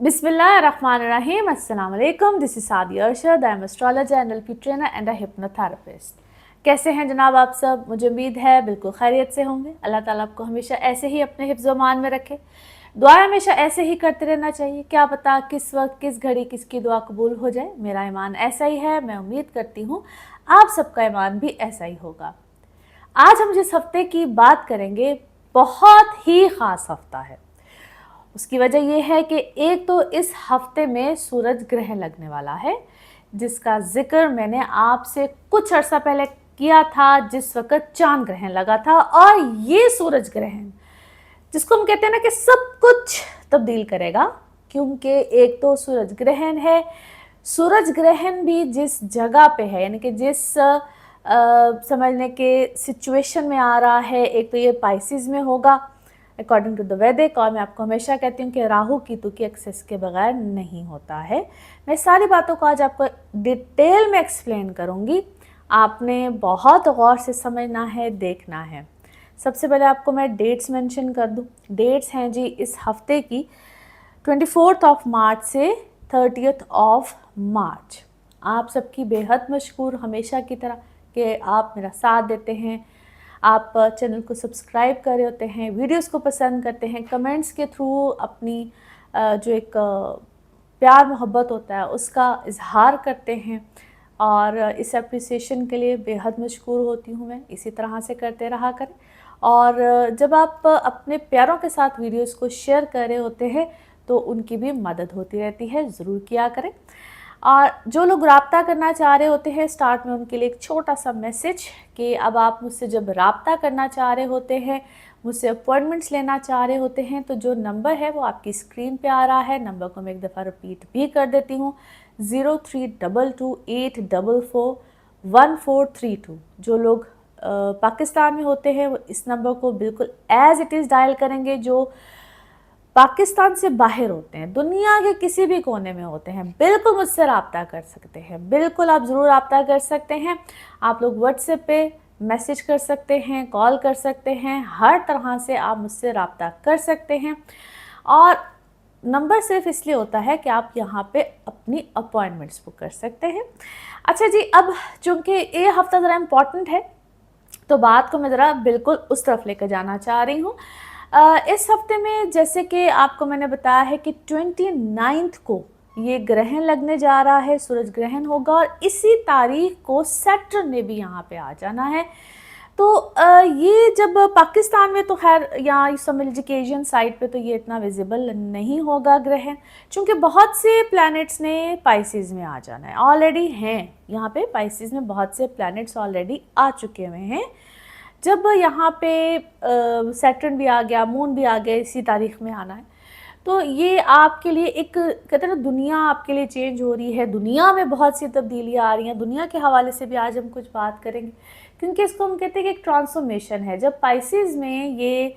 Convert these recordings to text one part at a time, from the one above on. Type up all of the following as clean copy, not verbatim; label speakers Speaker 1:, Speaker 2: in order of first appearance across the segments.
Speaker 1: Bismillahirrahmanirrahim. Assalamu alaikum. This is Sadia Arshad. I am astrologer, NLP trainer and a hypnotherapist. कैसे हैं जनाब आप सब? मुझे उम्मीद है बिल्कुल खैरियत से होंगे। अल्लाह ताला आपको हमेशा ऐसे ही अपने हिफ्ज़-ओ-मान में रखे। दुआ हमेशा ऐसे ही करते रहना चाहिए। क्या पता किस वक्त किस घड़ी किसकी दुआ कबूल हो जाए। मेरा ईमान ऐसा ही है। मैं उम्मीद करती हूँ आप सबका ईमान भी ऐसा ही होगा। आज हम जिस हफ्ते की बात करेंगे बहुत ही ख़ास हफ्ता है। उसकी वजह यह है कि एक तो इस हफ्ते में सूरज ग्रहण लगने वाला है, जिसका जिक्र मैंने आपसे कुछ अर्सा पहले किया था, जिस वक्त चांद ग्रहण लगा था। और ये सूरज ग्रहण जिसको हम कहते हैं ना कि सब कुछ तब्दील करेगा, क्योंकि एक तो सूरज ग्रहण है। सूरज ग्रहण भी जिस जगह पे है, यानी कि जिस समझने के सिचुएशन में आ रहा है, एक तो ये पाइसिस में होगा अकॉर्डिंग टू द वैदिक। और मैं आपको हमेशा कहती हूँ कि राहु केतु की एक्सेस के बगैर नहीं होता है। मैं सारी बातों को आज आपको डिटेल में एक्सप्लेन करूँगी। आपने बहुत गौर से समझना है, देखना है। सबसे पहले आपको मैं डेट्स मेंशन कर दूँ। डेट्स हैं जी इस हफ्ते की 24 मार्च से 30 मार्च। आप सबकी बेहद मशकूर हमेशा की तरह कि आप मेरा साथ देते हैं, आप चैनल को सब्सक्राइब कर रहे होते हैं, वीडियोस को पसंद करते हैं, कमेंट्स के थ्रू अपनी जो एक प्यार मोहब्बत होता है उसका इजहार करते हैं। और इस अप्रिसिएशन के लिए बेहद मशकूर होती हूँ मैं। इसी तरह से करते रहा करें। और जब आप अपने प्यारों के साथ वीडियोस को शेयर कर रहे होते हैं तो उनकी भी मदद होती रहती है, ज़रूर किया करें। और जो लोग राब्ता करना चाह रहे होते हैं, स्टार्ट में उनके लिए एक छोटा सा मैसेज कि अब आप मुझसे जब राब्ता करना चाह रहे होते हैं, मुझसे अपॉइंटमेंट्स लेना चाह रहे होते हैं, तो जो नंबर है वो आपकी स्क्रीन पे आ रहा है। नंबर को मैं एक दफ़ा रिपीट भी कर देती हूँ, 0322844142। जो लोग पाकिस्तान में होते हैं वो इस नंबर को बिल्कुल एज़ इट इज़ डायल करेंगे। जो पाकिस्तान से बाहर होते हैं, दुनिया के किसी भी कोने में होते हैं, बिल्कुल मुझसे रब्ता कर सकते हैं। बिल्कुल आप ज़रूर रब्ता कर सकते हैं। आप लोग व्हाट्सएप पे मैसेज कर सकते हैं, कॉल कर सकते हैं, हर तरह से आप मुझसे रब्ता कर सकते हैं। और नंबर सिर्फ इसलिए होता है कि आप यहाँ पे अपनी अपॉइंटमेंट्स बुक कर सकते हैं। अच्छा जी, अब चूँकि ये हफ्ता ज़रा इम्पॉर्टेंट है तो बात को मैं ज़रा बिल्कुल उस तरफ लेकर जाना चाह रही हूँ। इस हफ्ते में जैसे कि आपको मैंने बताया है कि 29 को ये ग्रहण लगने जा रहा है, सूरज ग्रहण होगा। और इसी तारीख को सैटर्न ने भी यहाँ पे आ जाना है। तो ये जब पाकिस्तान में तो खैर यहाँ समझ लीजिए कि एशियन साइड पे तो ये इतना विजिबल नहीं होगा ग्रहण, क्योंकि बहुत से प्लैनेट्स ने पाइसिस में आ जाना है, ऑलरेडी हैं यहाँ पे। पाइसिस में बहुत से प्लैनेट्स ऑलरेडी आ चुके हुए हैं। जब यहाँ पे सैटर्न भी आ गया, मून भी आ गया, इसी तारीख में आना है, तो ये आपके लिए एक कहते हैं ना, दुनिया आपके लिए चेंज हो रही है। दुनिया में बहुत सी तब्दीलियाँ आ रही हैं। दुनिया के हवाले से भी आज हम कुछ बात करेंगे, क्योंकि इसको हम कहते हैं कि एक ट्रांसफॉर्मेशन है। जब पाइसिस में ये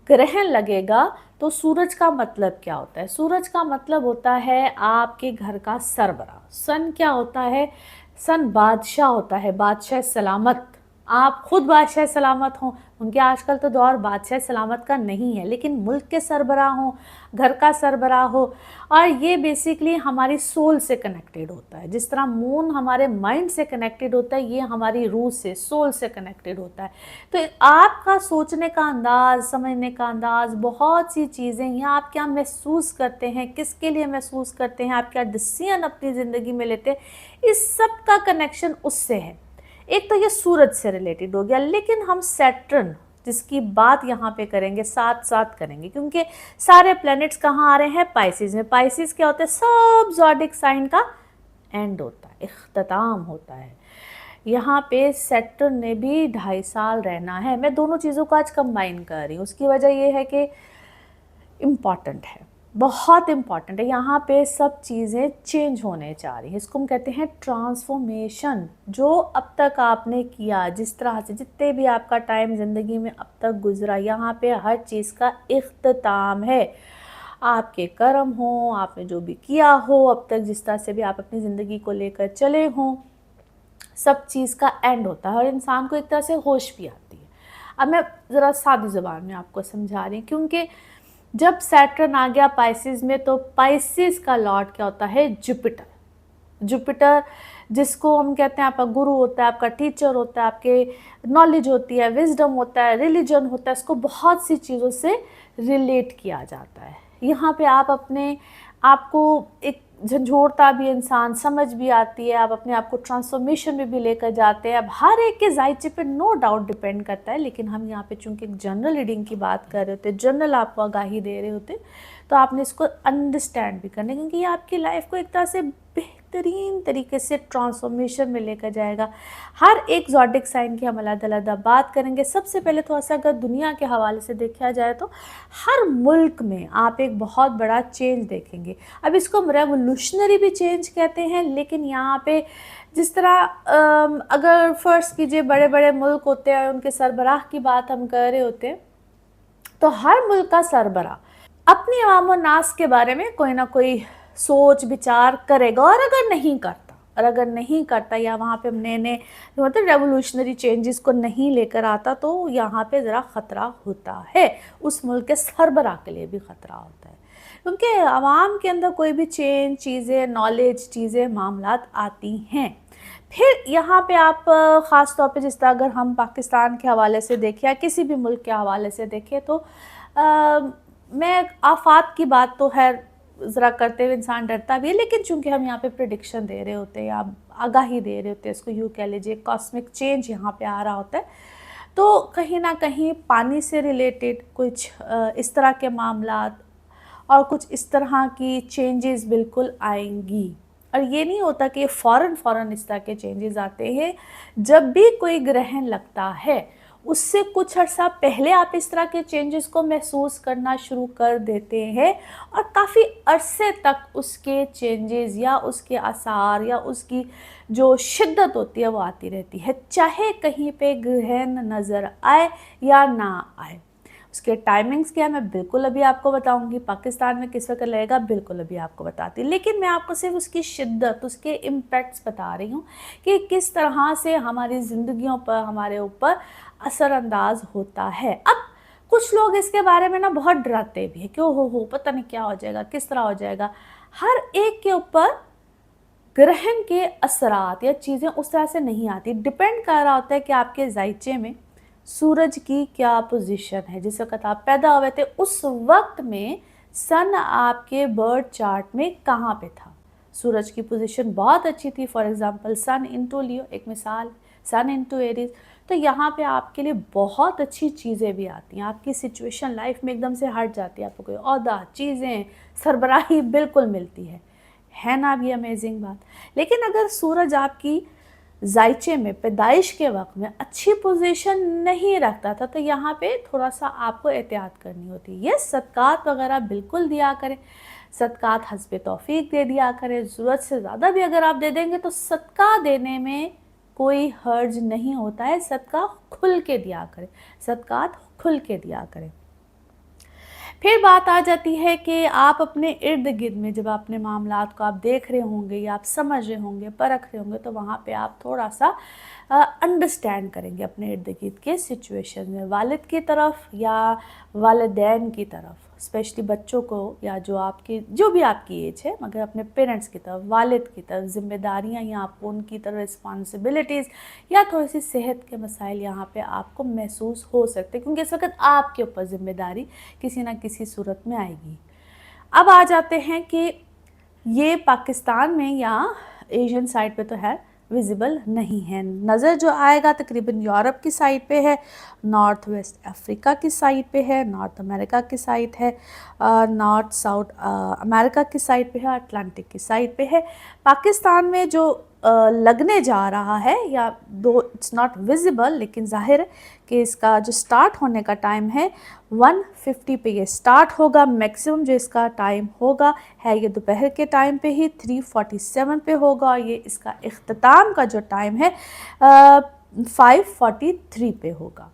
Speaker 1: ग्रहण लगेगा तो सूरज का मतलब क्या होता है? सूरज का मतलब होता है आपके घर का सरबराह। सन क्या होता है? सन बादशाह होता है, बादशाह सलामत। आप खुद बादशाह सलामत हों, उनके आजकल तो दौर बादशाह सलामत का नहीं है, लेकिन मुल्क के सरबराह हो, घर का सरबराह हो। और ये बेसिकली हमारी सोल से कनेक्टेड होता है। जिस तरह मून हमारे माइंड से कनेक्टेड होता है, ये हमारी रूह से, सोल से कनेक्टेड होता है। तो आपका सोचने का अंदाज़, समझने का अंदाज़, बहुत सी चीज़ें, या आप क्या महसूस करते हैं, किसके लिए महसूस करते हैं, आप क्या डिसीजन अपनी ज़िंदगी में लेते हैं, इस सब का कनेक्शन उससे है। एक तो ये सूरज से रिलेटेड हो गया, लेकिन हम सैटर्न जिसकी बात यहाँ पे करेंगे साथ साथ करेंगे, क्योंकि सारे प्लैनेट्स कहाँ आ रहे हैं? पाइसिस में। पाइसिस क्या होता है? सब ज़ोडिक साइन का एंड होता है, इख्तिताम होता है। यहाँ पे सैटर्न ने भी 2.5 साल रहना है। मैं दोनों चीज़ों को आज कंबाइन कर रही हूँ। उसकी वजह ये है कि इम्पॉर्टेंट है, बहुत इम्पॉर्टेंट है। यहाँ पे सब चीज़ें चेंज होने जा रही हैं। इसको हम कहते हैं ट्रांसफॉर्मेशन। जो अब तक आपने किया, जिस तरह से जितने भी आपका टाइम ज़िंदगी में अब तक गुजरा, यहाँ पे हर चीज़ का इख्तिताम है। आपके कर्म हो, आपने जो भी किया हो अब तक, जिस तरह से भी आप अपनी ज़िंदगी को लेकर चले हों, सब चीज़ का एंड होता है और इंसान को एक तरह से होश भी आती है। अब मैं ज़रा सादी ज़ुबान में आपको समझा रही हूँ, क्योंकि जब सैटर्न आ गया पाइसिस में, तो पाइसिस का लॉर्ड क्या होता है? जुपिटर। जुपिटर जिसको हम कहते हैं आपका गुरु होता है, आपका टीचर होता है, आपके नॉलेज होती है, विजडम होता है, रिलीजन होता है, इसको बहुत सी चीज़ों से रिलेट किया जाता है। यहाँ पे आप अपने आपको एक झंझोड़ता भी इंसान, समझ भी आती है, आप अपने आप को ट्रांसफॉर्मेशन में भी लेकर जाते हैं। अब हर एक के जायचे पे नो डाउट डिपेंड करता है, लेकिन हम यहाँ पे चूंकि एक जनरल रीडिंग की बात कर रहे होते, जनरल आपको आगाही दे रहे होते, तो आपने इसको अंडरस्टैंड भी करना है, क्योंकि ये आपकी लाइफ को एक तरह से बेहतरीन तरीके से ट्रांसफॉर्मेशन में लेकर जाएगा। हर एक ज़ोडिक साइन की हम अलग-अलग बात करेंगे। सबसे पहले थोड़ा सा अगर दुनिया के हवाले से देखा जाए तो हर मुल्क में आप एक बहुत बड़ा चेंज देखेंगे। अब इसको हम रेवोल्यूशनरी भी चेंज कहते हैं, लेकिन यहाँ पे जिस तरह अगर फ़र्ज़ कीजिए बड़े बड़े मुल्क होते हैं, उनके सरबराह की बात हम कर रहे होते हैं, तो हर मुल्क का सरबराह अपनी अवाम और नास के बारे में कोई ना कोई सोच विचार करेगा। और अगर नहीं करता या वहाँ पे नए नए मतलब रेवोल्यूशनरी चेंजेस को नहीं लेकर आता, तो यहाँ पे ज़रा ख़तरा होता है, उस मुल्क के सरबराह के लिए भी ख़तरा होता है, क्योंकि आवाम के अंदर कोई भी चेंज चीज़ें, नॉलेज चीज़ें, मामलात आती हैं। फिर यहाँ पे आप ख़ास तौर पे जिस तरह अगर हम पाकिस्तान के हवाले से देखें या किसी भी मुल्क के हवाले से देखें, तो मैं आफात की बात तो है ज़रा करते हुए इंसान डरता भी है, लेकिन चूंकि हम यहाँ पे प्रिडिक्शन दे रहे होते हैं या आगाही दे रहे होते हैं, इसको यूँ कह लीजिए कॉस्मिक चेंज यहाँ पे आ रहा होता है, तो कहीं ना कहीं पानी से रिलेटेड कुछ इस तरह के मामलात और कुछ इस तरह की चेंजेस बिल्कुल आएंगी। और ये नहीं होता कि फ़ौरन इस तरह के चेंजेस आते हैं। जब भी कोई ग्रहण लगता है, उससे कुछ अर्सा पहले आप इस तरह के चेंजेस को महसूस करना शुरू कर देते हैं, और काफ़ी अरसे तक उसके चेंजेस या उसके आसार या उसकी जो शिद्दत होती है वो आती रहती है, चाहे कहीं पे ग्रहण नज़र आए या ना आए। उसके टाइमिंग्स क्या है मैं बिल्कुल अभी आपको बताऊंगी, पाकिस्तान में किस वक्त लगेगा बिल्कुल अभी आपको बताती, लेकिन मैं आपको सिर्फ उसकी शिद्दत, उसके इम्पैक्ट्स बता रही हूँ कि किस तरह से हमारी ज़िंदगियों पर, हमारे ऊपर असरअंदाज होता है। अब कुछ लोग इसके बारे में ना बहुत डराते भी हैं, क्यों हो पता नहीं क्या हो जाएगा, किस तरह हो जाएगा। हर एक के ऊपर ग्रहण के असरात या चीज़ें उस तरह से नहीं आती, डिपेंड कर रहा होता है कि आपके जायचे में सूरज की क्या पोजीशन है। जिस वक्त आप पैदा हुए थे उस वक्त में सन आपके बर्थ चार्ट में कहाँ पे था। सूरज की पोजीशन बहुत अच्छी थी, फॉर एग्जांपल सन इनटू लियो, एक मिसाल, सन इनटू एरीज, तो यहाँ पे आपके लिए बहुत अच्छी चीज़ें भी आती हैं, आपकी सिचुएशन लाइफ में एकदम से हट जाती है, आपको कोई औहदा, चीज़ें, सरबराही बिल्कुल मिलती है ना। भी अमेजिंग बात। लेकिन अगर सूरज आपकी जायचे में पैदाइश के वक्त में अच्छी पोजीशन नहीं रखता था, तो यहाँ पे थोड़ा सा आपको एहतियात करनी होती है। ये सदकात वगैरह बिल्कुल दिया करें, सदकात हस्बे तौफीक दे दिया करें, ज़रूरत से ज़्यादा भी अगर आप दे देंगे तो सदका देने में कोई हर्ज नहीं होता है। सदका खुल के दिया करें, सदकात खुल के दिया करें। फिर बात आ जाती है कि आप अपने इर्द गिर्द में जब अपने मामलात को आप देख रहे होंगे या आप समझ रहे होंगे, परख रहे होंगे, तो वहाँ पे आप थोड़ा सा अंडरस्टैंड करेंगे अपने इर्द गिर्द के सिचुएशन में, वालिद की तरफ या वालिदैन की तरफ, स्पेशली बच्चों को या जो भी आपकी एज है, मगर अपने पेरेंट्स की तरफ, वालिद की तरफ जिम्मेदारियाँ या आपको उनकी तरफ रिस्पॉन्सिबिलिटीज़ या थोड़ी सी सेहत के मसाइल यहाँ पे आपको महसूस हो सकते हैं, क्योंकि इस वक्त आपके ऊपर जिम्मेदारी किसी ना किसी सूरत में आएगी। अब आ जाते हैं कि ये पाकिस्तान में या एशियन साइड पे तो है, विजिबल नहीं है। नज़र जो आएगा तकरीबन यूरोप की साइड पे है, नॉर्थ वेस्ट अफ्रीका की साइड पे है, नॉर्थ अमेरिका की साइड है, नॉर्थ साउथ अमेरिका की साइड पे है, अटलांटिक की साइड पे है। पाकिस्तान में जो लगने जा रहा है, या दो इट्स नॉट विजिबल, लेकिन जाहिर है कि इसका जो स्टार्ट होने का टाइम है 1:50 पे ये स्टार्ट होगा। मैक्सिमम जो इसका टाइम होगा है ये दोपहर के टाइम पे ही 3:47 पे होगा, और ये इसका इख्तिताम का जो टाइम है 5:43 पे होगा।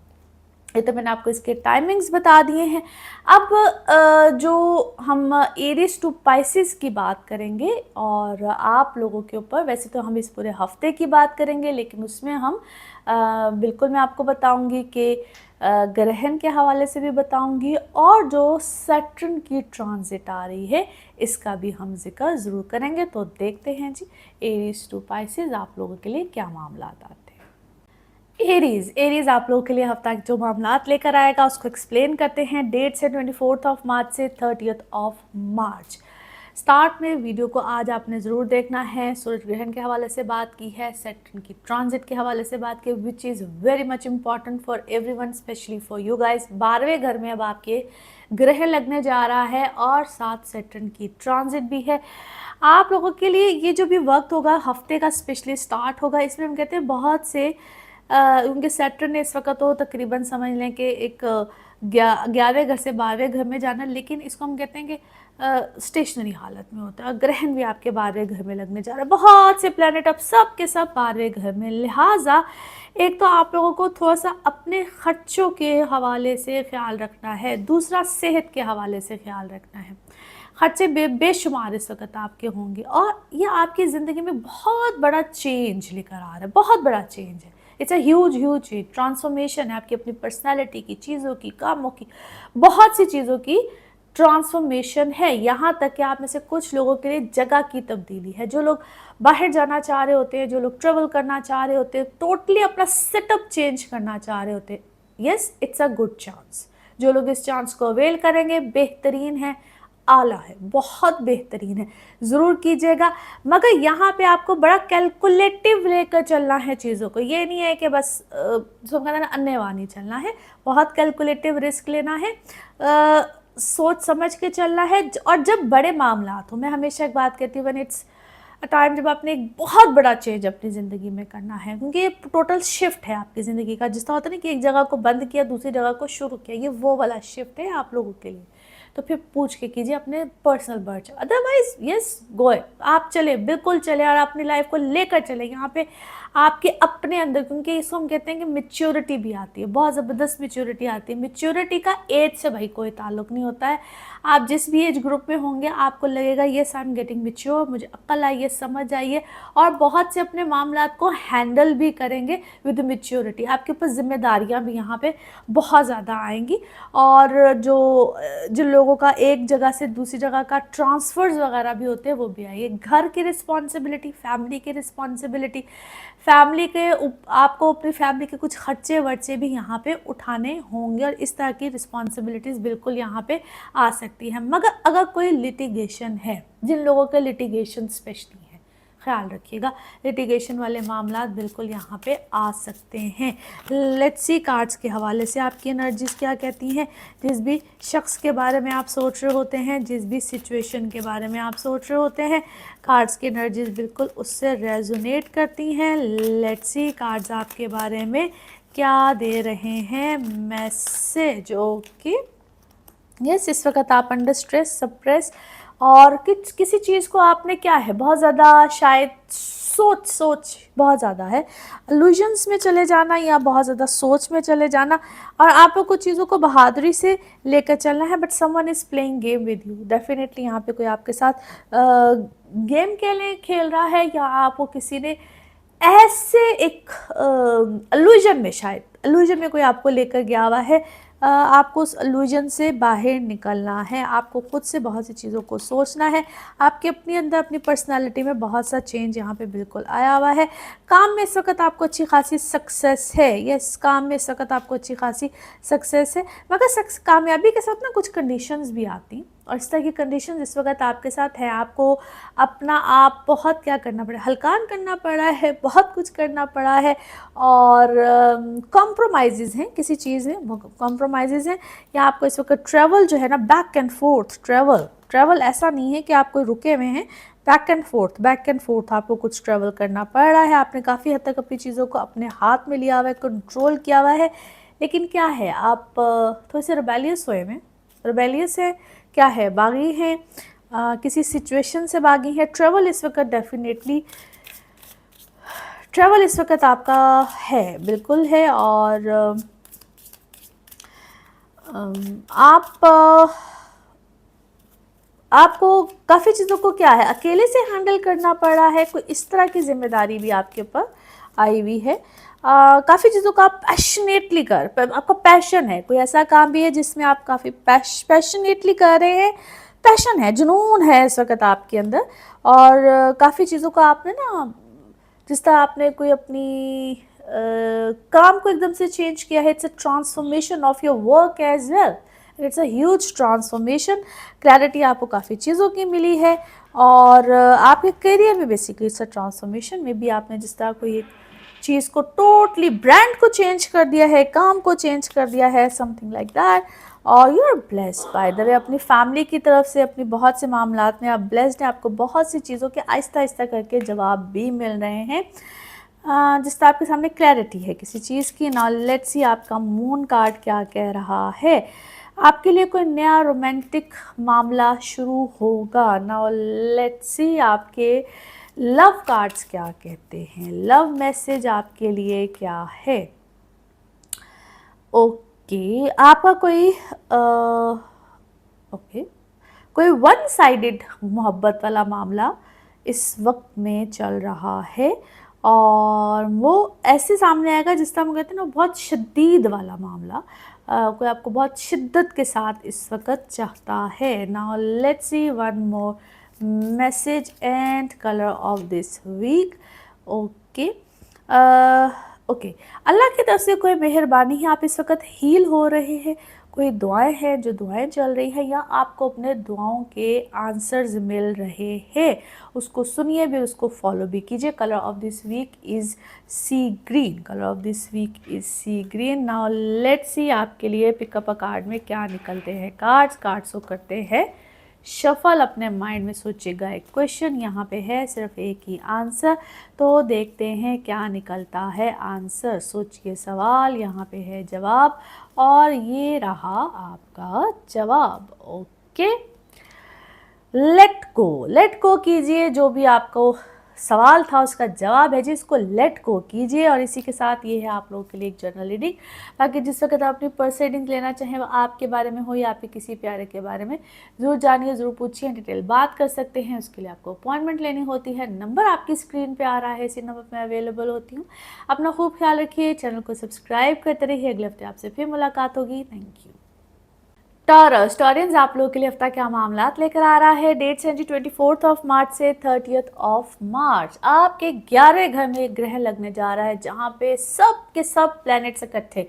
Speaker 1: ये तो मैंने आपको इसके टाइमिंग्स बता दिए हैं। अब जो हम एरीज टू पाइसेस की बात करेंगे और आप लोगों के ऊपर, वैसे तो हम इस पूरे हफ्ते की बात करेंगे, लेकिन उसमें हम बिल्कुल मैं आपको बताऊंगी कि ग्रहण के हवाले से भी बताऊंगी, और जो सैटर्न की ट्रांजिट आ रही है इसका भी हम जिक्र ज़रूर करेंगे। तो देखते हैं जी एरीज टू पाइसेस आप लोगों के लिए क्या मामला आते हैं। एरीज आप लोगों के लिए हफ्ता के जो मामलात लेकर आएगा उसको एक्सप्लेन करते हैं। डेट से 24 मार्च से 30 मार्च। स्टार्ट में वीडियो को आज आपने ज़रूर देखना है। सूरज ग्रहण के हवाले से बात की है, सैटर्न की ट्रांजिट के हवाले से बात की, which is very much important for everyone, specially for you guys. 12वें घर में अब आपके ग्रहण लगने जा रहा है और साथ सैटर्न की ट्रांजिट भी है। आप लोगों के लिए ये जो भी वक्त होगा हफ्ते का स्पेशली स्टार्ट होगा, इसमें हम कहते हैं बहुत से उनके सैटर्न ने इस वक्त तो तकरीबन समझ लें कि एक 11वें घर से 12वें घर में जाना, लेकिन इसको हम कहते हैं कि स्टेशनरी हालत में होता है। ग्रहण भी आपके 12वें घर में लगने जा रहा है। बहुत से प्लैनेट अब सब के सब 12वें घर में, लिहाजा एक तो आप लोगों को थोड़ा सा अपने खर्चों के हवाले से ख्याल रखना है, दूसरा सेहत के हवाले से ख्याल रखना है। खर्चे बेशुमार इस वक्त आपके होंगे और ये आपकी ज़िंदगी में बहुत बड़ा चेंज लेकर आ रहा है, बहुत बड़ा चेंज है। इट्स अ ह्यूज ट्रांसफॉर्मेशन है आपकी अपनी पर्सनालिटी की, चीज़ों की, कामों की, बहुत सी चीज़ों की ट्रांसफॉर्मेशन है। यहाँ तक कि आप में से कुछ लोगों के लिए जगह की तब्दीली है। जो लोग बाहर जाना चाह रहे होते हैं, जो लोग ट्रेवल करना चाह रहे होते हैं, टोटली अपना सेटअप चेंज करना चाह रहे होते हैं, yes it's a good chance. जो लोग इस चांस को अवेल करेंगे बेहतरीन है, आला है, बहुत बेहतरीन है, ज़रूर कीजिएगा। मगर यहाँ पे आपको बड़ा कैलकुलेटिव लेकर चलना है चीज़ों को। ये नहीं है कि बस कहना अन्यवा नहीं चलना है, बहुत कैलकुलेटिव रिस्क लेना है, सोच समझ के चलना है। और जब बड़े मामला हो, मैं हमेशा एक बात कहती हूँ, व्हेन इट्स टाइम जब आपने एक बहुत बड़ा चेंज अपनी ज़िंदगी में करना है, क्योंकि ये टोटल शिफ्ट है आपकी ज़िंदगी का। जिस तरह होता है ना कि एक जगह को बंद किया दूसरी जगह को शुरू किया, ये वो वाला शिफ्ट है आप लोगों के लिए। तो फिर पूछ के कीजिए अपने personal birch, otherwise yes go, आप चले, बिल्कुल चले और अपनी लाइफ को लेकर चले यहाँ पे आपके अपने अंदर, क्योंकि इसको हम कहते हैं कि मैच्योरिटी भी आती है, बहुत ज़बरदस्त मैच्योरिटी आती है। मैच्योरिटी का एज से भाई कोई ताल्लुक नहीं होता है। आप जिस भी एज ग्रुप में होंगे आपको लगेगा yes I am getting mature, मुझे अक्ल आई है, समझ आई है, और बहुत से अपने मामलात को हैंडल भी करेंगे विद मैच्योरिटी। आपके ऊपर जिम्मेदारियाँ भी यहाँ पे बहुत ज़्यादा आएंगी, और जो लोगों का एक जगह से दूसरी जगह का ट्रांसफ़र्स वगैरह भी होते हैं वो भी आएंगे। घर की रिस्पॉन्सिबिलिटी, फैमिली की रिस्पॉन्सिबिलिटी, फैमिली के आपको अपनी फैमिली के कुछ खर्चे वर्चे भी यहाँ पे उठाने होंगे, और इस तरह की रिस्पॉन्सिबिलिटीज़ बिल्कुल यहाँ पे आ सकती है। मगर अगर कोई लिटिगेशन है, जिन लोगों के लिटिगेशन स्पेशली है, ख्याल रखिएगा, लिटिगेशन वाले मामला बिल्कुल यहाँ पे आ सकते हैं। लेट्स सी कार्ड्स के हवाले से आपकी एनर्जीज क्या कहती हैं। जिस भी शख्स के बारे में आप सोच रहे होते हैं, जिस भी सिचुएशन के बारे में आप सोच रहे होते हैं, कार्ड्स की एनर्जीज बिल्कुल उससे रेजोनेट करती हैं। लेट्स सी कार्ड्स आपके बारे में क्या दे रहे हैं मैसेज। ओके यस, इस वक्त आप अंडर स्ट्रेस, सप्रेस, और किसी चीज़ को आपने क्या है बहुत ज़्यादा शायद सोच बहुत ज़्यादा है, इल्यूजन्स में चले जाना या बहुत ज़्यादा सोच में चले जाना, और आपको कुछ चीज़ों को बहादुरी से लेकर चलना है। But someone is playing game with you, definitely यहाँ पे कोई आपके साथ गेम खेल रहा है, या आपको किसी ने ऐसे एक इल्यूजन में, शायद इल्यूजन में कोई आपको लेकर गया हुआ है। आपको उस इल्यूजन से बाहर निकलना है, आपको खुद से बहुत सी चीज़ों को सोचना है। आपके अपने अंदर अपनी पर्सनालिटी में बहुत सा चेंज यहाँ पे बिल्कुल आया हुआ है। काम में इस वक्त आपको अच्छी खासी सक्सेस है, यस काम में इस वक्त आपको अच्छी खासी सक्सेस है, मगर कामयाबी के साथ ना कुछ कंडीशंस भी आती, और इस तरह की कंडीशन इस वक्त आपके साथ है। आपको अपना आप बहुत क्या करना पड़ा, हल्कान करना पड़ा है, बहुत कुछ करना पड़ा है, और कॉम्प्रोमाइज़ हैं, किसी चीज़ में कॉम्प्रोमाइज़ हैं, या आपको इस वक्त ट्रैवल जो है ना, बैक एंड फोर्थ ट्रैवल ऐसा नहीं है कि आप कोई रुके हुए हैं, बैक एंड फोर्थ आपको कुछ ट्रैवल करना पड़ रहा है। आपने काफ़ी हद तक अपनी चीज़ों को अपने हाथ में लिया हुआ है, कंट्रोल किया हुआ है, लेकिन क्या है आप थोड़े से रिबेलियस हुए हैं, रिबेलियस है, क्या है बागी हैं, किसी सिचुएशन से बागी है। ट्रैवल इस वक्त डेफिनेटली, ट्रैवल इस वक्त आपका है, बिल्कुल है, और आप आपको काफ़ी चीज़ों को क्या है अकेले से हैंडल करना पड़ा है, कोई इस तरह की जिम्मेदारी भी आपके ऊपर आई हुई है। काफ़ी चीज़ों को आप पैशनेटली आपका पैशन है, कोई ऐसा काम भी है जिसमें आप काफ़ी पैशनेटली कर रहे हैं, पैशन है, जुनून है इस वक्त आपके अंदर। और काफ़ी चीज़ों को आपने ना, जिस तरह आपने कोई अपनी काम को एकदम से चेंज किया है, it's a transformation of your work as well, it's a huge transformation. Clarity आपको काफ़ी चीज़ों की मिली है और आपके करियर में basically it's a transformation. May be आपने जिस तरह कोई एक चीज़ को टोटली ब्रांड को चेंज कर दिया है, काम को चेंज कर दिया है, समथिंग लाइक दैट। और you are blessed by the way, अपनी फैमिली की तरफ से अपनी बहुत से मामलात में आप ब्लेस्ड हैं, आपको बहुत सी चीज़ों के आहिस्ता आहिस्ता करके जवाब भी मिल रहे हैं। जिस तरह आपके सामने क्लैरिटी है किसी चीज़ की। नाउ लेट्स सी आपका मून कार्ड क्या कह रहा है। आपके लिए कोई नया रोमांटिक मामला शुरू होगा। नाउ लेट्स सी आपके लव कार्ड्स क्या कहते हैं, लव मैसेज आपके लिए क्या है। ओके, आपका कोई ओके कोई वन साइडेड मोहब्बत वाला मामला इस वक्त में चल रहा है और वो ऐसे सामने आएगा जिस तरह हम कहते हैं ना, बहुत शदीद वाला मामला। कोई आपको बहुत शिद्दत के साथ इस वक्त चाहता है। Now let's see one more message and colour of this week. Okay okay, अल्लाह की तरफ से कोई मेहरबानी है, आप इस वक्त हील हो रहे हैं। कोई दुआएं हैं जो दुआएं चल रही हैं या आपको अपने दुआओं के आंसर्स मिल रहे हैं, उसको सुनिए भी, उसको फॉलो भी कीजिए। Colour of this week is sea green, colour of this week is sea green. Now let's see आपके लिए पिकअप अ कार्ड में क्या निकलते हैं कार्ड्स को करते हैं शफल। अपने माइंड में सोचिएगा एक क्वेश्चन, यहाँ पे है सिर्फ एक ही आंसर, तो देखते हैं क्या निकलता है आंसर। सोचिए सवाल, यहाँ पे है जवाब और ये रहा आपका जवाब। ओके, लेट गो कीजिए, जो भी आपको सवाल था उसका जवाब है जी, इसको लेट गो कीजिए। और इसी के साथ ये है आप लोगों के लिए एक जर्नल रीडिंग। बाकी जिस वक्त आप अपनी पर्सनल रीडिंग लेना चाहें, वह आपके बारे में हो या आपके किसी प्यारे के बारे में, ज़रूर जानिए, ज़रूर पूछिए, डिटेल बात कर सकते हैं। उसके लिए आपको अपॉइंटमेंट लेनी होती है। नंबर आपकी स्क्रीन पर आ रहा है, इसी नंबर पर मैं अवेलेबल होती हूँ। अपना खूब ख्याल रखिए, चैनल को सब्सक्राइब करते रहिए। अगले हफ्ते आपसे फिर मुलाकात होगी। Thank you. टॉरस, टॉरियंस आप लोगों के लिए हफ्ता क्या मामला लेकर आ रहा है। डेट्स हैं जी 24 मार्च से 30 मार्च। आपके 11वें घर में एक ग्रह लगने जा रहा है जहाँ पे सब के सब प्लैनेट्स इकट्ठे।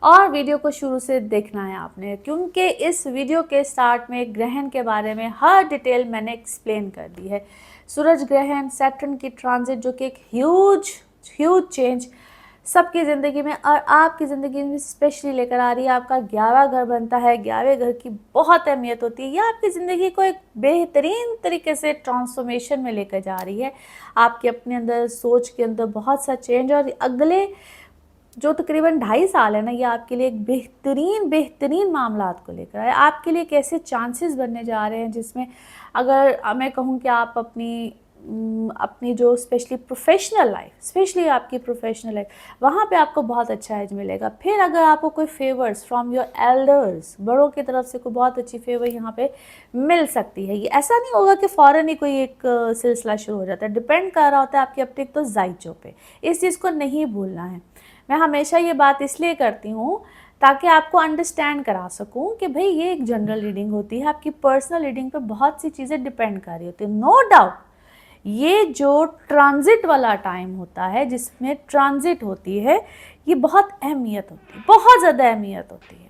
Speaker 1: और वीडियो को शुरू से देखना है आपने, क्योंकि इस वीडियो के स्टार्ट में ग्रहण के बारे में हर डिटेल मैंने एक्सप्लेन कर दी है। सूरज ग्रहण, सैटर्न की ट्रांजिट जो कि एक ह्यूज चेंज सबकी ज़िंदगी में और आपकी ज़िंदगी में स्पेशली लेकर आ रही है। आपका 11वां घर बनता है, 11वें घर की बहुत अहमियत होती है। यह आपकी ज़िंदगी को एक बेहतरीन तरीके से ट्रांसफॉर्मेशन में लेकर जा रही है। आपके अपने अंदर सोच के अंदर बहुत सा चेंज, और अगले जो तकरीबन 2.5 साल है ना, ये आपके लिए एक बेहतरीन मामलात को लेकर आए। आपके लिए कैसे चांसेस बनने जा रहे हैं, जिसमें अगर मैं कहूँ कि आप अपनी जो स्पेशली प्रोफेशनल लाइफ, वहाँ पे आपको बहुत अच्छा एज मिलेगा। फिर अगर आपको कोई फेवर्स फ्रॉम योर एल्डर्स, बड़ों की तरफ से कोई बहुत अच्छी फेवर यहाँ पे मिल सकती है। ये ऐसा नहीं होगा कि फ़ौरन ही कोई एक सिलसिला शुरू हो जाता है, डिपेंड कर रहा होता है आपकी अपनी तो जायचों पे। इस चीज़ को नहीं भूलना है। मैं हमेशा ये बात इसलिए करती हूँ ताकि आपको अंडरस्टैंड करा सकूं कि भाई ये एक जनरल रीडिंग होती है, आपकी पर्सनल रीडिंग पे बहुत सी चीज़ें डिपेंड कर रही होती है। नो डाउट ये जो ट्रांजिट वाला टाइम होता है, जिसमें ट्रांजिट होती है, ये बहुत अहमियत होती है, बहुत ज़्यादा अहमियत होती है।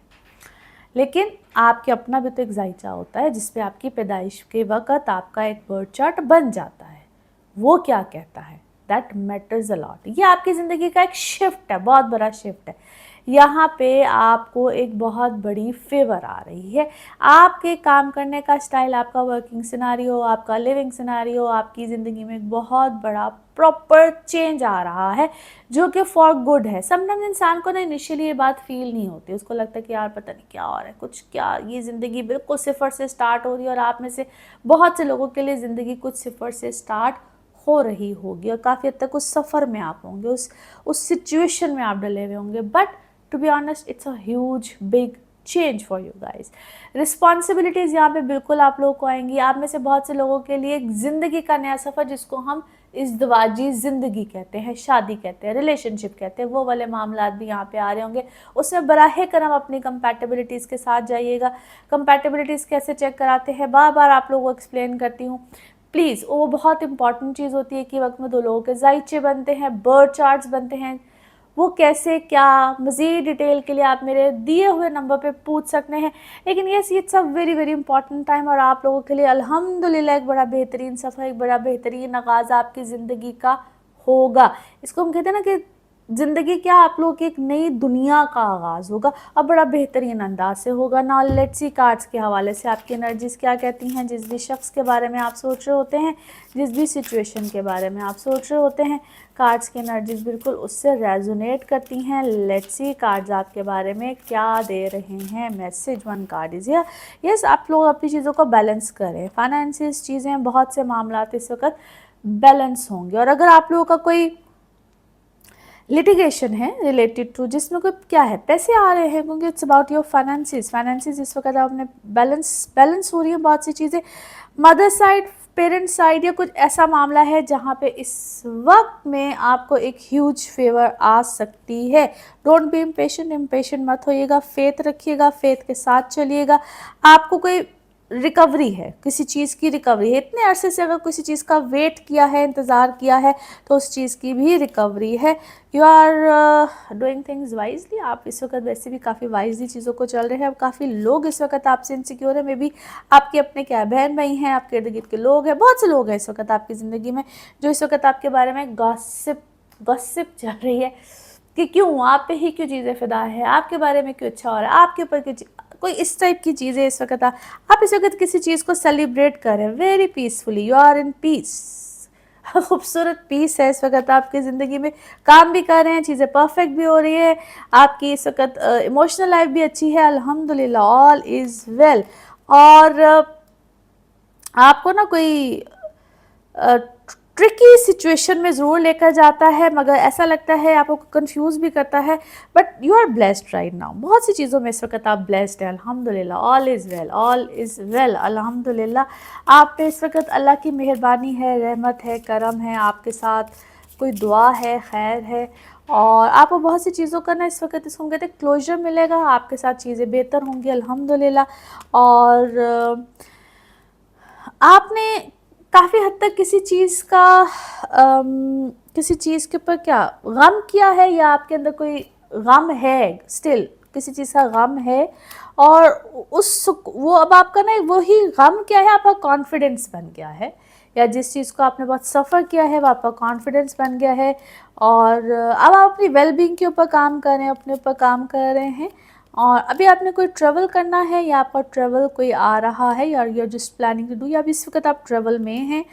Speaker 1: लेकिन आपके अपना भी तो एक जायचा होता है जिसपे आपकी पैदाइश के वक़्त आपका एक बर्थ चार्ट बन जाता है। वो क्या कहता है, दैट मैटर्स अ लॉट। ये आपकी ज़िंदगी का एक शिफ्ट है, बहुत बड़ा शिफ्ट है। यहाँ पे आपको एक बहुत बड़ी फेवर आ रही है। आपके काम करने का स्टाइल, आपका वर्किंग सिनारियो, आपका लिविंग सिनारियो, आपकी ज़िंदगी में एक बहुत बड़ा प्रॉपर चेंज आ रहा है जो कि फॉर गुड है। समटाइम्स इंसान को ना इनिशियली ये बात फील नहीं होती, उसको लगता है कि यार पता नहीं क्या हो रहा है, कुछ क्या, ये ज़िंदगी बिल्कुल सिफर से स्टार्ट हो रही है। और आप में से बहुत से लोगों के लिए ज़िंदगी कुछ सिफर से स्टार्ट हो रही होगी और काफ़ी हद तक उस सफ़र में आप होंगे, उस सिचुएशन में आप डले हुए होंगे। But to be honest, it's a huge big change for you guys. Responsibilities यहाँ पे बिल्कुल आप लोगों को आएंगी। आप में से बहुत से लोगों के लिए ज़िंदगी का नया सफ़र, जिसको हम इज़्दिवाजी ज़िंदगी कहते हैं, शादी कहते हैं, रिलेशनशिप कहते हैं, वो वाले मामलात भी यहाँ पे आ रहे होंगे। उसमें बराह करम अपनी कंपैटिबिलिटीज़ के साथ जाइएगा। कंपैटिबिलिटीज़ कैसे चेक कराते हैं, बार बार आप लोगों को एक्सप्लेन करती हूँ प्लीज़। वो बहुत इंपॉर्टेंट चीज़ होती है कि वक्त में दो लोगों के जायचे बनते हैं, बर्थ चार्ट्स बनते हैं। वो कैसे, क्या, मज़ीद डिटेल के लिए आप मेरे दिए हुए नंबर पे पूछ सकते हैं। लेकिन yes, it's a very very important time, और आप लोगों के लिए अल्हम्दुलिल्लाह एक बड़ा बेहतरीन सफ़र, एक बड़ा बेहतरीन आगाज़ आपकी ज़िंदगी का होगा। इसको हम कहते हैं ना कि ज़िंदगी क्या, आप लोगों की एक नई दुनिया का आगाज़ होगा, और बड़ा बेहतरीन अंदाज से होगा। नाउ लेट्स सी कार्ड्स के हवाले से आपकी एनर्जीज़ क्या कहती हैं। जिस भी शख्स के बारे में आप सोच रहे होते हैं, जिस भी सिचुएशन के बारे में आप सोच रहे होते हैं, कार्ड्स की एनर्जीज़ बिल्कुल उससे रेजोनेट करती हैं। लेट्स सी कार्ड्स आपके बारे में क्या दे रहे हैं। Message one card is here. Yes, आप लोग अपनी चीज़ों को बैलेंस करें। फाइनेंशियल चीज़ें, बहुत से मामलात इस वक्त बैलेंस होंगे। और अगर आप लोगों का कोई लिटिगेशन है रिलेटेड टू, जिसमें कोई क्या है, पैसे आ रहे हैं, क्योंकि इट्स अबाउट योर फाइनेंसिस इस वक्त आपने बैलेंस हो रही है बहुत सी चीज़ें। मदर साइड, पेरेंट साइड, या कुछ ऐसा मामला है जहाँ पे इस वक्त में आपको एक ह्यूज फेवर आ सकती है। डोंट बी इम्पेशेंट मत होइएगा, फेथ रखिएगा, फेथ के साथ चलिएगा। आपको कोई रिकवरी है, किसी चीज़ की रिकवरी है। इतने अरसे से अगर किसी चीज़ का वेट किया है, इंतज़ार किया है, तो उस चीज़ की भी रिकवरी है। You are doing things wisely. आप इस वक्त वैसे भी काफ़ी वाइजली चीज़ों को चल रहे हैं। अब काफ़ी लोग इस वक्त आपसे इनसिक्योर है, मे बी आपके अपने क्या बहन भाई हैं, आपके इर्द गिर्द के लोग हैं, बहुत से लोग हैं इस वक्त आपकी ज़िंदगी में जो इस वक्त आपके बारे में गॉसिप चल रही है कि क्यों, आप पे ही क्यों चीज़ें फिदा है, आपके बारे में क्यों अच्छा हो रहा है, आपके ऊपर क्यों, कोई इस टाइप की चीज़ें इस वक्त आप इस वक्त किसी चीज़ को सेलिब्रेट करें very peacefully. You are in peace. खूबसूरत पीस है इस वक्त आपकी ज़िंदगी में। काम भी कर रहे हैं, चीज़ें परफेक्ट भी हो रही है, आपकी इस वक्त इमोशनल लाइफ भी अच्छी है, अल्हम्दुलिल्लाह, ऑल इज़ वेल। और आपको ना कोई ट्रिकी सिचुएशन में ज़रूर लेकर जाता है, मगर ऐसा लगता है आपको कंफ्यूज भी करता है, but you are blessed right now. बहुत सी चीज़ों में इस वक्त आप ब्लेस्ड हैं, अल्हम्दुलिल्लाह, all is well, all is well, अल्हम्दुलिल्लाह। आप पे इस वक्त अल्लाह की मेहरबानी है, रहमत है, करम है, आपके साथ कोई दुआ है, खैर है, और आपको बहुत सी चीज़ों का ना इस वक्त, इसको हम कहते हैं क्लोजर मिलेगा। आपके साथ चीज़ें बेहतर होंगी, अल्हम्दुलिल्लाह। और आपने काफ़ी हद तक किसी चीज़ का किसी चीज़ के ऊपर क्या गम किया है, या आपके अंदर कोई गम है, स्टिल किसी चीज़ का गम है, और उस वो अब आपका ना वही गम क्या है, आपका कॉन्फिडेंस बन गया है, या जिस चीज़ को आपने बहुत सफ़र किया है वो आपका कॉन्फिडेंस बन गया है। और अब आप अपनी वेलबींग के ऊपर काम कर रहे हैं, अपने ऊपर काम कर रहे हैं। और अभी आपने कोई ट्रैवल करना है, या आपका ट्रैवल कोई आ रहा है, या you're just planning to do, या अभी इस वक्त आप ट्रैवल में हैं।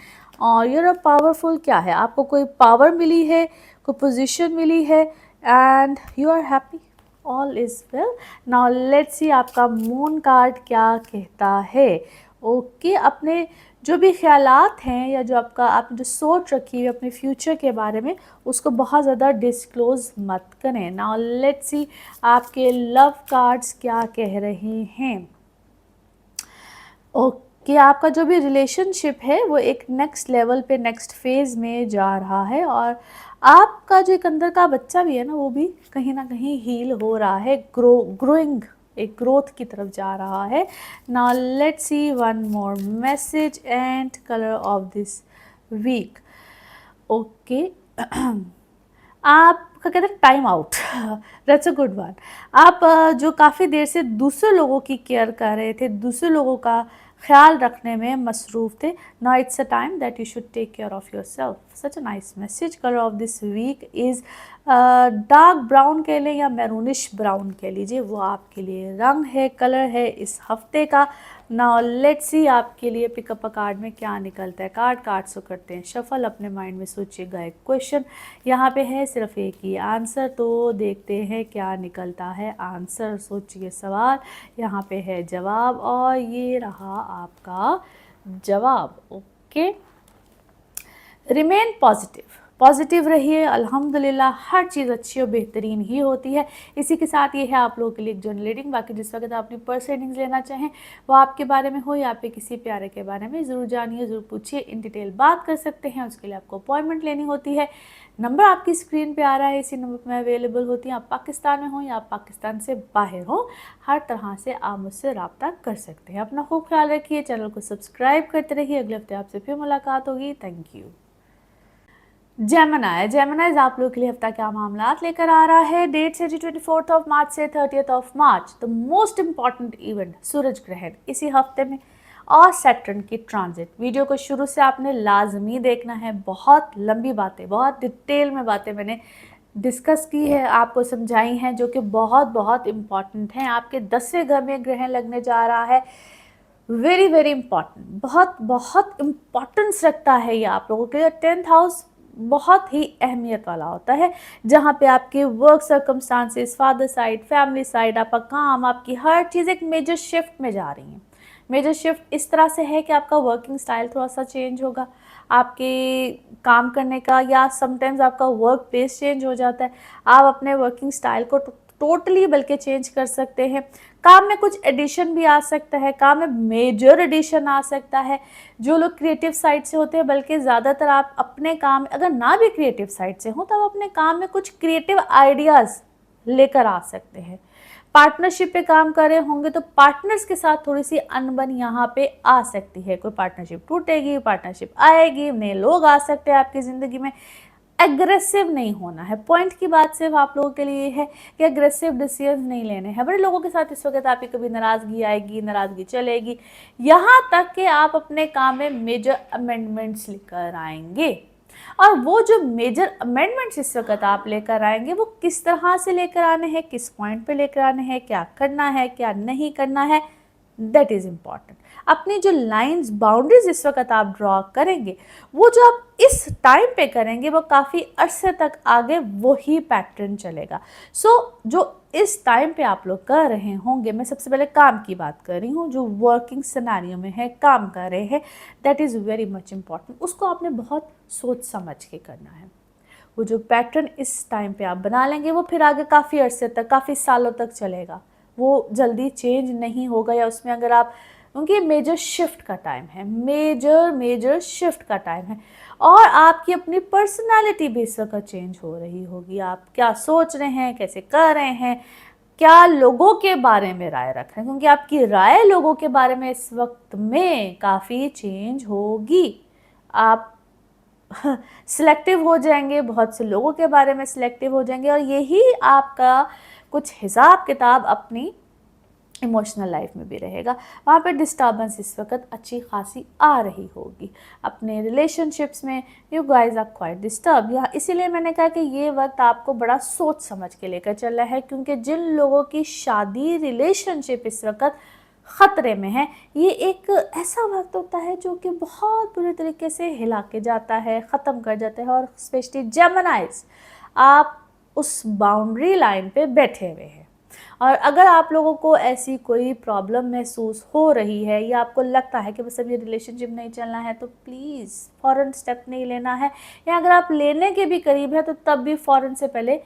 Speaker 1: और यूर अ पावरफुल, क्या है, आपको कोई पावर मिली है, कोई पोजीशन मिली है, and you are happy, all is well. Now let's see आपका मून कार्ड क्या कहता है। ओके, अपने जो भी ख्यालात हैं, या जो आपने जो सोच रखी है अपने फ्यूचर के बारे में, उसको बहुत ज़्यादा डिस्क्लोज़ मत करें। नाउ लेट्स सी आपके लव कार्ड्स क्या कह रहे हैं। ओके, आपका जो भी रिलेशनशिप है वो एक नेक्स्ट लेवल पे, नेक्स्ट फेज़ में जा रहा है, और आपका जो एक अंदर का बच्चा भी है ना, वो भी कहीं ना कहीं हील हो रहा है, ग्रोइंग, एक ग्रोथ की तरफ जा रहा है। Now let's see one more message and colour of this week. Okay, आपका कहते हैं time out, that's a good one. आप जो काफ़ी देर से दूसरे लोगों की केयर कर रहे थे, दूसरे लोगों का ख्याल रखने में मसरूफ़ थे, now it's a time that you should take care of your self. Such a nice message. Colour of this week is dark brown कह लें या मैरूनिश ब्राउन कह लीजिए, वो आपके लिए रंग है, कलर है इस हफ्ते का। नाउ लेट्स सी आपके लिए पिकअप अ कार्ड में क्या निकलता है। कार्ड्स को करते हैं शफल, अपने माइंड में सोचिएगा एक क्वेश्चन, यहाँ पे है सिर्फ एक ही आंसर, तो देखते हैं क्या निकलता है आंसर। सोचिए सवाल, यहाँ पे है जवाब, और ये रहा आपका जवाब। ओके, रिमेन पॉजिटिव, पॉजिटिव रहिए, अल्हम्दुलिल्लाह हर चीज़ अच्छी और बेहतरीन ही होती है। इसी के साथ ये है आप लोगों के लिए एक जनरल रीडिंग। बाकी जिस वक्त आप अपनी पर्सनल रीडिंग्स लेना चाहें वो आपके बारे में हो या आपके किसी प्यारे के बारे में, ज़रूर जानिए, ज़रूर पूछिए, इन डिटेल बात कर सकते हैं। उसके लिए आपको अपॉइंटमेंट लेनी होती है। नंबर आपकी स्क्रीन पे आ रहा है, इसी नंबर पर मैं अवेलेबल होती हैं। आप पाकिस्तान में हो या आप पाकिस्तान से बाहर हो, हर तरह से आप मुझसे रब्ता कर सकते हैं। अपना खूब ख्याल रखिए, चैनल को सब्सक्राइब करते रहिए। अगले हफ्ते आपसे फिर मुलाकात होगी। Thank you. जेमिनाइज आप लोगों के लिए हफ्ता क्या मामला लेकर आ रहा है। डेट से 24 ऑफ मार्च से 30 मार्च, द मोस्ट इंपॉर्टेंट इवेंट सूरज ग्रहण इसी हफ्ते में और सैटर्न की ट्रांजिट। वीडियो को शुरू से आपने लाजमी देखना है। बहुत लंबी बातें, बहुत डिटेल में बातें मैंने डिस्कस की है, आपको समझाई हैं, जो कि बहुत बहुत इम्पॉर्टेंट हैं। आपके 10वें घर में ग्रहण लगने जा रहा है। वेरी वेरी इंपॉर्टेंट, बहुत बहुत इम्पॉर्टेंस रखता है ये आप लोगों के लिए। 10th हाउस बहुत ही अहमियत वाला होता है, जहाँ पे आपके work circumstances, father side, family side, आपका काम, आपकी हर चीज़ एक मेजर शिफ्ट में जा रही है। मेजर शिफ्ट इस तरह से है कि आपका वर्किंग स्टाइल थोड़ा सा चेंज होगा, आपके काम करने का, या समटाइम्स आपका वर्क प्लेस चेंज हो जाता है। आप अपने वर्किंग स्टाइल को टोटली बल्कि चेंज कर सकते हैं। काम में कुछ एडिशन भी आ सकता है, काम में मेजर एडिशन आ सकता है। जो लोग क्रिएटिव साइड से होते हैं, बल्कि ज़्यादातर आप अपने काम, अगर ना भी क्रिएटिव साइड से हो तो आप अपने काम में कुछ क्रिएटिव आइडियाज़ लेकर आ सकते हैं। पार्टनरशिप पे काम कर रहे होंगे तो पार्टनर्स के साथ थोड़ी सी अनबन यहाँ पे आ सकती है। कोई पार्टनरशिप टूटेगी, पार्टनरशिप आएगी, नए लोग आ सकते हैं आपकी ज़िंदगी में। एग्रेसिव नहीं होना है। पॉइंट की बात सिर्फ आप लोगों के लिए है कि एग्रेसिव डिसीजन नहीं लेने हैं। बड़े लोगों के साथ इस वक्त आपकी कभी नाराज़गी आएगी, नाराज़गी चलेगी, यहाँ तक कि आप अपने काम में मेजर अमेंडमेंट्स लेकर आएंगे। और वो जो मेजर अमेंडमेंट्स इस वक्त आप लेकर आएंगे वो किस तरह से लेकर आने हैं, किस पॉइंट पे लेकर आने हैं, क्या करना है, क्या नहीं करना है, दैट इज़ इम्पॉर्टेंट। अपनी जो लाइंस, बाउंड्रीज इस वक्त आप ड्रॉ करेंगे, वो जो आप इस टाइम पे करेंगे वो काफ़ी अरसे तक आगे वही पैटर्न चलेगा। जो इस टाइम पे आप लोग कर रहे होंगे, मैं सबसे पहले काम की बात कर रही हूँ, जो वर्किंग सिनेरियो में है, काम कर रहे हैं, that is very much important. उसको आपने बहुत सोच समझ के करना है। वो जो पैटर्न इस टाइम पे आप बना लेंगे वो फिर आगे काफ़ी अरसे तक, काफ़ी सालों तक चलेगा। वो जल्दी चेंज नहीं होगा, या उसमें अगर आप, क्योंकि मेजर शिफ्ट का टाइम है, मेजर शिफ्ट का टाइम है। और आपकी अपनी पर्सनालिटी भी इस वक्त चेंज हो रही होगी। आप क्या सोच रहे हैं, कैसे कर रहे हैं, क्या लोगों के बारे में राय रख रहे हैं, क्योंकि आपकी राय लोगों के बारे में इस वक्त में काफ़ी चेंज होगी। आप सिलेक्टिव हो जाएंगे, बहुत से लोगों के बारे में सिलेक्टिव हो जाएंगे, और यही आपका कुछ हिसाब किताब अपनी इमोशनल लाइफ में भी रहेगा। वहाँ पे डिस्टर्बेंस इस वक्त अच्छी खासी आ रही होगी अपने रिलेशनशिप्स में। You guys are quite disturb, या इसीलिए मैंने कहा कि ये वक्त आपको बड़ा सोच समझ के लेकर चलना है, क्योंकि जिन लोगों की शादी, रिलेशनशिप इस वक्त ख़तरे में है, ये एक ऐसा वक्त होता है जो कि बहुत बुरे तरीके से हिला के जाता है, ख़त्म कर जाता है। और स्पेशली जेमिनाइज, आप उस बाउंड्री लाइन पे बैठे हुए हैं। और अगर आप लोगों को ऐसी कोई प्रॉब्लम महसूस हो रही है, या आपको लगता है कि बस अब ये रिलेशनशिप नहीं चलना है, तो प्लीज़ फ़ौरन स्टेप नहीं लेना है। या अगर आप लेने के भी करीब है तो तब भी फ़ौरन से पहले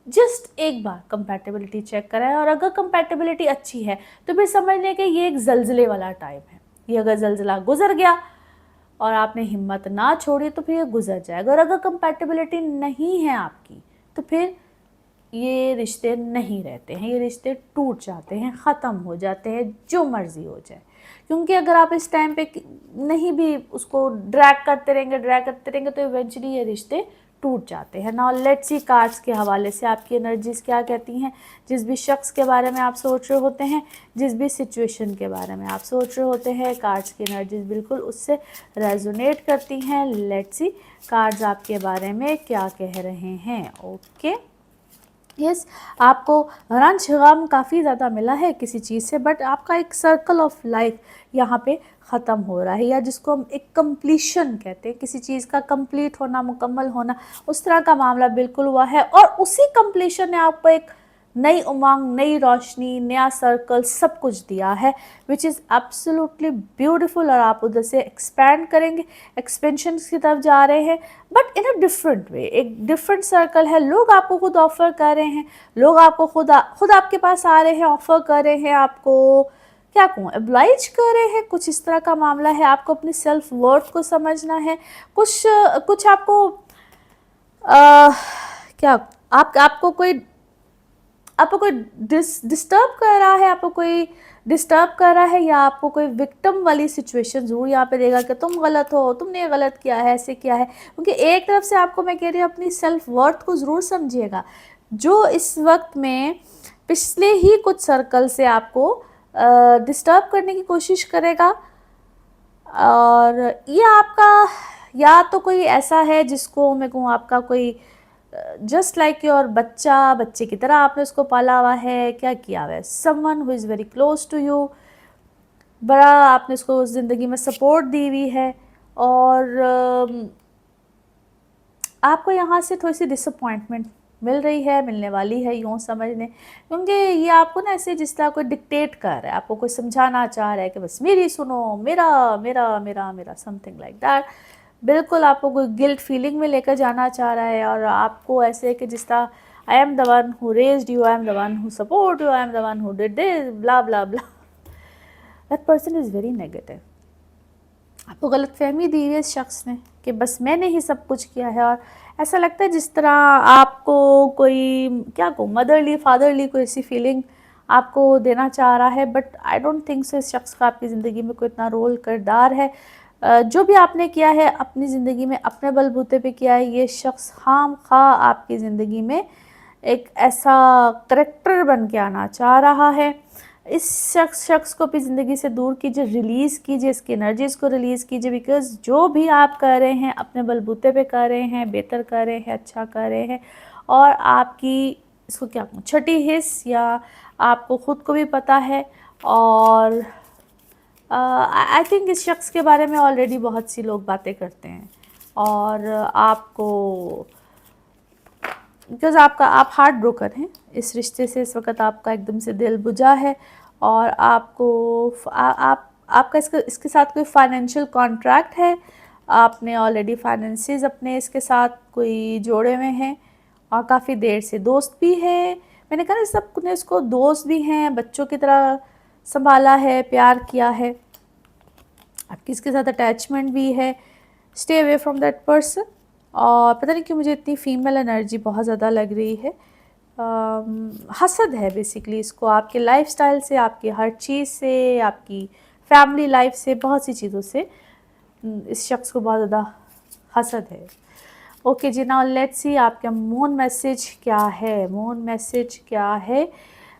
Speaker 1: जस्ट एक बार कंपैटिबिलिटी चेक कराएं। और अगर कंपैटिबिलिटी अच्छी है तो फिर समझ लें कि ये एक ज़लज़ले वाला टाइम है। ये अगर ज़लज़ला गुजर गया और आपने हिम्मत ना छोड़ी तो फिर ये गुजर जाएगा। और अगर कंपैटिबिलिटी नहीं है आपकी तो फिर ये रिश्ते नहीं रहते हैं, ये रिश्ते टूट जाते हैं, ख़त्म हो जाते हैं, जो मर्ज़ी हो जाए। क्योंकि अगर आप इस टाइम पे नहीं भी उसको ड्रैग करते रहेंगे तो इवेंचुअली ये रिश्ते टूट जाते हैं। नाउ लेट्स सी कार्ड्स के हवाले से आपकी एनर्जीज़ क्या कहती हैं। जिस भी शख्स के बारे में आप सोच रहे होते हैं, जिस भी सिचुएशन के बारे में आप सोच रहे होते हैं, कार्ड्स की एनर्जीज़ बिल्कुल उससे रेजोनेट करती हैं। लेट्स सी कार्ड्स आपके बारे में क्या कह रहे हैं। ओके, यस, आपको रंज गम काफ़ी ज़्यादा मिला है किसी चीज़ से, बट आपका एक सर्कल ऑफ लाइफ यहाँ पे ख़त्म हो रहा है, या जिसको हम एक कंप्लीशन कहते हैं, किसी चीज़ का कंप्लीट होना, मुकम्मल होना, उस तरह का मामला बिल्कुल हुआ है। और उसी कंप्लीशन ने आपको एक नई उमंग, नई रोशनी, नया सर्कल सब कुछ दिया है, विच इज़ एब्सोल्युटली ब्यूटीफुल। और आप उधर से एक्सपैंड करेंगे, एक्सपेंशन की तरफ जा रहे हैं, but in a different way. एक डिफरेंट सर्कल है, लोग आपको खुद ऑफर कर रहे हैं, लोग आपको खुद आपके पास आ रहे हैं, ऑफर कर रहे हैं, आपको क्या कहूँ, एब्लाइज कर रहे हैं, कुछ इस तरह का मामला है। आपको अपनी सेल्फ वर्थ को समझना है, कुछ कुछ आपको क्या आपको कोई डिस्टर्ब कर रहा है, आपको कोई डिस्टर्ब कर रहा है, या आपको कोई विक्टिम वाली सिचुएशन ज़रूर यहाँ पे देगा कि तुम गलत हो, तुमने गलत किया है, ऐसे किया है। क्योंकि एक तरफ से आपको मैं कह रही हूँ अपनी सेल्फ वर्थ को ज़रूर समझिएगा। जो इस वक्त में पिछले ही कुछ सर्कल से आपको डिस्टर्ब करने की कोशिश करेगा, और ये आपका या तो कोई ऐसा है जिसको मैं कहूँ आपका कोई जस्ट लाइक योर बच्चे की तरह आपने उसको पाला हुआ है, क्या किया हुआ है, someone who is very close to you, बड़ा आपने उसको ज़िंदगी में सपोर्ट दी हुई है, और आपको यहाँ से थोड़ी सी डिसअपॉइंटमेंट मिल रही है, मिलने वाली है, यूँ समझ लें। क्योंकि ये आपको ना ऐसे जिस तरह कोई डिक्टेट कर रहा है, आपको कोई समझाना चाह रहा है कि बस मेरी सुनो, मेरा मेरा मेरा मेरा समथिंग लाइक दैट। बिल्कुल आपको कोई गिल्ट फीलिंग में लेकर जाना चाह रहा है, और आपको ऐसे कि जिस तरह I am the one who raised you, I am the one who support you, I am the one who did this, blah blah blah. That person is very negative. आपको गलतफहमी दी हुई है इस शख्स ने कि बस मैंने ही सब कुछ किया है, और ऐसा लगता है जिस तरह आपको कोई क्या कहूँ मदरली फादरली कोई ऐसी फीलिंग आपको देना चाह रहा है। But I don't think so इस शख्स का आपकी ज़िंदगी में कोई इतना रोल किरदार है। जो भी आपने किया है अपनी ज़िंदगी में अपने बलबूते पे किया है। ये शख्स खाम खा आपकी ज़िंदगी में एक ऐसा करेक्टर बन के आना चाह रहा है। इस शख्स को अपनी ज़िंदगी से दूर कीजिए, रिलीज़ कीजिए, इसकी एनर्जीज़ को रिलीज़ कीजिए। बिकॉज़ जो भी आप कर रहे हैं अपने बलबूते पे कर रहे हैं, बेहतर कर रहे हैं, अच्छा कर रहे हैं, और आपकी इसको क्या कहूँ छठी हिस्स या आपको ख़ुद को भी पता है। और आई थिंक इस शख्स के बारे में ऑलरेडी बहुत सी लोग बातें करते हैं, और आपको बिकॉज़ आप हार्ट ब्रोकन हैं इस रिश्ते से। इस वक्त आपका एकदम से दिल बुझा है, और आपको आपका इसके साथ कोई फाइनेंशियल कॉन्ट्रैक्ट है। आपने ऑलरेडी फाइनेंसेस अपने इसके साथ कोई जोड़े हुए हैं, और काफ़ी देर से दोस्त भी है। मैंने कहा ना सब ने इसको दोस्त भी हैं, बच्चों की तरह संभाला है, प्यार किया है, आपकी इसके साथ अटैचमेंट भी है। Stay away from that person. और पता नहीं क्यों मुझे इतनी फीमेल एनर्जी बहुत ज़्यादा लग रही है। हसद है बेसिकली इसको आपके लाइफस्टाइल से, आपकी हर चीज़ से, आपकी फैमिली लाइफ से, बहुत सी चीज़ों से इस शख्स को बहुत ज़्यादा हसद है। ओके जी, नाउ लेट्स सी आपका मून मैसेज क्या है। मून मैसेज क्या है?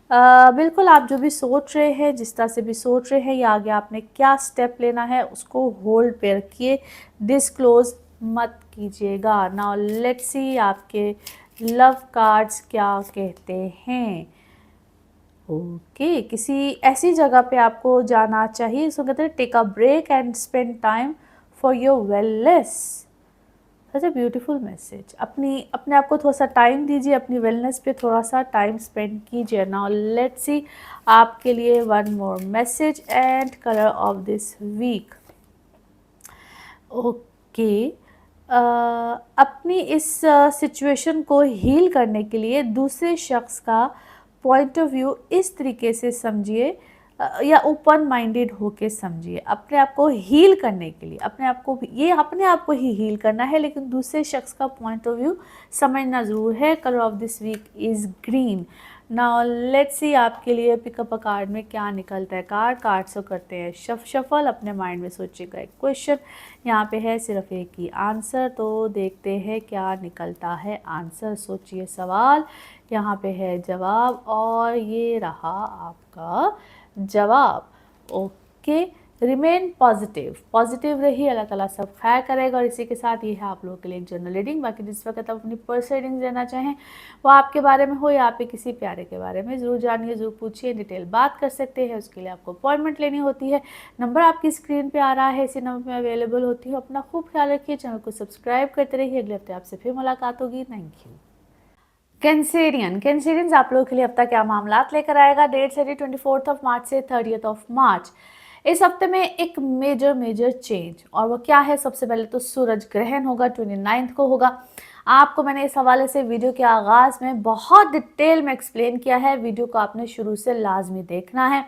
Speaker 1: बिल्कुल आप जो भी सोच रहे हैं, जिस तरह से भी सोच रहे हैं, या आगे आपने क्या स्टेप लेना है उसको होल्ड पे रखिए, डिस्क्लोज मत कीजिएगा। नाउ लेट्स सी आपके लव कार्ड्स क्या कहते हैं। ओके किसी ऐसी जगह पे आपको जाना चाहिए, इसको कहते हैं take a break and spend time for your wellness. Such a beautiful message. अपने आप को थोड़ा सा टाइम दीजिए, अपनी वेलनेस पे थोड़ा सा टाइम स्पेंड कीजिए। नाउ लेट्स सी आपके लिए one more message and colour of this week. Okay अपनी इस सिचुएशन को हील करने के लिए दूसरे शख्स का पॉइंट ऑफ व्यू इस तरीके से समझिए, या ओपन माइंडेड होके समझिए। अपने आप को हील करने के लिए अपने आप को ही हील करना है, लेकिन दूसरे शख्स का पॉइंट ऑफ व्यू समझना ज़रूर है। Colour of this week is green. Now let's see आपके लिए पिकअप अ कार्ड में क्या निकलता है। कार्ड से करते हैं शफल। अपने माइंड में सोचिएगा एक क्वेश्चन, यहाँ पे है सिर्फ एक ही आंसर, तो देखते हैं क्या निकलता है आंसर। सोचिए सवाल, यहाँ पे है जवाब, और ये रहा आपका जवाब। ओके रिमेन पॉजिटिव रहिए, अल्लाह ताला सब खैर करेगा। और इसी के साथ ये है आप लोगों के लिए एक जनरल रीडिंग। बाकी जिस वक्त आप अपनी पर्सनल रीडिंग लेना चाहें, वो आपके बारे में हो या आपके किसी प्यारे के बारे में, ज़रूर जानिए, ज़रूर पूछिए, डिटेल बात कर सकते हैं। उसके लिए आपको अपॉइंटमेंट लेनी होती है। नंबर आपकी स्क्रीन पर आ रहा है, इसी नंबर पर अवेलेबल होती है। अपना खूब ख्याल रखिए, चैनल को सब्सक्राइब करते रहिए। अगले हफ्ते आपसे फिर मुलाकात होगी। Thank you. कैंसेरियंस आप लोगों के लिए हफ्ता क्या मामलात लेकर आएगा। डेट है 24 मार्च से 30 मार्च। इस हफ्ते में एक मेजर चेंज, और वो क्या है? सबसे पहले तो सूरज ग्रहण होगा, 29 को होगा। आपको मैंने इस हवाले से वीडियो के आगाज़ में बहुत डिटेल में एक्सप्लेन किया है। वीडियो को आपने शुरू से लाजमी देखना है।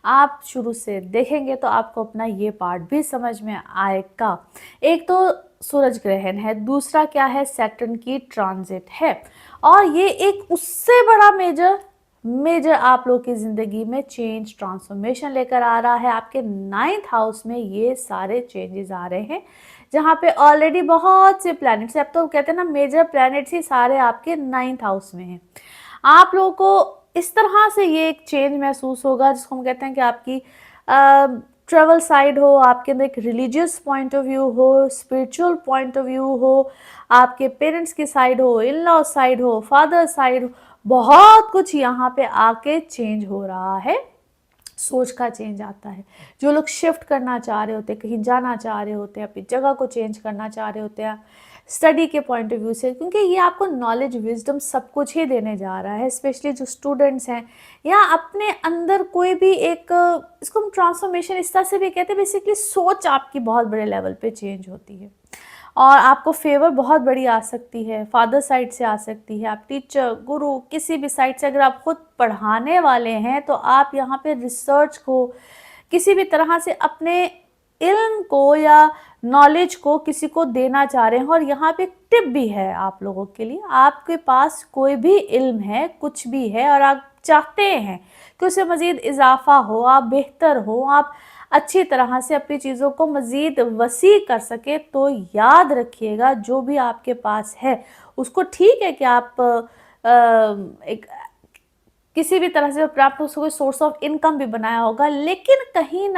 Speaker 1: आप शुरू से देखेंगे तो आपको अपना ये पार्ट भी समझ में आएगा। एक तो सूरज ग्रहण है, दूसरा क्या है? सैटर्न की ट्रांजिट है, और ये एक उससे बड़ा मेजर आप लोग की जिंदगी में चेंज, ट्रांसफॉर्मेशन लेकर आ रहा है। आपके 9th हाउस में ये सारे चेंजेस आ रहे हैं, जहाँ पे ऑलरेडी बहुत से प्लैनेट्स, अब तो कहते हैं ना मेजर प्लैनेट्स ही सारे आपके 9th हाउस में हैं। आप लोगों को इस तरह से ये एक चेंज महसूस होगा, जिसको हम कहते हैं कि आपकी ट्रेवल साइड हो, आपके अंदर एक रिलीजियस पॉइंट ऑफ व्यू हो, स्पिरिचुअल पॉइंट ऑफ व्यू हो, आपके पेरेंट्स की साइड हो, इन लॉ साइड हो, फादर साइड हो, बहुत कुछ यहाँ पे आके चेंज हो रहा है। सोच का चेंज आता है। जो लोग शिफ्ट करना चाह रहे होते हैं, कहीं जाना चाह रहे होते हैं, अपनी जगह को चेंज करना चाह रहे होते हैं स्टडी के पॉइंट ऑफ व्यू से, क्योंकि ये आपको नॉलेज, विजडम सब कुछ ही देने जा रहा है। स्पेशली जो स्टूडेंट्स हैं, या अपने अंदर कोई भी एक, इसको हम ट्रांसफॉर्मेशन इस तरह से भी कहते हैं, बेसिकली सोच आपकी बहुत बड़े लेवल पे चेंज होती है, और आपको फेवर बहुत बड़ी आ सकती है। फादर साइड से आ सकती है, आप टीचर, गुरु, किसी भी साइड से, अगर आप खुद पढ़ाने वाले हैं तो आप यहाँ पे रिसर्च को, किसी भी तरह से अपने इल्म को या नॉलेज को किसी को देना चाह रहे हैं। और यहाँ पे एक टिप भी है आप लोगों के लिए। आपके पास कोई भी इल्म है, कुछ भी है, और आप चाहते हैं कि उससे मज़ीद इजाफा हो, आप बेहतर हो, आप अच्छी तरह से अपनी चीज़ों को मज़ीद वसी कर सके, तो याद रखिएगा जो भी आपके पास है उसको, ठीक है कि आप एक किसी भी तरह से प्राप्त उसको कोई सोर्स ऑफ इनकम भी बनाया होगा, लेकिन कहीं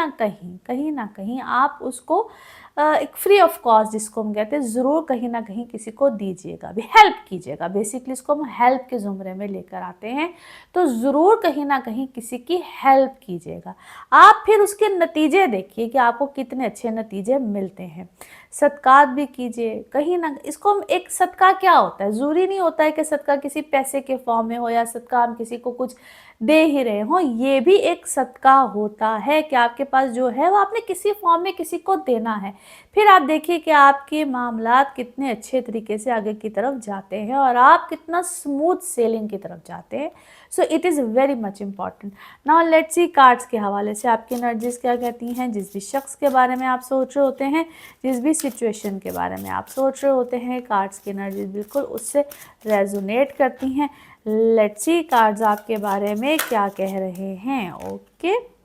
Speaker 1: ना कहीं आप उसको एक फ्री ऑफ कॉस्ट, जिसको हम कहते हैं, ज़रूर कहीं ना कहीं किसी को दीजिएगा, भी हेल्प कीजिएगा। बेसिकली इसको हम हेल्प के ज़ुमरे में लेकर आते हैं, तो ज़रूर कहीं ना कहीं किसी की हेल्प कीजिएगा। आप फिर उसके नतीजे देखिए कि आपको कितने अच्छे नतीजे मिलते हैं। सदकात भी कीजिए कहीं ना, इसको हम, एक सदका क्या होता है, ज़रूरी नहीं होता है कि सदका किसी पैसे के फॉर्म में हो, या सदका हम किसी को कुछ दे ही रहे हो। ये भी एक सदका होता है कि आपके पास जो है वो आपने किसी फॉर्म में किसी को देना है। फिर आप देखिए कि आपके मामलात कितने अच्छे तरीके से आगे की तरफ जाते हैं, और आप कितना स्मूथ सेलिंग की तरफ जाते हैं। So it is very much important. Now let's C cards के हवाले से आपकी एनर्जीज क्या कहती हैं। जिस भी शख्स के बारे में आप सोच रहे होते हैं, जिस भी सिचुएशन के बारे में आप सोच रहे होते हैं, कार्ड्स की एनर्जीज बिल्कुल उससे रेजोनेट करती हैं। लेट्स सी कार्ड्स आपके बारे में क्या कह रहे हैं। ओके,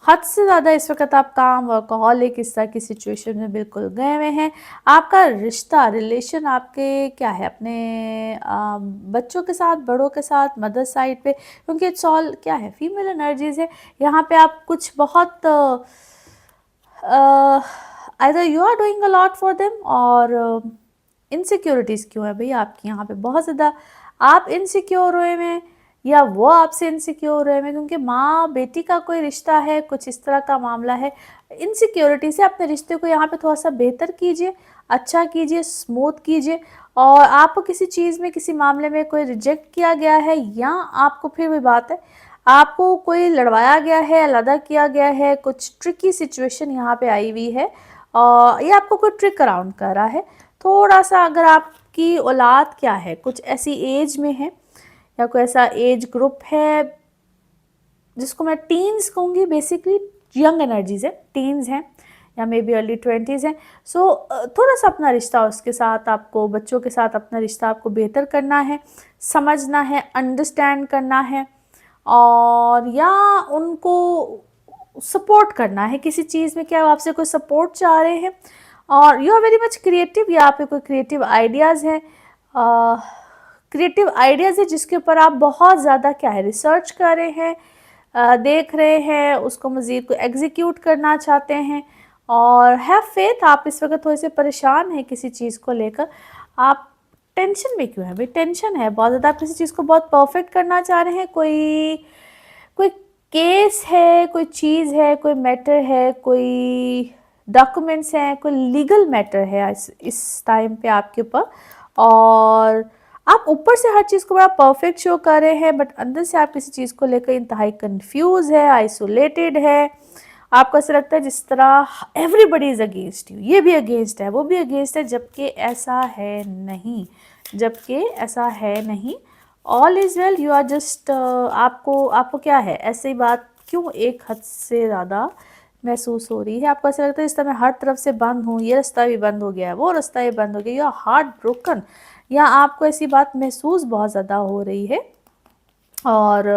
Speaker 1: हद से ज़्यादा इस वक्त आप काम, वर्कहॉलिक, इस तरह की सिचुएशन में बिल्कुल गए हुए हैं। आपका रिश्ता, रिलेशन आपके क्या है, अपने बच्चों के साथ, बड़ों के साथ, मदर साइड पे, क्योंकि इट्स ऑल क्या है, फीमेल एनर्जीज है यहाँ पे। आप कुछ बहुत either you are doing a lot for them, और इनसिक्योरिटीज़ क्यों है भाई आपकी यहाँ पे, बहुत ज़्यादा आप इनसिक्योर हुए हैं, या वो आपसे इनसिक्योर है, क्योंकि माँ बेटी का कोई रिश्ता है, कुछ इस तरह का मामला है। इनसिक्योरिटी से अपने रिश्ते को यहाँ पे थोड़ा सा बेहतर कीजिए, अच्छा कीजिए, स्मूथ कीजिए। और आपको किसी चीज़ में, किसी मामले में कोई रिजेक्ट किया गया है, या आपको फिर वही बात है, आपको कोई लड़वाया गया है, अलग किया गया है, कुछ ट्रिकी सिचुएशन यहाँ पे आई हुई है, और या आपको कोई ट्रिक अराउंड कर रहा है थोड़ा सा। अगर आपकी औलाद क्या है, कुछ ऐसी एज में है, या कोई ऐसा एज ग्रुप है जिसको मैं टीन्स कहूँगी, बेसिकली यंग एनर्जीज है, टीन्स हैं, या मे बी अर्ली 20s हैं। सो थोड़ा सा अपना रिश्ता उसके साथ, आपको बच्चों के साथ अपना रिश्ता आपको बेहतर करना है, समझना है, अंडरस्टैंड करना है, और या उनको सपोर्ट करना है किसी चीज़ में। क्या आपसे कोई सपोर्ट चाह रहे हैं, और you are very much creative, या आप पे कोई क्रिएटिव आइडियाज़ हैं, जिसके ऊपर आप बहुत ज़्यादा क्या है, रिसर्च कर रहे हैं, देख रहे हैं, उसको मज़ीद को एग्जीक्यूट करना चाहते हैं। और हैव फेथ, आप इस वक्त थोड़े से परेशान हैं किसी चीज़ को लेकर। आप टेंशन में क्यों है भाई, टेंशन है बहुत ज़्यादा, आप किसी चीज़ को बहुत परफेक्ट करना चाह रहे हैं। कोई केस है, कोई चीज़ है, कोई मैटर है, कोई डॉक्यूमेंट्स हैं, कोई लीगल मैटर है इस टाइम पे आपके ऊपर, और आप ऊपर से हर चीज़ को बड़ा परफेक्ट शो कर रहे हैं, बट अंदर से आप किसी चीज़ को लेकर इंतहाई कंफ्यूज है, आइसोलेटेड है। आपको ऐसा लगता है जिस तरह एवरीबडी इज अगेंस्ट यू, ये भी अगेंस्ट है, वो भी अगेंस्ट है, जबकि ऐसा है नहीं, जबकि ऐसा है नहीं। All is well, you are just, आपको आपको क्या है, ऐसी बात क्यों एक हद से ज़्यादा महसूस हो रही है? आपको ऐसा लगता है इस तरह हर तरफ से बंद हूँ, ये रास्ता भी बंद हो गया है, वो रास्ता भी बंद हो गया, यू आर हार्ट ब्रोकन, या आपको ऐसी बात महसूस बहुत ज़्यादा हो रही है। और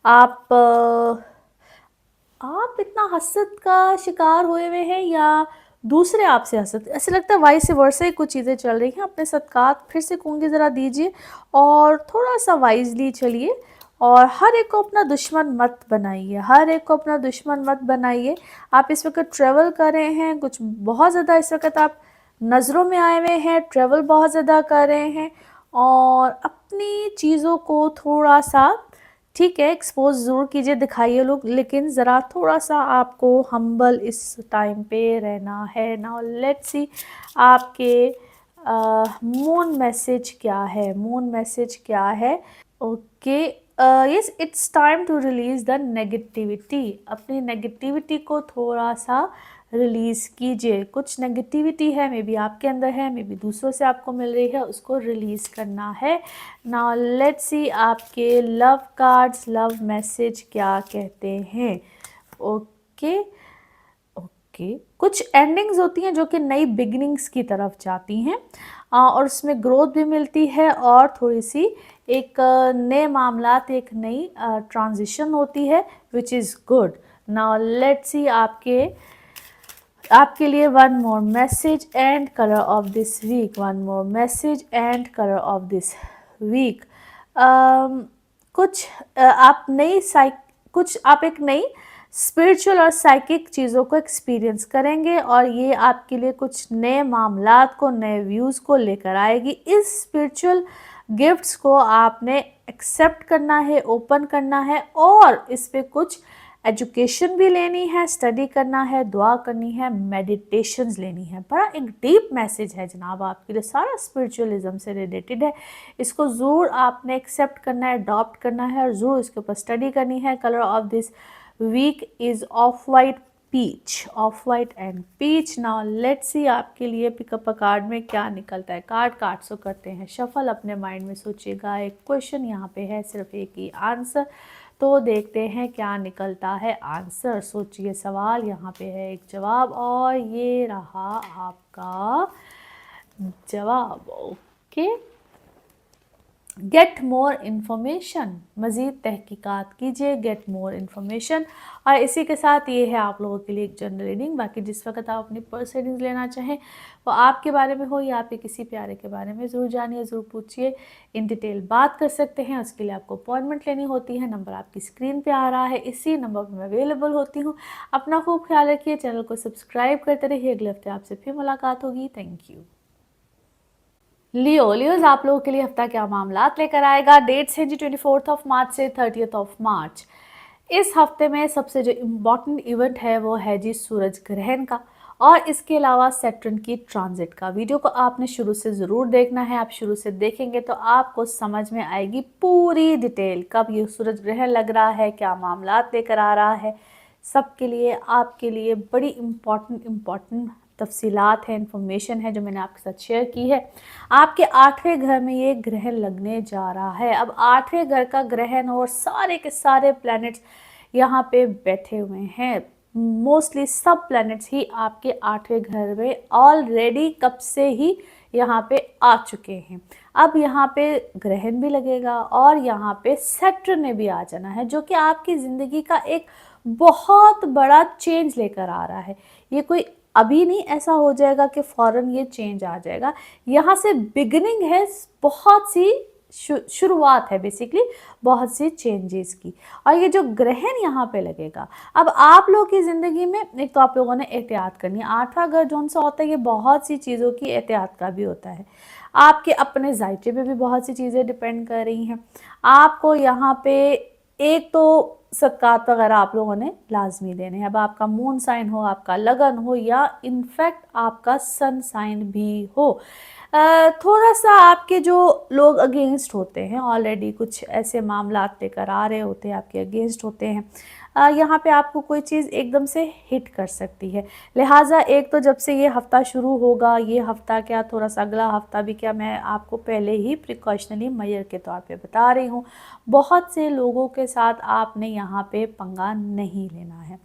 Speaker 1: आप इतना हसद का शिकार हुए हुए हैं, या दूसरे आपसे हसद, ऐसे लगता है वाइस वर्सा ही कुछ चीज़ें चल रही हैं। अपने सत्कार फिर से कहूँगी ज़रा दीजिए, और थोड़ा सा वाइजली चलिए, और हर एक को अपना दुश्मन मत बनाइए, हर एक को अपना दुश्मन मत बनाइए। आप इस वक्त ट्रैवल कर रहे हैं, कुछ बहुत ज़्यादा इस वक्त आप नज़रों में आए हुए हैं, ट्रैवल बहुत ज़्यादा कर रहे हैं, और अपनी चीज़ों को थोड़ा सा, ठीक है, एक्सपोज ज़रूर कीजिए, दिखाइए लोग, लेकिन ज़रा थोड़ा सा आपको हम्बल इस टाइम पे रहना है। नाउ लेट्स सी आपके मून मैसेज क्या है, मून मैसेज क्या है? Okay, yes, it's time to release the negativity. अपनी नेगेटिविटी को थोड़ा सा रिलीज़ कीजिए। कुछ नेगेटिविटी है, मे बी आपके अंदर है, मे बी दूसरों से आपको मिल रही है, उसको रिलीज़ करना है। नाउ लेट्स सी आपके लव कार्ड्स, लव मैसेज क्या कहते हैं? ओके ओके, कुछ एंडिंग्स होती हैं जो कि नई बिगिनिंग्स की तरफ जाती हैं, और उसमें ग्रोथ भी मिलती है, और थोड़ी सी एक नए मामलात, एक नई ट्रांजिशन होती है, which is good. Now let's see आपके लिए one more message and colour of this week, one more message and colour of this week. कुछ आप एक नई स्पिरिचुअल और साइकिक चीज़ों को एक्सपीरियंस करेंगे, और ये आपके लिए कुछ नए मामलात को, नए व्यूज़ को लेकर आएगी। इस स्पिरिचुअल गिफ्ट्स को आपने एक्सेप्ट करना है, ओपन करना है, और इस पे कुछ एजुकेशन भी लेनी है, स्टडी करना है, दुआ करनी है, मेडिटेशंस लेनी है। बड़ा एक डीप मैसेज है जनाब आपके लिए, सारा स्पिरिचुअलिज्म से रिलेटेड है। इसको ज़रूर आपने एक्सेप्ट करना है, अडॉप्ट करना है, और ज़रूर इसके ऊपर स्टडी करनी है। Colour of this week is off white peach, off white and peach. Now let's see आपके लिए पिकअप अ कार्ड में क्या निकलता है। कार्ड सो करते हैं शफल, अपने माइंड में सोचिएगा। एक क्वेश्चन यहाँ पे है, सिर्फ एक ही आंसर, तो देखते हैं क्या निकलता है आंसर। सोचिए सवाल, यहाँ पे है एक जवाब, और ये रहा आपका जवाब। ओके, गेट मोर इन्फॉर्मेशन, मज़ीद तहकीकात कीजिए, गेट मोर इन्फॉर्मेशन। और इसी के साथ ये है आप लोगों के लिए एक जनरल रीडिंग। बाकी जिस वक्त आप अपनी पर्सनल रीडिंग लेना चाहें, वो आपके बारे में हो या आपके किसी प्यारे के बारे में, ज़रूर जानिए, ज़रूर पूछिए, इन डिटेल बात कर सकते हैं। उसके लिए आपको अपॉइंटमेंट लेनी होती है। नंबर आपकी स्क्रीन पर आ रहा है, इसी नंबर पर मैं अवेलेबल होती हूँ। अपना खूब ख्याल रखिए, चैनल को सब्सक्राइब करते रहिए। अगले हफ्ते आपसे फिर मुलाकात होगी। Thank you. लियोज आप लोगों के लिए हफ्ता क्या मामलात लेकर आएगा। डेट्स हैं जी 24 मार्च से 30 मार्च। इस हफ्ते में सबसे जो इम्पॉर्टेंट इवेंट है वो है जी सूरज ग्रहण का, और इसके अलावा सैटर्न की ट्रांजिट का। वीडियो को आपने शुरू से ज़रूर देखना है। आप शुरू से देखेंगे तो आपको समझ में आएगी पूरी डिटेल, कब ये सूरज ग्रहण लग रहा है, क्या मामलात लेकर आ रहा है। सबके लिए, आपके लिए बड़ी इम्पॉर्टेंट तफसीलात है, इन्फॉर्मेशन है जो मैंने आपके साथ शेयर की है। आपके 8वें घर में ये ग्रहण लगने जा रहा है। अब 8वें घर का ग्रहण, और सारे के सारे प्लैनेट्स यहाँ पे बैठे हुए हैं। मोस्टली सब प्लैनेट्स ही आपके 8वें घर में ऑलरेडी कब से ही यहाँ पे आ चुके हैं। अब यहाँ पे ग्रहण भी लगेगा, और यहाँ पे सैटर्न ने भी आ जाना है, जो कि आपकी ज़िंदगी का एक बहुत बड़ा चेंज लेकर आ रहा है। ये कोई अभी नहीं ऐसा हो जाएगा कि फ़ौरन ये चेंज आ जाएगा। यहाँ से बिगिनिंग है, बहुत सी शुरुआत है बेसिकली बहुत सी चेंजेस की। और ये जो ग्रहण यहाँ पे लगेगा, अब आप लोगों की ज़िंदगी में एक तो आप लोगों ने एहतियात करनी है। 8वां घर जो सा होता है, ये बहुत सी चीज़ों की एहतियात का भी होता है। आपके अपने जायचे पे भी बहुत सी चीज़ें डिपेंड कर रही हैं। आपको यहाँ पे एक तो सदकात वगैरह आप लोगों ने लाजमी देने हैं। अब आपका मून साइन हो, आपका लगन हो, या इनफैक्ट आपका सन साइन भी हो, थोड़ा सा आपके जो लोग अगेंस्ट होते हैं, ऑलरेडी कुछ ऐसे मामला लेकर आ रहे होते हैं, आपके अगेंस्ट होते हैं, यहाँ पे आपको कोई चीज़ एकदम से हिट कर सकती है। लिहाजा एक तो जब से ये हफ़्ता शुरू होगा, ये हफ़्ता क्या थोड़ा सा अगला हफ़्ता भी क्या, मैं आपको पहले ही प्रिकॉशनरी मेजर के तौर पे बता रही हूँ, बहुत से लोगों के साथ आपने यहाँ पे पंगा नहीं लेना है।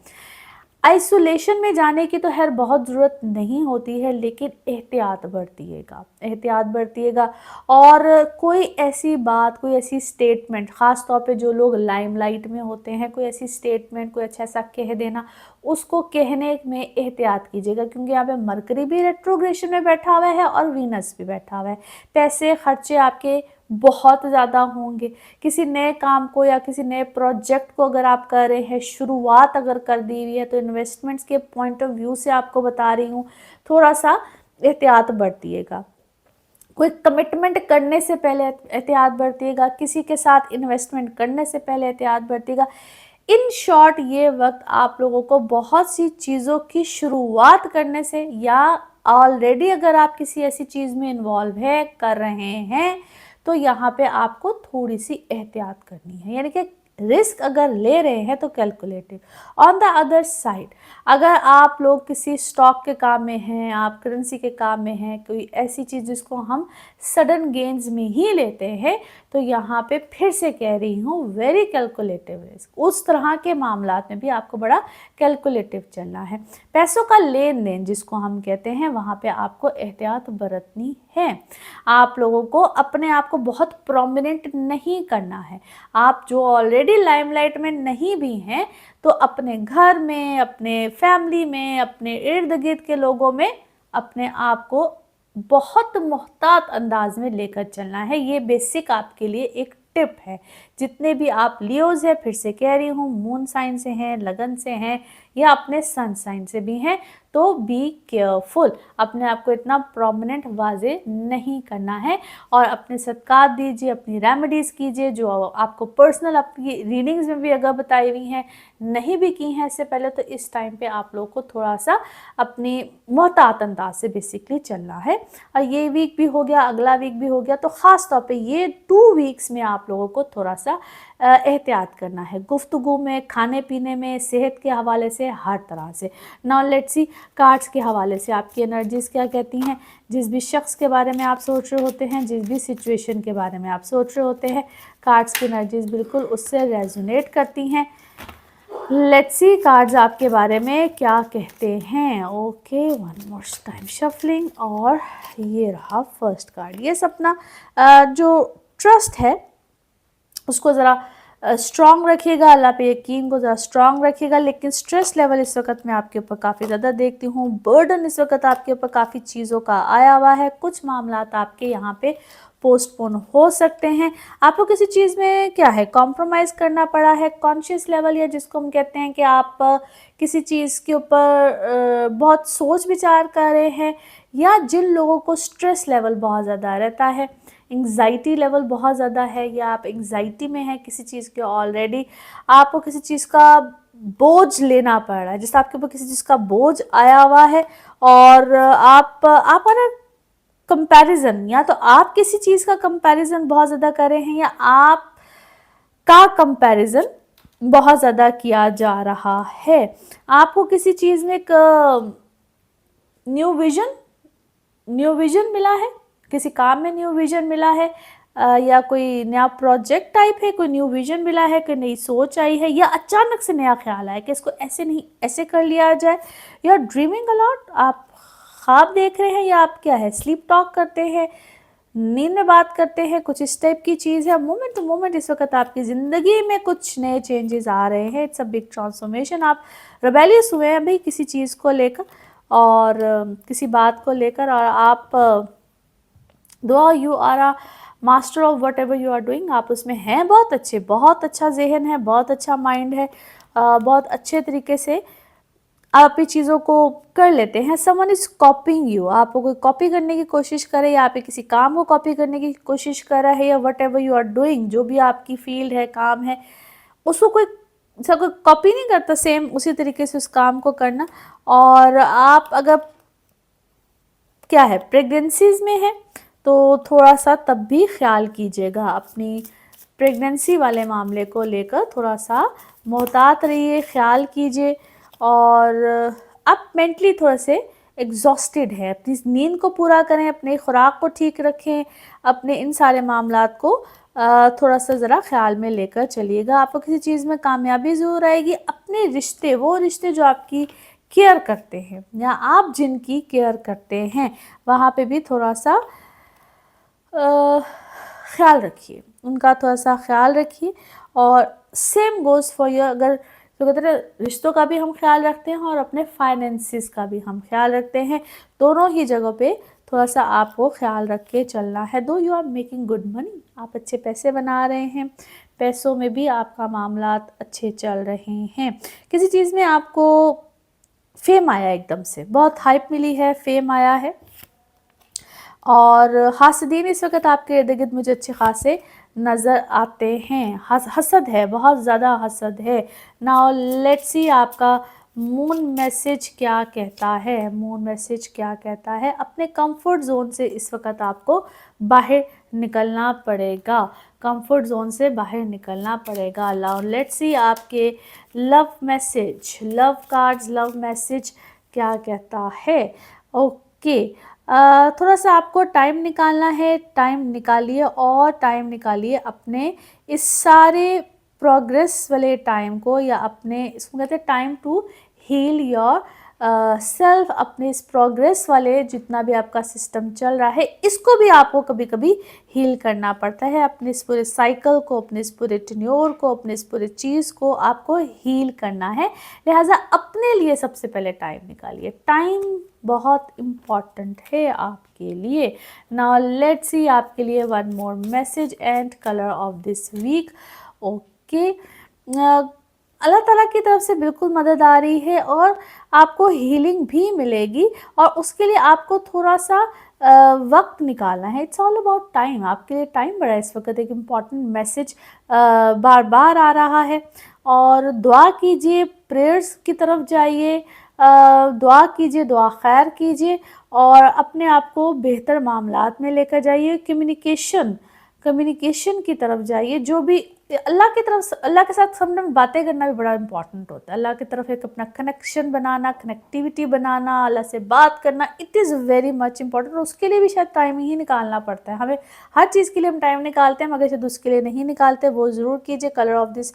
Speaker 1: आइसोलेशन में जाने की तो खैर बहुत ज़रूरत नहीं होती है, लेकिन एहतियात बरतिएगा, एहतियात बरतिएगा। और कोई ऐसी बात, कोई ऐसी स्टेटमेंट, ख़ास तौर पे जो लोग लाइमलाइट में होते हैं, कोई ऐसी स्टेटमेंट, कोई अच्छा ऐसा कह देना, उसको कहने में एहतियात कीजिएगा, क्योंकि यहाँ पे मरकरी भी रेट्रोग्रेशन में बैठा हुआ है और वीनस भी बैठा हुआ है। पैसे खर्चे आपके बहुत ज़्यादा होंगे। किसी नए काम को या किसी नए प्रोजेक्ट को अगर आप कर रहे हैं, शुरुआत अगर कर दी हुई है, तो इन्वेस्टमेंट्स के पॉइंट ऑफ व्यू से आपको बता रही हूँ, थोड़ा सा एहतियात बरतिएगा। कोई कमिटमेंट करने से पहले एहतियात बरतिएगा, किसी के साथ इन्वेस्टमेंट करने से पहले एहतियात बरतिएगा। इन शॉर्ट ये वक्त आप लोगों को बहुत सी चीज़ों की शुरुआत करने से, या ऑलरेडी अगर आप किसी ऐसी चीज़ में इन्वॉल्व है, कर रहे हैं, तो यहाँ पे आपको थोड़ी सी एहतियात करनी है। यानी कि रिस्क अगर ले रहे हैं तो calculative. On the other side, अगर आप लोग किसी स्टॉक के काम में हैं, आप करेंसी के काम में हैं, कोई ऐसी चीज़ जिसको हम सडन गेन्स में ही लेते हैं, तो यहाँ पे फिर से कह रही हूँ, वेरी कैलकुलेटिव रिस्क। उस तरह के मामलात में भी आपको बड़ा कैलकुलेटिव चलना है। पैसों का लेन देन जिसको हम कहते हैं, वहाँ पे आपको एहतियात बरतनी है। आप लोगों को अपने आप को बहुत प्रोमिनेंट नहीं करना है। आप जो ऑलरेडी लाइमलाइट में नहीं भी हैं, तो अपने घर में, अपने फैमिली में, अपने इर्द गिर्द के लोगों में अपने आप को बहुत मोहतात अंदाज में लेकर चलना है। ये बेसिक आपके लिए एक टिप है। जितने भी आप लियोज है, फिर से कह रही हूँ, मून साइन से हैं, लगन से हैं, या अपने सन साइन से भी हैं, तो बी केयरफुल। अपने आप को इतना प्रोमिनेंट वाजे नहीं करना है, और अपने सदकात दीजिए, अपनी रेमेडीज़ कीजिए जो आपको पर्सनल आपकी रीडिंग्स में भी अगर बताई हुई हैं, नहीं भी की हैं इससे पहले, तो इस टाइम पे आप लोग को थोड़ा सा अपनी मोहतात अंदाज से बेसिकली चलना है। और ये वीक भी हो गया, अगला वीक भी हो गया, तो ख़ास तौर पे ये 2 वीक्स में आप लोगों को थोड़ा सा एहतियात करना है, गुफ्तगू में, खाने पीने में, सेहत के हवाले से, हर तरह से। नाउ लेट्स सी कार्ड्स के हवाले से आपकी एनर्जीज़ क्या कहती हैं। जिस भी शख्स के बारे में आप सोच रहे होते हैं, जिस भी सिचुएशन के बारे में आप सोच रहे होते हैं, कार्ड्स की एनर्जीज़ बिल्कुल उससे रेजोनेट करती हैं। लेट्स सी कार्ड्स आपके बारे में क्या कहते हैं। Okay, one more time shuffling, और ये रहा फर्स्ट कार्ड। ये सपना जो ट्रस्ट है उसको ज़रा स्ट्रॉन्ग रखिएगा, अल्लाह पे यकीन को ज़रा स्ट्रॉन्ग रखिएगा। लेकिन स्ट्रेस लेवल इस वक्त मैं आपके ऊपर काफ़ी ज़्यादा देखती हूँ। बर्डन इस वक्त आपके ऊपर काफ़ी चीज़ों का आया हुआ है। कुछ मामलात आपके यहाँ पे पोस्टपोन हो सकते हैं। आपको किसी चीज़ में क्या है, कॉम्प्रोमाइज़ करना पड़ा है। कॉन्शियस लेवल, या जिसको हम कहते हैं कि आप किसी चीज़ के ऊपर बहुत सोच विचार कर रहे हैं, या जिन लोगों को स्ट्रेस लेवल बहुत ज़्यादा रहता है, एंग्जाइटी लेवल बहुत ज़्यादा है, या आप एंग्जाइटी में हैं किसी चीज़ के, ऑलरेडी आपको किसी चीज़ का बोझ लेना पड़ रहा है, जैसे आपके ऊपर किसी चीज़ का बोझ आया हुआ है, और आप ना कंपैरिजन, या तो आप किसी चीज़ का कंपैरिजन बहुत ज़्यादा कर रहे हैं, या आप का कंपैरिजन बहुत ज़्यादा किया जा रहा है। आपको किसी चीज़ में एक न्यू विजन मिला है, किसी काम में न्यू विजन मिला है, या कोई नया प्रोजेक्ट टाइप है, कोई न्यू विजन मिला है, कोई नई सोच आई है, या अचानक से नया ख्याल आया कि इसको ऐसे नहीं ऐसे कर लिया जाए। यू आर ड्रीमिंग अलॉट, आप ख्वाब देख रहे हैं, या आप क्या है, स्लीप टॉक करते हैं, नींद में बात करते हैं, कुछ इस टाइप की चीज़ है। मोमेंट टू मोमेंट इस वक्त आपकी ज़िंदगी में कुछ नए चेंजेस आ रहे हैं। It's a big transformation. आप रेबेलियस हुए हैं भाई किसी चीज़ को लेकर, और किसी बात को लेकर, और आप दो you are a master of whatever you are doing. आप उसमें हैं बहुत अच्छे, बहुत अच्छा जहन है, बहुत अच्छा माइंड है, बहुत अच्छे तरीके से आप ये चीज़ों को कर लेते हैं। समवन इज़ कॉपिंग यू, आप कोई कॉपी करने की कोशिश करे, या आप किसी काम को कॉपी करने की कोशिश कर रहा है, या whatever you are doing, जो भी आपकी फील्ड है, काम है, उसको कोई कॉपी नहीं करता, सेम उसी तरीके से उस काम को करना। और आप अगर क्या है, प्रेगनेंसीज में है, तो थोड़ा सा तब भी ख्याल कीजिएगा अपनी प्रेगनेंसी वाले मामले को लेकर, थोड़ा सा मोहतात रहिए, ख्याल कीजिए। और आप मेंटली थोड़े से एग्जॉस्टेड हैं, अपनी नींद को पूरा करें, अपनी खुराक को ठीक रखें, अपने इन सारे मामलात को थोड़ा सा ज़रा ख्याल में लेकर चलिएगा। आपको किसी चीज़ में कामयाबी ज़रूर आएगी। अपने रिश्ते, वो रिश्ते जो आपकी केयर करते हैं या आप जिनकी केयर करते हैं, वहाँ पे भी थोड़ा सा ख्याल रखिए, उनका थोड़ा सा ख्याल रखिए। और सेम गोज़ फॉर योर, अगर तो कहते हैं रिश्तों का भी हम ख्याल रखते हैं और अपने फाइनेंसिस का भी हम ख्याल रखते हैं, दोनों ही जगहों पे थोड़ा सा आपको ख्याल रख के चलना है। दो you are making good money, आप अच्छे पैसे बना रहे हैं, पैसों में भी आपका मामलात अच्छे चल रहे हैं। किसी चीज़ में आपको फेम आया, एकदम से बहुत हाइप मिली है, फेम आया है, और हासदीन इस वक्त आपके इर्द गिर्द मुझे अच्छे खासे नज़र आते हैं। हसद है, बहुत ज़्यादा हसद है। नाउ लेट्स सी आपका मून मैसेज क्या कहता है। मून मैसेज क्या कहता है? अपने कंफर्ट जोन से इस वक्त आपको बाहर निकलना पड़ेगा, कंफर्ट जोन से बाहर निकलना पड़ेगा। नाउ लेट्स सी आपके love message, love cards, love message क्या कहता है। ओके, थोड़ा सा आपको टाइम निकालना है, टाइम निकालिए, और टाइम निकालिए अपने इस सारे प्रोग्रेस वाले टाइम को, या अपने इसको कहते हैं time to heal your self. अपने इस प्रोग्रेस वाले जितना भी आपका सिस्टम चल रहा है, इसको भी आपको कभी कभी हील करना पड़ता है। अपने इस पूरे साइकिल को, अपने इस पूरे टेन्योर को, अपने इस पूरे चीज़ को आपको हील करना है। लिहाजा अपने लिए सबसे पहले टाइम निकालिए, टाइम बहुत इम्पॉर्टेंट है आपके लिए। नाउ लेट्स सी आपके लिए one more message and colour of this week. Okay, अल्लाह ताला की तरफ से बिल्कुल मदद आ रही है और आपको हीलिंग भी मिलेगी, और उसके लिए आपको थोड़ा सा वक्त निकालना है। इट्स ऑल अबाउट टाइम, आपके लिए टाइम बड़ा इस वक्त एक इम्पॉर्टेंट मैसेज बार बार आ रहा है। और दुआ कीजिए, प्रेयर्स की तरफ जाइए, दुआ कीजिए, दुआ खैर कीजिए, और अपने आप को बेहतर मामलात में लेकर जाइए। कम्युनिकेशन की तरफ जाइए। जो भी अल्लाह की तरफ, अल्लाह के साथ सामने बातें करना भी बड़ा इंपॉर्टेंट होता है। अल्लाह की तरफ एक अपना कनेक्शन बनाना, कनेक्टिविटी बनाना, अल्लाह से बात करना, it is very much important. और उसके लिए भी शायद टाइम ही निकालना पड़ता है हमें। हर चीज़ के लिए हम टाइम निकालते हैं, मगर शायद उसके लिए नहीं निकालते, वो ज़रूर कीजिए। Colour of this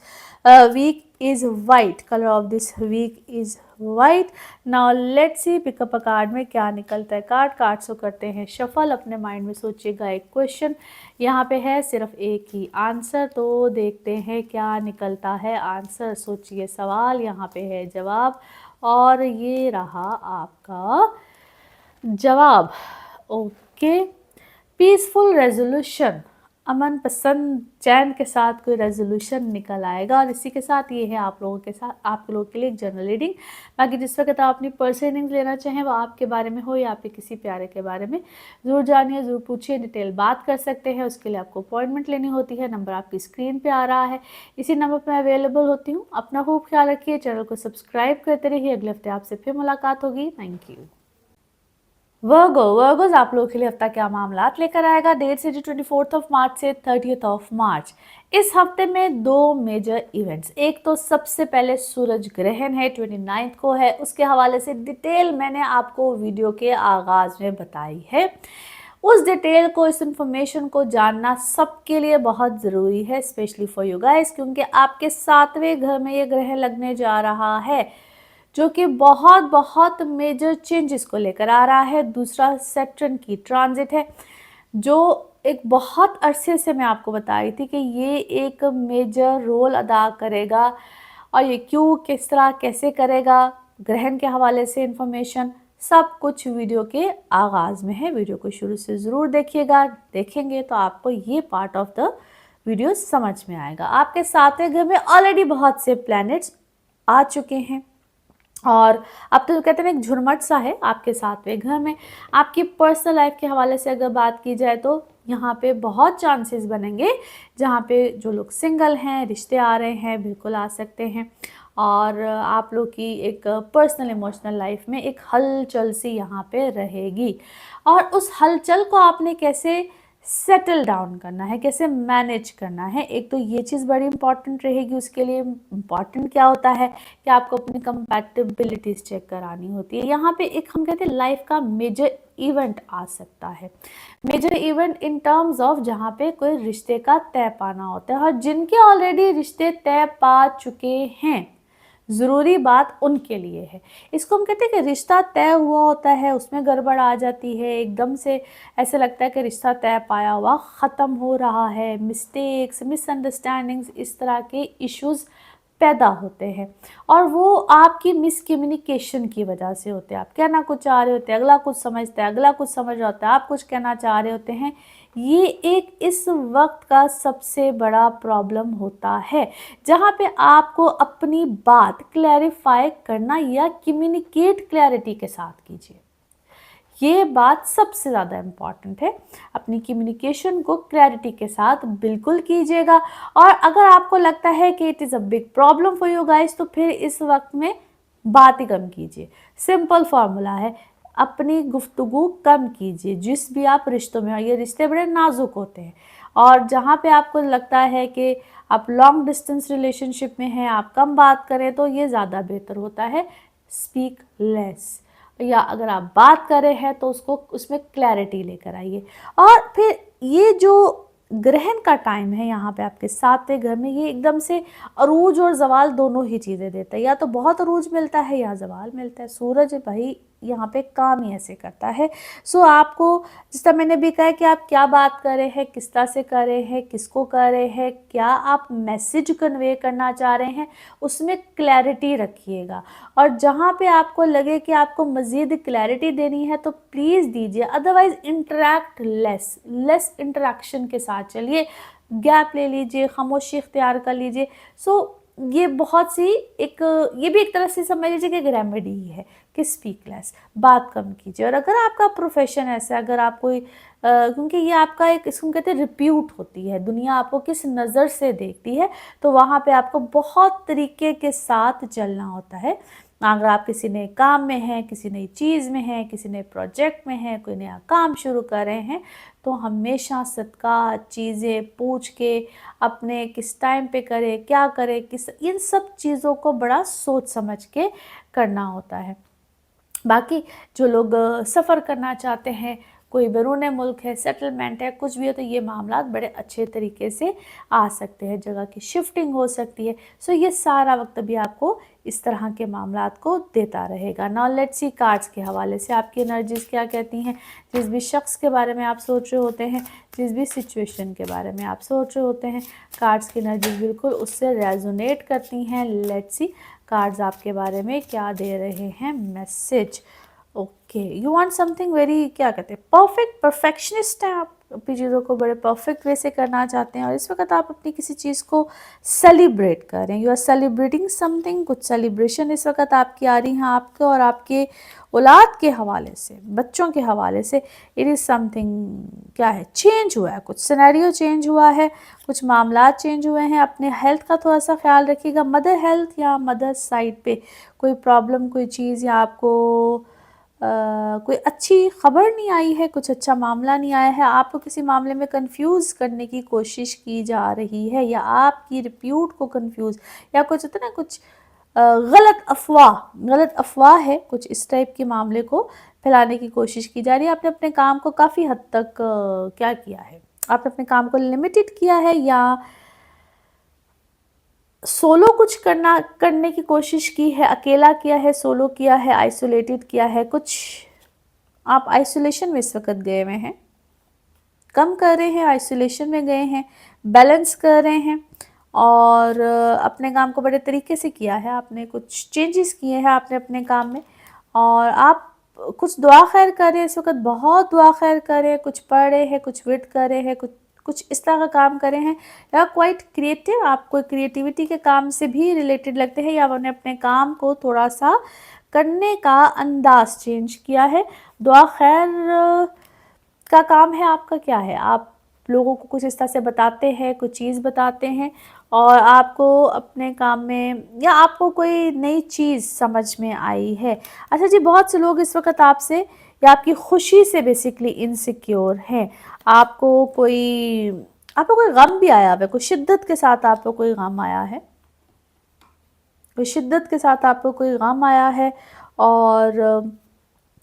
Speaker 1: week is white, colour of this week is white. Now let's see pickup a card में क्या निकलता है। कार्ड्स को करते हैं शफल। अपने माइंड में सोचिएगा एक क्वेश्चन, यहाँ पे है सिर्फ एक ही आंसर, तो देखते हैं क्या निकलता है आंसर। सोचिए सवाल, यहाँ पे है जवाब, और ये रहा आपका जवाब। ओके, पीसफुल रेजोल्यूशन, अमन पसंद चैन के साथ कोई रेजोल्यूशन निकल आएगा। और इसी के साथ ये है आप लोगों के साथ, आप लोगों के लिए एक जनरल रीडिंग। बाकी जिस वक्त आप अपनी पर्सनल रीडिंग लेना चाहें, वो आपके बारे में हो या आपके किसी प्यारे के बारे में, ज़रूर जानिए, ज़रूर पूछिए, डिटेल बात कर सकते हैं। उसके लिए आपको अपॉइंटमेंट लेनी होती है। नंबर आपकी स्क्रीन पर आ रहा है, इसी नंबर पर मैं अवेलेबल होती हूँ। अपना खूब ख्याल रखिए, चैनल को सब्सक्राइब करते रहिए। अगले हफ्ते आपसे फिर मुलाकात होगी। Thank you. वर्गोज आप लोगों के लिए हफ्ता क्या मामलात लेकर आएगा। डेट से 24 मार्च से 30 मार्च। इस हफ्ते में दो मेजर इवेंट्स, एक तो सबसे पहले सूरज ग्रहण है, 29 को है। उसके हवाले से डिटेल मैंने आपको वीडियो के आगाज़ में बताई है। उस डिटेल को, इस इंफॉर्मेशन को जानना सबके लिए बहुत ज़रूरी है, स्पेशली फॉर यू गाइस, क्योंकि आपके 7वें घर में ये ग्रहण लगने जा रहा है, जो कि बहुत बहुत मेजर चेंजेस को लेकर आ रहा है। दूसरा सैटर्न की ट्रांजिट है, जो एक बहुत अरसे से मैं आपको बता रही थी कि ये एक मेजर रोल अदा करेगा, और ये क्यों, किस तरह, कैसे करेगा, ग्रहण के हवाले से इंफॉर्मेशन सब कुछ वीडियो के आगाज़ में है। वीडियो को शुरू से ज़रूर देखिएगा, देखेंगे तो आपको ये पार्ट ऑफ द वीडियो समझ में आएगा। आपके 7वें घर में ऑलरेडी बहुत से प्लैनेट्स आ चुके हैं, और अब तो कहते हैं एक झुरमट सा है आपके 7वें घर में। आपकी पर्सनल लाइफ के हवाले से अगर बात की जाए, तो यहाँ पे बहुत चांसेस बनेंगे, जहाँ पे जो लोग सिंगल हैं, रिश्ते आ रहे हैं, बिल्कुल आ सकते हैं। और आप लोग की एक पर्सनल इमोशनल लाइफ में एक हलचल सी यहाँ पे रहेगी। और उस हलचल को आपने कैसे सेटल डाउन करना है, कैसे मैनेज करना है, एक तो ये चीज़ बड़ी इंपॉर्टेंट रहेगी। उसके लिए इम्पॉर्टेंट क्या होता है कि आपको अपनी कंपैटिबिलिटीज चेक करानी होती है। यहाँ पे एक हम कहते हैं लाइफ का मेजर इवेंट आ सकता है, major event in terms of जहाँ पे कोई रिश्ते का तय पाना होता है। और जिनके ऑलरेडी रिश्ते तय पा चुके हैं, ज़रूरी बात उनके लिए है। इसको हम कहते हैं कि रिश्ता तय हुआ होता है, उसमें गड़बड़ आ जाती है, एकदम से ऐसे लगता है कि रिश्ता तय पाया हुआ ख़त्म हो रहा है, मिस्टेक्स, मिसअंडरस्टैंडिंग्स, इस तरह के इश्यूज़ पैदा होते हैं। और वो आपकी मिसकम्युनिकेशन की वजह से होते हैं। आप कहना कुछ चाह रहे होते हैं, अगला कुछ समझता है, अगला कुछ समझ रहा होता है, आप कुछ कहना चाह रहे होते हैं। ये एक इस वक्त का सबसे बड़ा प्रॉब्लम होता है, जहाँ पे आपको अपनी बात क्लैरिफाई करना या कम्युनिकेट क्लैरिटी के साथ कीजिए। ये बात सबसे ज़्यादा इम्पॉर्टेंट है। अपनी कम्युनिकेशन को क्लैरिटी के साथ बिल्कुल कीजिएगा। और अगर आपको लगता है कि it is a big problem for you guys, तो फिर इस वक्त में बात ही कम कीजिए। सिंपल फार्मूला है, अपनी गुफ्तगू कम कीजिए जिस भी आप रिश्तों में हो। ये रिश्ते बड़े नाजुक होते हैं, और जहाँ पे आपको लगता है कि आप लॉन्ग डिस्टेंस रिलेशनशिप में हैं, आप कम बात करें, तो ये ज़्यादा बेहतर होता है। स्पीक लेस, या अगर आप बात कर रहे हैं तो उसको उसमें क्लैरिटी लेकर आइए। और फिर ये जो ग्रहण का टाइम है यहाँ पे आपके 7वें घर में, ये एकदम से अरूज और जवाल दोनों ही चीज़ें देता है। या तो बहुत अरूज मिलता है या जवाल मिलता है। सूरज भाई यहाँ पे काम ही ऐसे करता है। सो आपको, जिस तरह मैंने भी कहा कि आप क्या बात कर रहे हैं, किस तरह से कर रहे हैं, किसको कर रहे हैं, क्या आप मैसेज कन्वे करना चाह रहे हैं, उसमें क्लैरिटी रखिएगा। और जहाँ पे आपको लगे कि आपको मज़ीद क्लैरिटी देनी है तो प्लीज़ दीजिए, अदरवाइज़ इंटरेक्ट लेस इंटरेक्शन के साथ चलिए, गैप ले लीजिए, खामोशी इख्तियार कर लीजिए। सो ये बहुत सी एक, ये भी एक तरह से समझ लीजिए कि एक रेमेडी ही है कि स्पीक लेस, बात कम कीजिए। और अगर आपका प्रोफेशन ऐसा है, अगर आप कोई क्योंकि ये आपका एक, इसको कहते हैं रिप्यूट होती है, दुनिया आपको किस नज़र से देखती है, तो वहाँ पे आपको बहुत तरीके के साथ चलना होता है। अगर आप किसी नए काम में हैं, किसी नई चीज़ में हैं, किसी नए प्रोजेक्ट में हैं, कोई नया काम शुरू कर रहे हैं, तो हमेशा सदका चीज़ें पूछ के अपने किस टाइम पे करें, क्या करें, किस, इन सब चीज़ों को बड़ा सोच समझ के करना होता है। बाकी जो लोग सफ़र करना चाहते हैं, कोई बैरून मुल्क है, सेटलमेंट है, कुछ भी हो, तो ये मामला बड़े अच्छे तरीके से आ सकते हैं, जगह की शिफ्टिंग हो सकती है। सो ये सारा वक्त भी आपको इस तरह के मामलात को देता रहेगा। नाउ लेट्स सी कार्ड्स के हवाले से आपकी एनर्जीज़ क्या कहती हैं। जिस भी शख्स के बारे में आप सोच रहे होते हैं, जिस भी सिचुएशन के बारे में आप सोच रहे होते हैं, कार्ड्स की एनर्जीज़ बिल्कुल उससे रेजोनेट करती हैं। लेट्स सी कार्ड्स आपके बारे में क्या दे रहे हैं message. Okay, you want something very, क्या कहते हैं, परफेक्ट, परफेक्शनिस्ट हैं आप, अपनी चीज़ों को बड़े परफेक्ट वे से करना चाहते हैं। और इस वक्त आप अपनी किसी चीज़ को सेलिब्रेट कर रहे हैं, यू आर सेलिब्रेटिंग समथिंग, कुछ सेलिब्रेशन इस वक्त आपकी आ रही हैं आपके और आपके औलाद के हवाले से, बच्चों के हवाले से। इट इज़ समथिंग, क्या है, चेंज हुआ है, कुछ सिनेरियो चेंज हुआ है, कुछ मामला चेंज हुए हैं। अपने हेल्थ का थोड़ा सा ख्याल रखिएगा। मदर हेल्थ या मदर साइड पे कोई प्रॉब्लम, कोई चीज़, या आपको कोई अच्छी खबर नहीं आई है, कुछ अच्छा मामला नहीं आया है, आपको किसी मामले में कंफ्यूज करने की कोशिश की जा रही है, या आपकी रिप्यूट को कंफ्यूज, या कुछ होता है ना, कुछ गलत अफवाह है, कुछ इस टाइप के मामले को फैलाने की कोशिश की जा रही है। आपने अपने काम को काफ़ी हद तक क्या किया है, आपने अपने काम को लिमिटेड किया है, या सोलो कुछ करने की कोशिश की है, अकेला किया है, सोलो किया है, आइसोलेटेड किया है। कुछ आप आइसोलेशन में इस वक्त गए हुए हैं, कम कर रहे हैं, आइसोलेशन में गए हैं, बैलेंस कर रहे हैं, और अपने काम को बड़े तरीके से किया है। आपने कुछ चेंजेस किए हैं आपने अपने काम में, और आप कुछ दुआ खैर कर रहे हैं इस वक्त, बहुत दुआ खैर कर रहे हैं, कुछ पढ़ रहे हैं, कुछ विट कर रहे हैं, कुछ इस तरह का काम कर रहे हैं, या क्वाइट क्रिएटिव, आप कोई क्रिएटिविटी के काम से भी रिलेटेड लगते हैं, या आपने अपने काम को थोड़ा सा करने का अंदाज चेंज किया है। दुआ खैर का काम है आपका, क्या है, आप लोगों को कुछ इस तरह से बताते हैं, कुछ चीज़ बताते हैं और आपको अपने काम में या आपको कोई नई चीज़ समझ में आई है। अच्छा जी, बहुत से लोग इस वक़्त आपसे या आपकी खुशी से बेसिकली इनसिक्योर हैं। आपको कोई गम भी आया है, कोई शिद्दत के साथ आपको कोई गम आया है, कोई शिद्दत के साथ आपको कोई गम आया है और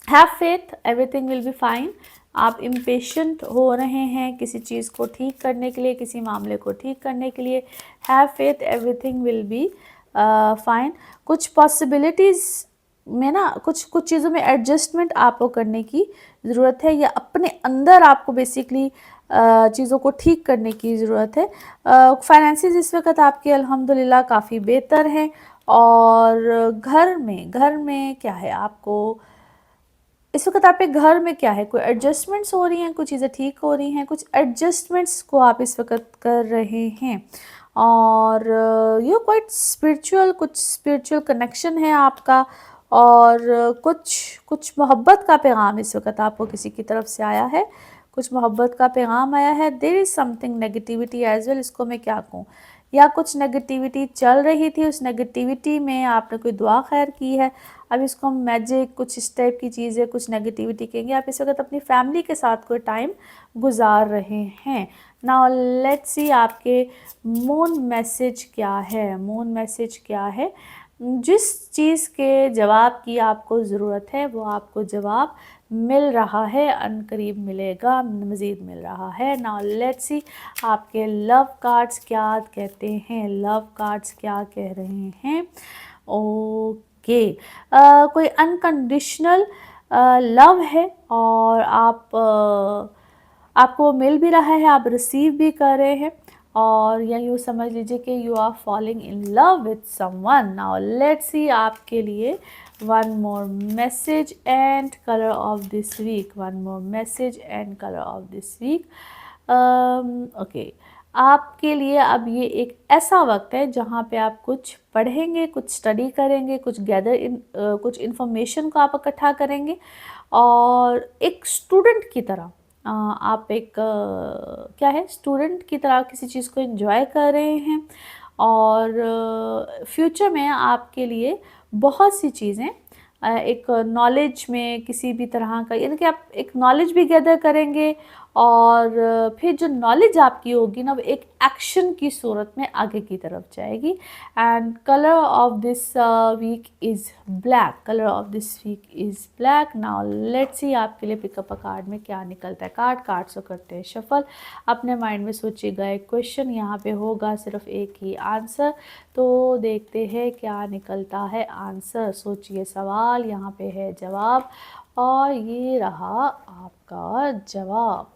Speaker 1: have faith, everything will be fine. आप इम्पेशेंट हो रहे हैं किसी चीज़ को ठीक करने के लिए, किसी मामले को ठीक करने के लिए। Have faith, everything will be fine. कुछ पॉसिबिलिटीज़ में ना कुछ कुछ चीज़ों में एडजस्टमेंट आपको करने की ज़रूरत है या अपने अंदर आपको बेसिकली चीज़ों को ठीक करने की ज़रूरत है। फाइनेंसिस इस वक्त आपके अल्हम्दुलिल्लाह काफ़ी बेहतर हैं और घर में क्या है, आपको इस वक्त आपके घर में क्या है, कोई एडजस्टमेंट्स हो रही हैं, कुछ चीज़ें ठीक हो रही हैं, कुछ एडजस्टमेंट्स को आप इस वक्त कर रहे हैं और ये क्वाइट स्पिरिचुअल, कुछ स्पिरिचुअल कनेक्शन है आपका और कुछ मोहब्बत का पैगाम इस वक्त आपको किसी की तरफ से आया है, कुछ मोहब्बत का पैगाम आया है। There is something negativity as well, इसको मैं क्या कहूँ, या कुछ नेगेटिविटी चल रही थी, उस नेगेटिविटी में आपने कोई दुआ खैर की है। अब इसको हम मैजिक, कुछ इस टाइप की चीज़ें, कुछ नेगेटिविटी कहेंगे। आप इस वक्त अपनी फैमिली के साथ कोई टाइम गुजार रहे हैं। नाउ लेट्स सी आपके मून मैसेज क्या है। मून मैसेज क्या है, जिस चीज़ के जवाब की आपको ज़रूरत है वो आपको जवाब मिल रहा है, अनकरीब मिलेगा, मज़ीद मिल रहा है। नाउ लेट्स सी आपके लव कार्ड्स क्या कहते हैं, लव कार्ड्स क्या कह रहे हैं। ओके, कोई अनकंडीशनल लव है और आपको मिल भी रहा है, आप रिसीव भी कर रहे हैं और या यूँ समझ लीजिए कि you are falling in love with someone. Now let's see आपके लिए one more message and colour of this week, one more message and colour of this week. Okay, आपके लिए अब ये एक ऐसा वक्त है जहाँ पे आप कुछ पढ़ेंगे, कुछ स्टडी करेंगे, कुछ इन्फॉर्मेशन को आप इकट्ठा करेंगे और एक स्टूडेंट की तरह आप एक क्या है, स्टूडेंट की तरह किसी चीज़ को एंजॉय कर रहे हैं और फ्यूचर में आपके लिए बहुत सी चीज़ें एक नॉलेज में किसी भी तरह का, यानी कि आप एक नॉलेज भी गैदर करेंगे और फिर जो नॉलेज आपकी होगी ना वो एक एक्शन की सूरत में आगे की तरफ जाएगी। And colour of this week is black, colour of this week is black. Now let's see आपके लिए पिकअप अ कार्ड में क्या निकलता है। कार्ड्स को करते हैं शफल, अपने माइंड में सोचिएगा एक क्वेश्चन, यहाँ पे होगा सिर्फ एक ही आंसर, तो देखते हैं क्या निकलता है आंसर। सोचिए सवाल, यहाँ पे है जवाब और ये रहा आपका जवाब।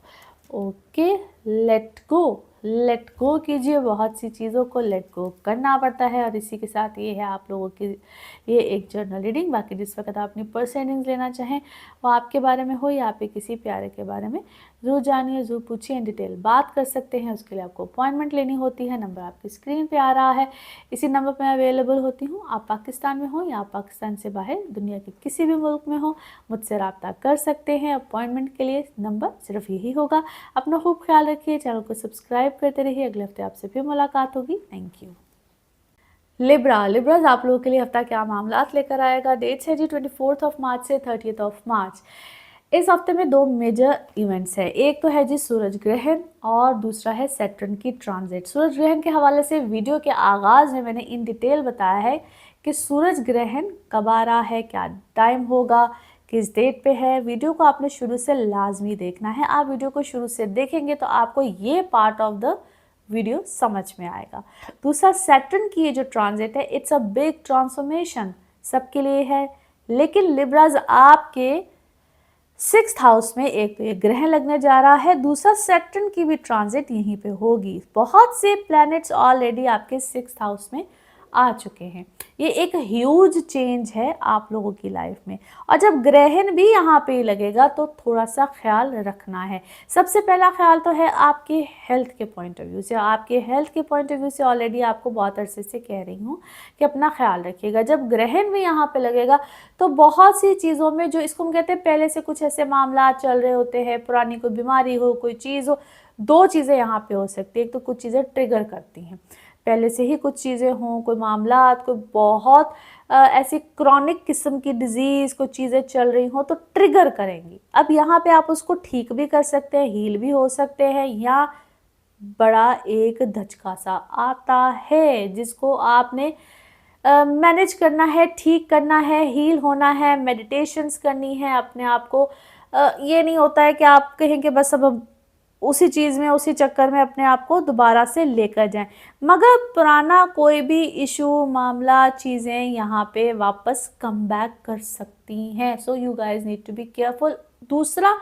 Speaker 1: ओके, लेट गो कीजिए, बहुत सी चीज़ों को लेट गो करना पड़ता है और इसी के साथ ये है आप लोगों की ये एक जर्नल रीडिंग। बाकी जिस वक्त आप अपनी पर्सनल रीडिंग्स लेना चाहें वो आपके बारे में हो या आपके किसी प्यारे के बारे में, ज़रूर जानिए, ज़रूर पूछिए, इन डिटेल बात कर सकते हैं। उसके लिए आपको अपॉइंटमेंट लेनी होती है। नंबर आपकी स्क्रीन पे आ रहा है, इसी नंबर पे मैं अवेलेबल होती हूँ। आप पाकिस्तान में हो या आप पाकिस्तान से बाहर दुनिया के किसी भी मुल्क में हो, मुझसे रब्ता कर सकते हैं। अपॉइंटमेंट के लिए नंबर सिर्फ यही होगा। अपना खूब ख्याल रखिए, चैनल को सब्सक्राइब करते रहिए। अगले हफ्ते आपसे फिर मुलाकात होगी। Thank you. लिब्राज आप लोगों के लिए हफ्ता क्या मामलात लेकर आएगा। डेट्स है जी 24 मार्च से 30 मार्च। इस हफ्ते में दो मेजर इवेंट्स है, एक तो है जी सूरज ग्रहण और दूसरा है सैटर्न की ट्रांजिट। सूरज ग्रहण के हवाले से वीडियो के आगाज़ में मैंने इन डिटेल बताया है कि सूरज ग्रहण कब आ रहा है, क्या टाइम होगा, किस डेट पे है। वीडियो को आपने शुरू से लाजमी देखना है। आप वीडियो को शुरू से देखेंगे तो आपको ये पार्ट ऑफ द वीडियो समझ में आएगा। दूसरा, सैटर्न की ये जो ट्रांजिट है, इट्स अ बिग ट्रांसफॉर्मेशन, सबके लिए है। लेकिन लिब्राज आपके 6th हाउस में एक तो ये ग्रहण लगने जा रहा है, दूसरा सैटर्न की भी ट्रांजिट यहीं पे होगी। बहुत से प्लैनेट्स ऑलरेडी आपके 6th हाउस में आ चुके हैं। ये एक ह्यूज चेंज है आप लोगों की लाइफ में और जब ग्रहण भी यहाँ पे लगेगा तो थोड़ा सा ख्याल रखना है। सबसे पहला ख्याल तो है आपके हेल्थ के पॉइंट ऑफ व्यू से। आपके हेल्थ के पॉइंट ऑफ व्यू से ऑलरेडी आपको बहुत अरसे से कह रही हूँ कि अपना ख्याल रखिएगा। जब ग्रहण भी यहाँ पे लगेगा तो बहुत सी चीज़ों में जो इसको हम कहते हैं पहले से कुछ ऐसे मामला चल रहे होते हैं, पुरानी कोई बीमारी हो, कोई चीज़ हो, दो चीज़ें यहाँ पे हो सकती है, एक तो कुछ चीज़ें ट्रिगर करती हैं, पहले से ही कुछ चीज़ें हों, कोई मामला, कोई बहुत ऐसी क्रॉनिक किस्म की डिजीज़, कोई चीज़ें चल रही हों तो ट्रिगर करेंगी। अब यहाँ पे आप उसको ठीक भी कर सकते हैं, हील भी हो सकते हैं, या बड़ा एक धचका सा आता है जिसको आपने मैनेज करना है, ठीक करना है, हील होना है, मेडिटेशंस करनी है अपने आप को। ये नहीं होता है कि आप कहें कि बस अब उसी चीज़ में, उसी चक्कर में अपने आप को दोबारा से लेकर जाएं, मगर पुराना कोई भी इशू, मामला, चीज़ें यहाँ पे वापस कम बैक कर सकती हैं। So you guys need to be careful. दूसरा,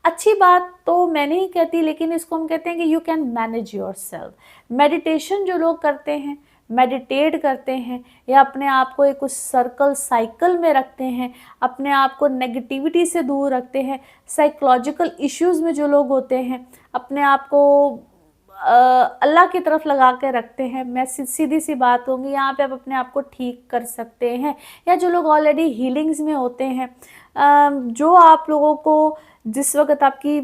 Speaker 1: अच्छी बात तो मैं नहीं कहती, लेकिन इसको हम कहते हैं कि you can manage your self. Meditation जो लोग करते हैं, मेडिटेट करते हैं, या अपने आप को एक उस सर्कल साइकिल में रखते हैं, अपने आप को नेगेटिविटी से दूर रखते हैं, साइकोलॉजिकल इश्यूज़ में जो लोग होते हैं, अपने आप को अल्लाह की तरफ लगा के रखते हैं, मैं सीधी सी बात होंगी, यहाँ पे आप अपने आप को ठीक कर सकते हैं। या जो लोग ऑलरेडी हीलिंग्स में होते हैं, जो आप लोगों को जिस वक्त आपकी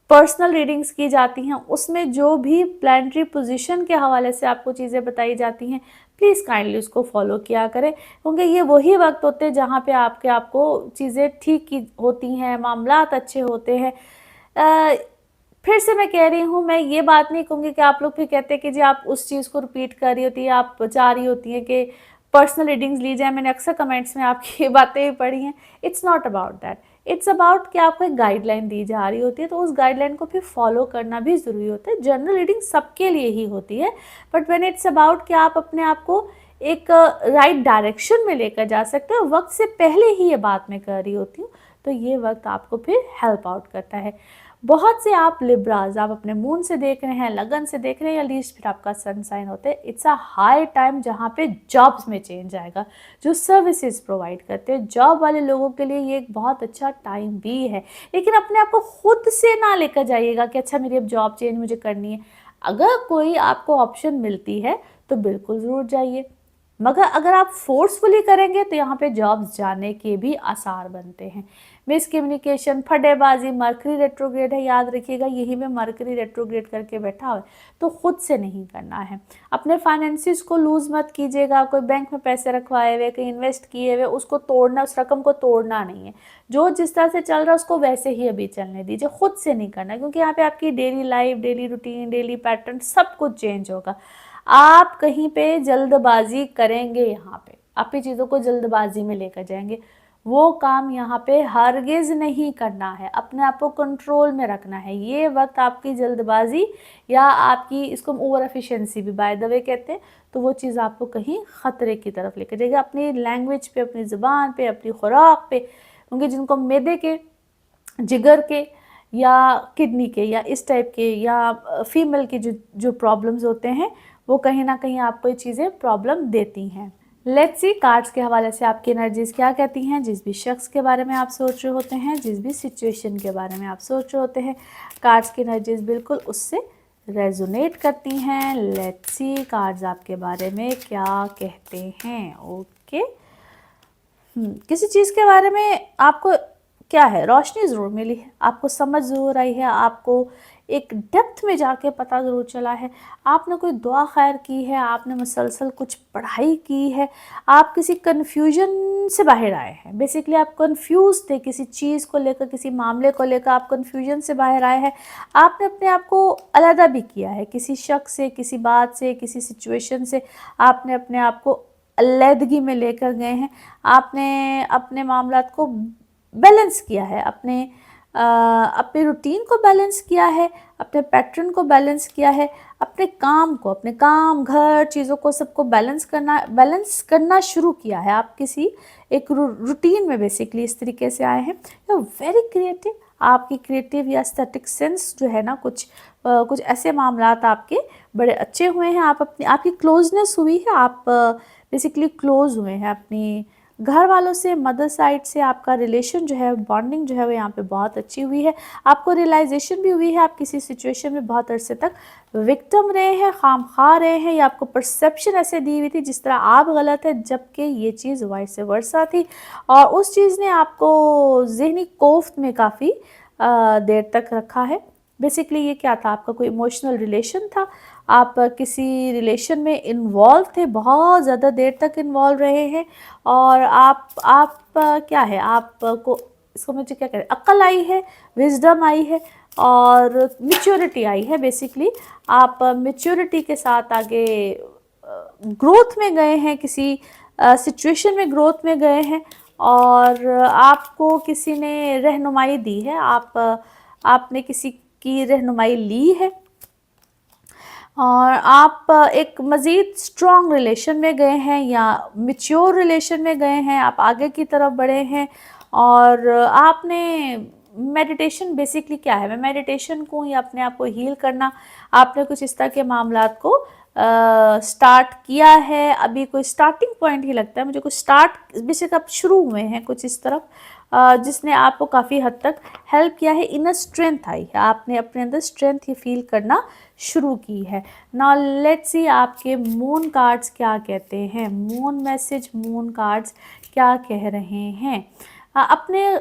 Speaker 1: पर्सनल रीडिंग्स की जाती हैं उसमें जो भी प्लानिटरी पोजीशन के हवाले से आपको चीज़ें बताई जाती हैं, प्लीज़ काइंडली उसको फॉलो किया करें, क्योंकि ये वही वक्त होते हैं जहाँ पे आपको चीज़ें ठीक की होती हैं, मामलात अच्छे होते हैं। फिर से मैं कह रही हूँ, मैं ये बात नहीं कहूँगी कि आप लोग फिर कहते हैं कि जी आप उस चीज़ को रिपीट कर रही होती है, आप चाह रही होती हैं कि पर्सनल रीडिंग्स ली जाए। मैंने अक्सर कमेंट्स में आपकी ये बातें भी पढ़ी हैं। It's not about that, it's about कि आपको एक गाइडलाइन दी जा रही होती है, तो उस गाइडलाइन को फिर फॉलो करना भी ज़रूरी होता है। जनरल रीडिंग सबके लिए ही होती है, बट व्हेन इट्स अबाउट कि आप अपने आप को एक राइट डायरेक्शन में लेकर जा सकते हो, वक्त से पहले ही ये बात मैं कर रही होती हूँ, तो ये वक्त आपको फिर हेल्प आउट करता है। बहुत से आप लिब्राज, आप अपने मून से देख रहे हैं, लगन से देख रहे हैं, या लीस्ट फिर आपका सन साइन होता है, इट्स अ हाई टाइम जहाँ पे जॉब्स में चेंज आएगा। जो सर्विसेज प्रोवाइड करते हैं जॉब वाले लोगों के लिए ये एक बहुत अच्छा टाइम भी है, लेकिन अपने आप को खुद से ना लेकर जाइएगा कि अच्छा मेरी अब जॉब चेंज मुझे करनी है। अगर कोई आपको ऑप्शन मिलती है तो बिल्कुल ज़रूर जाइए, मगर अगर आप फोर्सफुली करेंगे तो यहाँ पे जॉब्स जाने के भी आसार बनते हैं। मिसकम्युनिकेशन, फटेबाजी, मरकरी रेट्रोग्रेड है, याद रखिएगा, यही में मरकरी रेट्रोग्रेड करके बैठा हुआ है, तो खुद से नहीं करना है। अपने फाइनेंसिस को लूज़ मत कीजिएगा। कोई बैंक में पैसे रखवाए हुए, कहीं इन्वेस्ट किए हुए, उसको तोड़ना, उस रकम को तोड़ना नहीं है। जो जिस तरह से चल रहा है उसको वैसे ही अभी चलने दीजिए, खुद से नहीं करना, क्योंकि यहाँ पे आपकी daily life, daily routine, daily pattern सब कुछ चेंज होगा। आप कहीं पे जल्दबाजी करेंगे, यहाँ पे आप ही चीज़ों को जल्दबाजी में लेकर जाएंगे, वो काम यहाँ पे हरगिज़ नहीं करना है। अपने आप को कंट्रोल में रखना है। ये वक्त आपकी जल्दबाजी या आपकी, इसको ओवर एफिशिएंसी भी बाय द वे कहते हैं, तो वो चीज़ आपको कहीं ख़तरे की तरफ लेकर जाएगी। अपनी लैंग्वेज पे, अपनी ज़ुबान पे, अपनी खुराक पे, क्योंकि जिनको मैदे के, जिगर के या किडनी के या इस टाइप के या फीमेल के जो प्रॉब्लम्स होते हैं, वो कहीं ना कहीं आपको ये चीज़ें प्रॉब्लम देती हैं। लेट्स सी कार्ड्स के हवाले से आपकी एनर्जीज क्या कहती हैं। जिस भी शख्स के बारे में आप सोच रहे होते हैं, जिस भी सिचुएशन के बारे में आप सोच रहे होते हैं, कार्ड्स की एनर्जीज बिल्कुल उससे रेजोनेट करती हैं। लेट्स सी कार्ड्स आपके बारे में क्या कहते हैं। ओके, किसी चीज़ के बारे में आपको क्या है, रोशनी ज़रूर मिली है, आपको समझ ज़रूर आई है, आपको एक डेप्थ में जाके पता ज़रूर चला है, आपने कोई दुआ खैर की है, आपने मुसलसल कुछ पढ़ाई की है, आप किसी कन्फ्यूजन से बाहर आए हैं। बेसिकली आप कंफ्यूज थे किसी चीज़ को लेकर, किसी मामले को लेकर आप कन्फ्यूजन से बाहर आए हैं। आपने अपने आप को अलहदा भी किया है किसी शख्स से, किसी बात से, किसी सिचुएशन से, आपने अपने आप को अलहदगी में लेकर गए हैं। आपने अपने मामलात को बैलेंस किया है, अपने रूटीन को बैलेंस किया है, अपने पैटर्न को बैलेंस किया है, अपने काम को, अपने काम, घर, चीज़ों को, सबको बैलेंस करना शुरू किया है। आप किसी एक रूटीन में बेसिकली इस तरीके से आए हैं। You are very creative. आपकी क्रिएटिव या एस्थेटिक सेंस जो है ना, कुछ ऐसे मामलात आपके बड़े अच्छे हुए हैं। आपकी क्लोजनेस हुई है, आप बेसिकली क्लोज हुए हैं अपनी घर वालों से, मदर साइड से आपका रिलेशन जो है, बॉन्डिंग जो है वो यहाँ पे बहुत अच्छी हुई है। आपको रियलाइजेशन भी हुई है आप किसी सिचुएशन में बहुत अरसे तक विक्टिम रहे हैं, खामखा रहे हैं, या आपको परसेप्शन ऐसे दी हुई थी जिस तरह आप गलत है, जबकि ये चीज़ वाइस वर्सा थी, और उस चीज़ ने आपको ज़हनी कोफ्त में काफ़ी देर तक रखा है। बेसिकली ये क्या था, आपका कोई इमोशनल रिलेशन था, आप किसी रिलेशन में इन्वॉल्व थे, बहुत ज़्यादा देर तक इन्वॉल्व रहे हैं, और आप क्या है, आपको इसको मुझे क्या करें, अक्ल आई है, विजडम आई है और मैच्योरिटी आई है। बेसिकली आप मैच्योरिटी के साथ आगे ग्रोथ में गए हैं, किसी सिचुएशन में ग्रोथ में गए हैं, और आपको किसी ने रहनुमाई दी है, आपने किसी की रहनुमाई ली है, और आप एक मज़ीद स्ट्रॉन्ग रिलेशन में गए हैं या मैच्योर रिलेशन में गए हैं, आप आगे की तरफ बढ़े हैं। और आपने मेडिटेशन, बेसिकली क्या है, मैं मेडिटेशन को या अपने आप को हील करना, आपने कुछ इस तरह के मामलात को स्टार्ट किया है। अभी कोई स्टार्टिंग पॉइंट ही लगता है मुझे, कुछ स्टार्ट बेसिक आप शुरू हुए हैं कुछ इस तरफ, जिसने आपको काफ़ी हद तक हेल्प किया है। इनर स्ट्रेंथ आई है, आपने अपने अंदर स्ट्रेंथ ही फील करना शुरू की है। नाउ लेट्स सी आपके मून कार्ड्स क्या कहते हैं, मून मैसेज, मून कार्ड्स क्या कह रहे हैं। अपने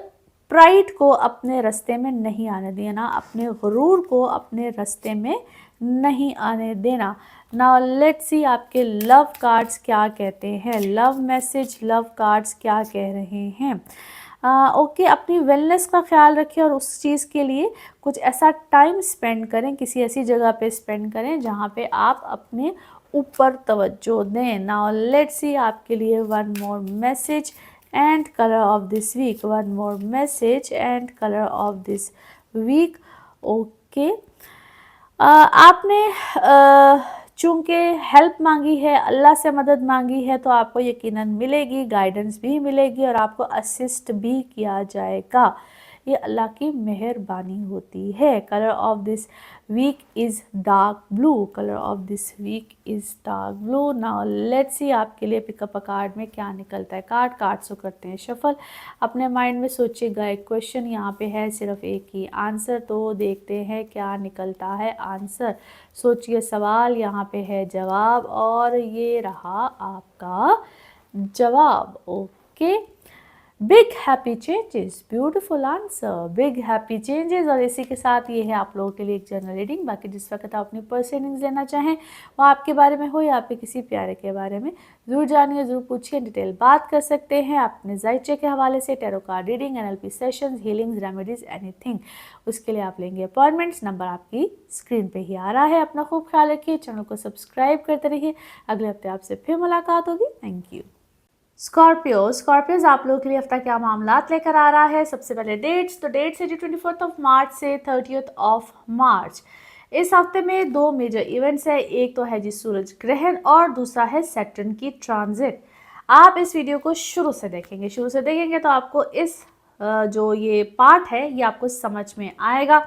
Speaker 1: प्राइड को अपने रास्ते में नहीं आने देना, अपने गुरूर को अपने रास्ते में नहीं आने देना। नाउ लेट्स सी आपके लव कार्ड्स क्या कहते हैं, लव मैसेज, लव कार्ड्स क्या कह रहे हैं। ओके, अपनी वेलनेस का ख्याल रखें और उस चीज़ के लिए कुछ ऐसा टाइम स्पेंड करें, किसी ऐसी जगह पे स्पेंड करें जहाँ पे आप अपने ऊपर तवज्जो दें। नाउ लेट्स सी आपके लिए one more message and colour of this week, one more message and colour of this week. Okay, आपने चूँकि हेल्प मांगी है, अल्लाह से मदद मांगी है, तो आपको यकीनन मिलेगी, गाइडेंस भी मिलेगी और आपको असिस्ट भी किया जाएगा। ये अल्लाह की मेहरबानी होती है। Colour of this week is dark blue, colour of this week is dark blue. Now let's see आपके लिए पिकअप अ कार्ड में क्या निकलता है। कार्ड्स को करते हैं शफल। अपने माइंड में सोचिएगा, एक क्वेश्चन यहाँ पे है, सिर्फ एक ही आंसर, तो देखते हैं क्या निकलता है आंसर। सोचिए सवाल, यहाँ पे है जवाब, और ये रहा आपका जवाब। Okay, big happy changes, beautiful answer, big happy changes. और इसी के साथ ये है आप लोगों के लिए एक जनरल रीडिंग। बाकी जिस वक्त आप अपनी पर्सनल रीडिंग्स लेना चाहें, वो आपके बारे में हो या आपके किसी प्यारे के बारे में, ज़रूर जानिए, ज़रूर पूछिए, डिटेल बात कर सकते हैं। आप अपने जायचे के हवाले से tarot card reading, NLP sessions, healings, remedies, anything, उसके लिए आप लेंगे अपॉइंटमेंट्स। नंबर आपकी स्क्रीन पे ही आ रहा है। अपना खूब ख्याल रखिए, चैनल को सब्सक्राइब करते रहिए। अगले हफ्ते आपसे फिर मुलाकात होगी। Thank you. स्कॉर्पियोज आप लोगों के लिए हफ्ता क्या मामलात लेकर आ रहा है। सबसे पहले डेट्स, तो डेट्स है जी 24 मार्च से 30 मार्च। इस हफ्ते में दो मेजर इवेंट्स है, एक तो है जी सूरज ग्रहण और दूसरा है सैटर्न की ट्रांजिट। आप इस वीडियो को शुरू से देखेंगे तो आपको इस जो ये पार्ट है ये आपको समझ में आएगा।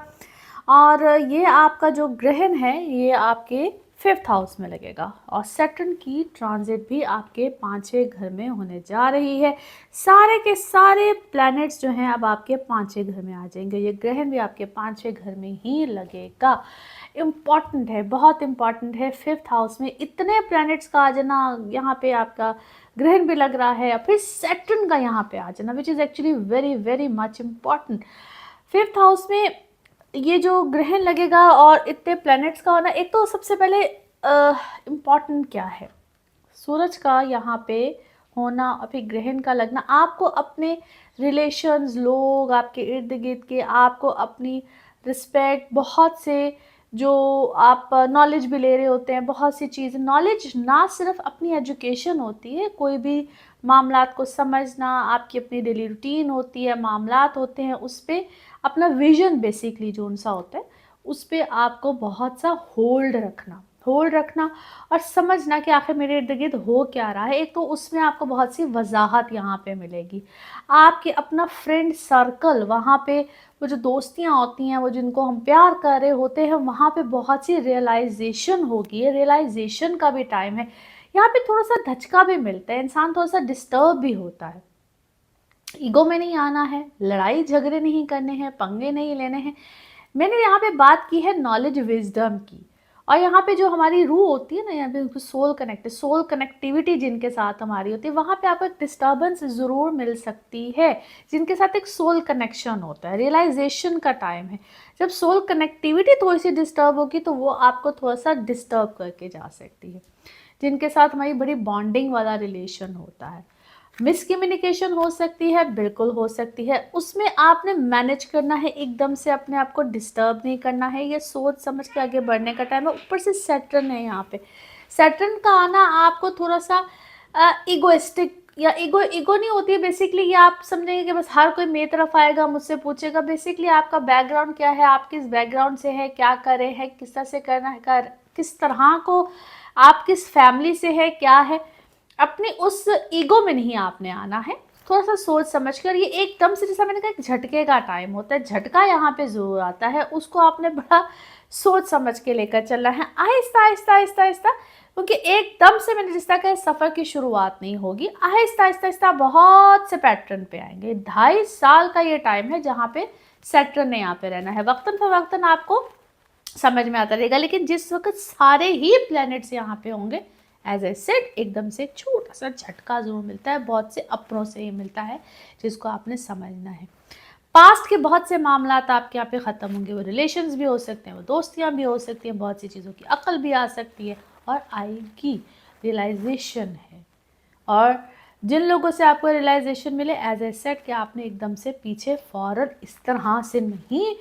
Speaker 1: और ये आपका जो ग्रहण है ये आपके 5th हाउस में लगेगा, और सैटर्न की ट्रांजिट भी आपके 5वें घर में होने जा रही है। सारे के सारे प्लैनेट्स जो हैं अब आपके 5वें घर में आ जाएंगे। ये ग्रहण भी आपके 5वें घर में ही लगेगा। इम्पॉर्टेंट है, बहुत इम्पॉर्टेंट है। 5th हाउस में इतने प्लैनेट्स का आ जाना, यहाँ पे आपका ग्रहण भी लग रहा है, फिर सैटर्न का यहाँ पे आ जाना, which is actually very very much important. 5th house में ये जो ग्रहण लगेगा और इतने प्लैनेट्स का होना, एक तो सबसे पहले इम्पॉर्टेंट क्या है, सूरज का यहाँ पे होना और फिर ग्रहण का लगना, आपको अपने रिलेशंस, लोग आपके इर्द गिर्द के, आपको अपनी रिस्पेक्ट, बहुत से जो आप नॉलेज भी ले रहे होते हैं, बहुत सी चीज़, नॉलेज ना सिर्फ अपनी एजुकेशन होती है, कोई भी मामलात को समझना, आपकी अपनी डेली रूटीन होती है, मामलात होते हैं, उस पर अपना विजन बेसिकली जो उनसा होता है उस पर आपको बहुत सा होल्ड रखना और समझना कि आखिर मेरे इर्द गिर्द हो क्या रहा है। एक तो उसमें आपको बहुत सी वजाहत यहाँ पे मिलेगी। आपके अपना फ्रेंड सर्कल, वहाँ पे वो जो दोस्तियाँ होती हैं, वो जिनको हम प्यार कर रहे होते हैं, वहाँ पे बहुत सी रियलाइजेशन होगी। रियलाइजेशन का भी टाइम है। यहाँ पे थोड़ा सा धचका भी मिलता है, इंसान थोड़ा सा डिस्टर्ब भी होता है। ईगो में नहीं आना है, लड़ाई झगड़े नहीं करने हैं, पंगे नहीं लेने हैं। मैंने यहाँ पे बात की है नॉलेज विजडम की, और यहाँ पे जो हमारी रूह होती है ना, यहाँ पे सोल कनेक्टिविटी जिनके साथ हमारी होती है, वहाँ पे आपको एक डिस्टर्बेंस ज़रूर मिल सकती है। जिनके साथ एक सोल कनेक्शन होता है, रियलाइजेशन का टाइम है, जब सोल कनेक्टिविटी थोड़ी सी डिस्टर्ब होगी तो वो आपको थोड़ा सा डिस्टर्ब करके जा सकती है। जिनके साथ हमारी बड़ी बॉन्डिंग वाला रिलेशन होता है, मिसकम्युनिकेशन हो सकती है, बिल्कुल हो सकती है। उसमें आपने मैनेज करना है, एकदम से अपने आप को डिस्टर्ब नहीं करना है, ये सोच समझ के आगे बढ़ने का टाइम है। ऊपर से सैटर्न है यहाँ पे, सैटर्न का आना आपको थोड़ा सा इगोइस्टिक या ईगो नहीं होती है बेसिकली, ये आप समझेंगे कि बस हर कोई मेरी तरफ आएगा, मुझसे पूछेगा। बेसिकली आपका बैकग्राउंड क्या है, आप किस बैकग्राउंड से है, क्या करे हैं, किस तरह से करना है, किस तरह को, आप किस फैमिली से है, क्या है, अपने उस ईगो में नहीं आपने आना है। थोड़ा सा सोच समझ कर, ये एकदम से, जैसा मैंने कहा, एक झटके का टाइम होता है, झटका यहाँ पे जरूर आता है, उसको आपने बड़ा सोच समझ के लेकर चलना है, आहिस्ता आहिस्ता आहिस्ता आहिस्ता। क्योंकि एकदम से मैंने जिस तरह कहा, सफ़र की शुरुआत नहीं होगी, आहिस्ता आहिस्ता आहिस्ता बहुत से पैटर्न पे आएंगे। 2.5 साल का ये टाइम है जहाँ पे सैटर्न ने यहाँ पे रहना है। वक्तन फवक्तन आपको समझ में आता रहेगा, लेकिन जिस वक्त सारे ही प्लैनेट्स यहाँ पे होंगे, एज ए सेड, एकदम से छोटा सा झटका जरूर मिलता है, बहुत से अपनों से ही मिलता है, जिसको आपने समझना है। पास्ट के बहुत से मामला आपके यहाँ पे ख़त्म होंगे, वो रिलेशंस भी हो सकते हैं, वो दोस्तियाँ भी हो सकती हैं, बहुत सी चीज़ों की अक्ल भी आ सकती है और आएगी, रियलाइजेशन है। और जिन लोगों से आपको रियलाइजेशन मिले, एज ए सेट, कि आपने एकदम से पीछे फ़ौरन इस तरह से नहीं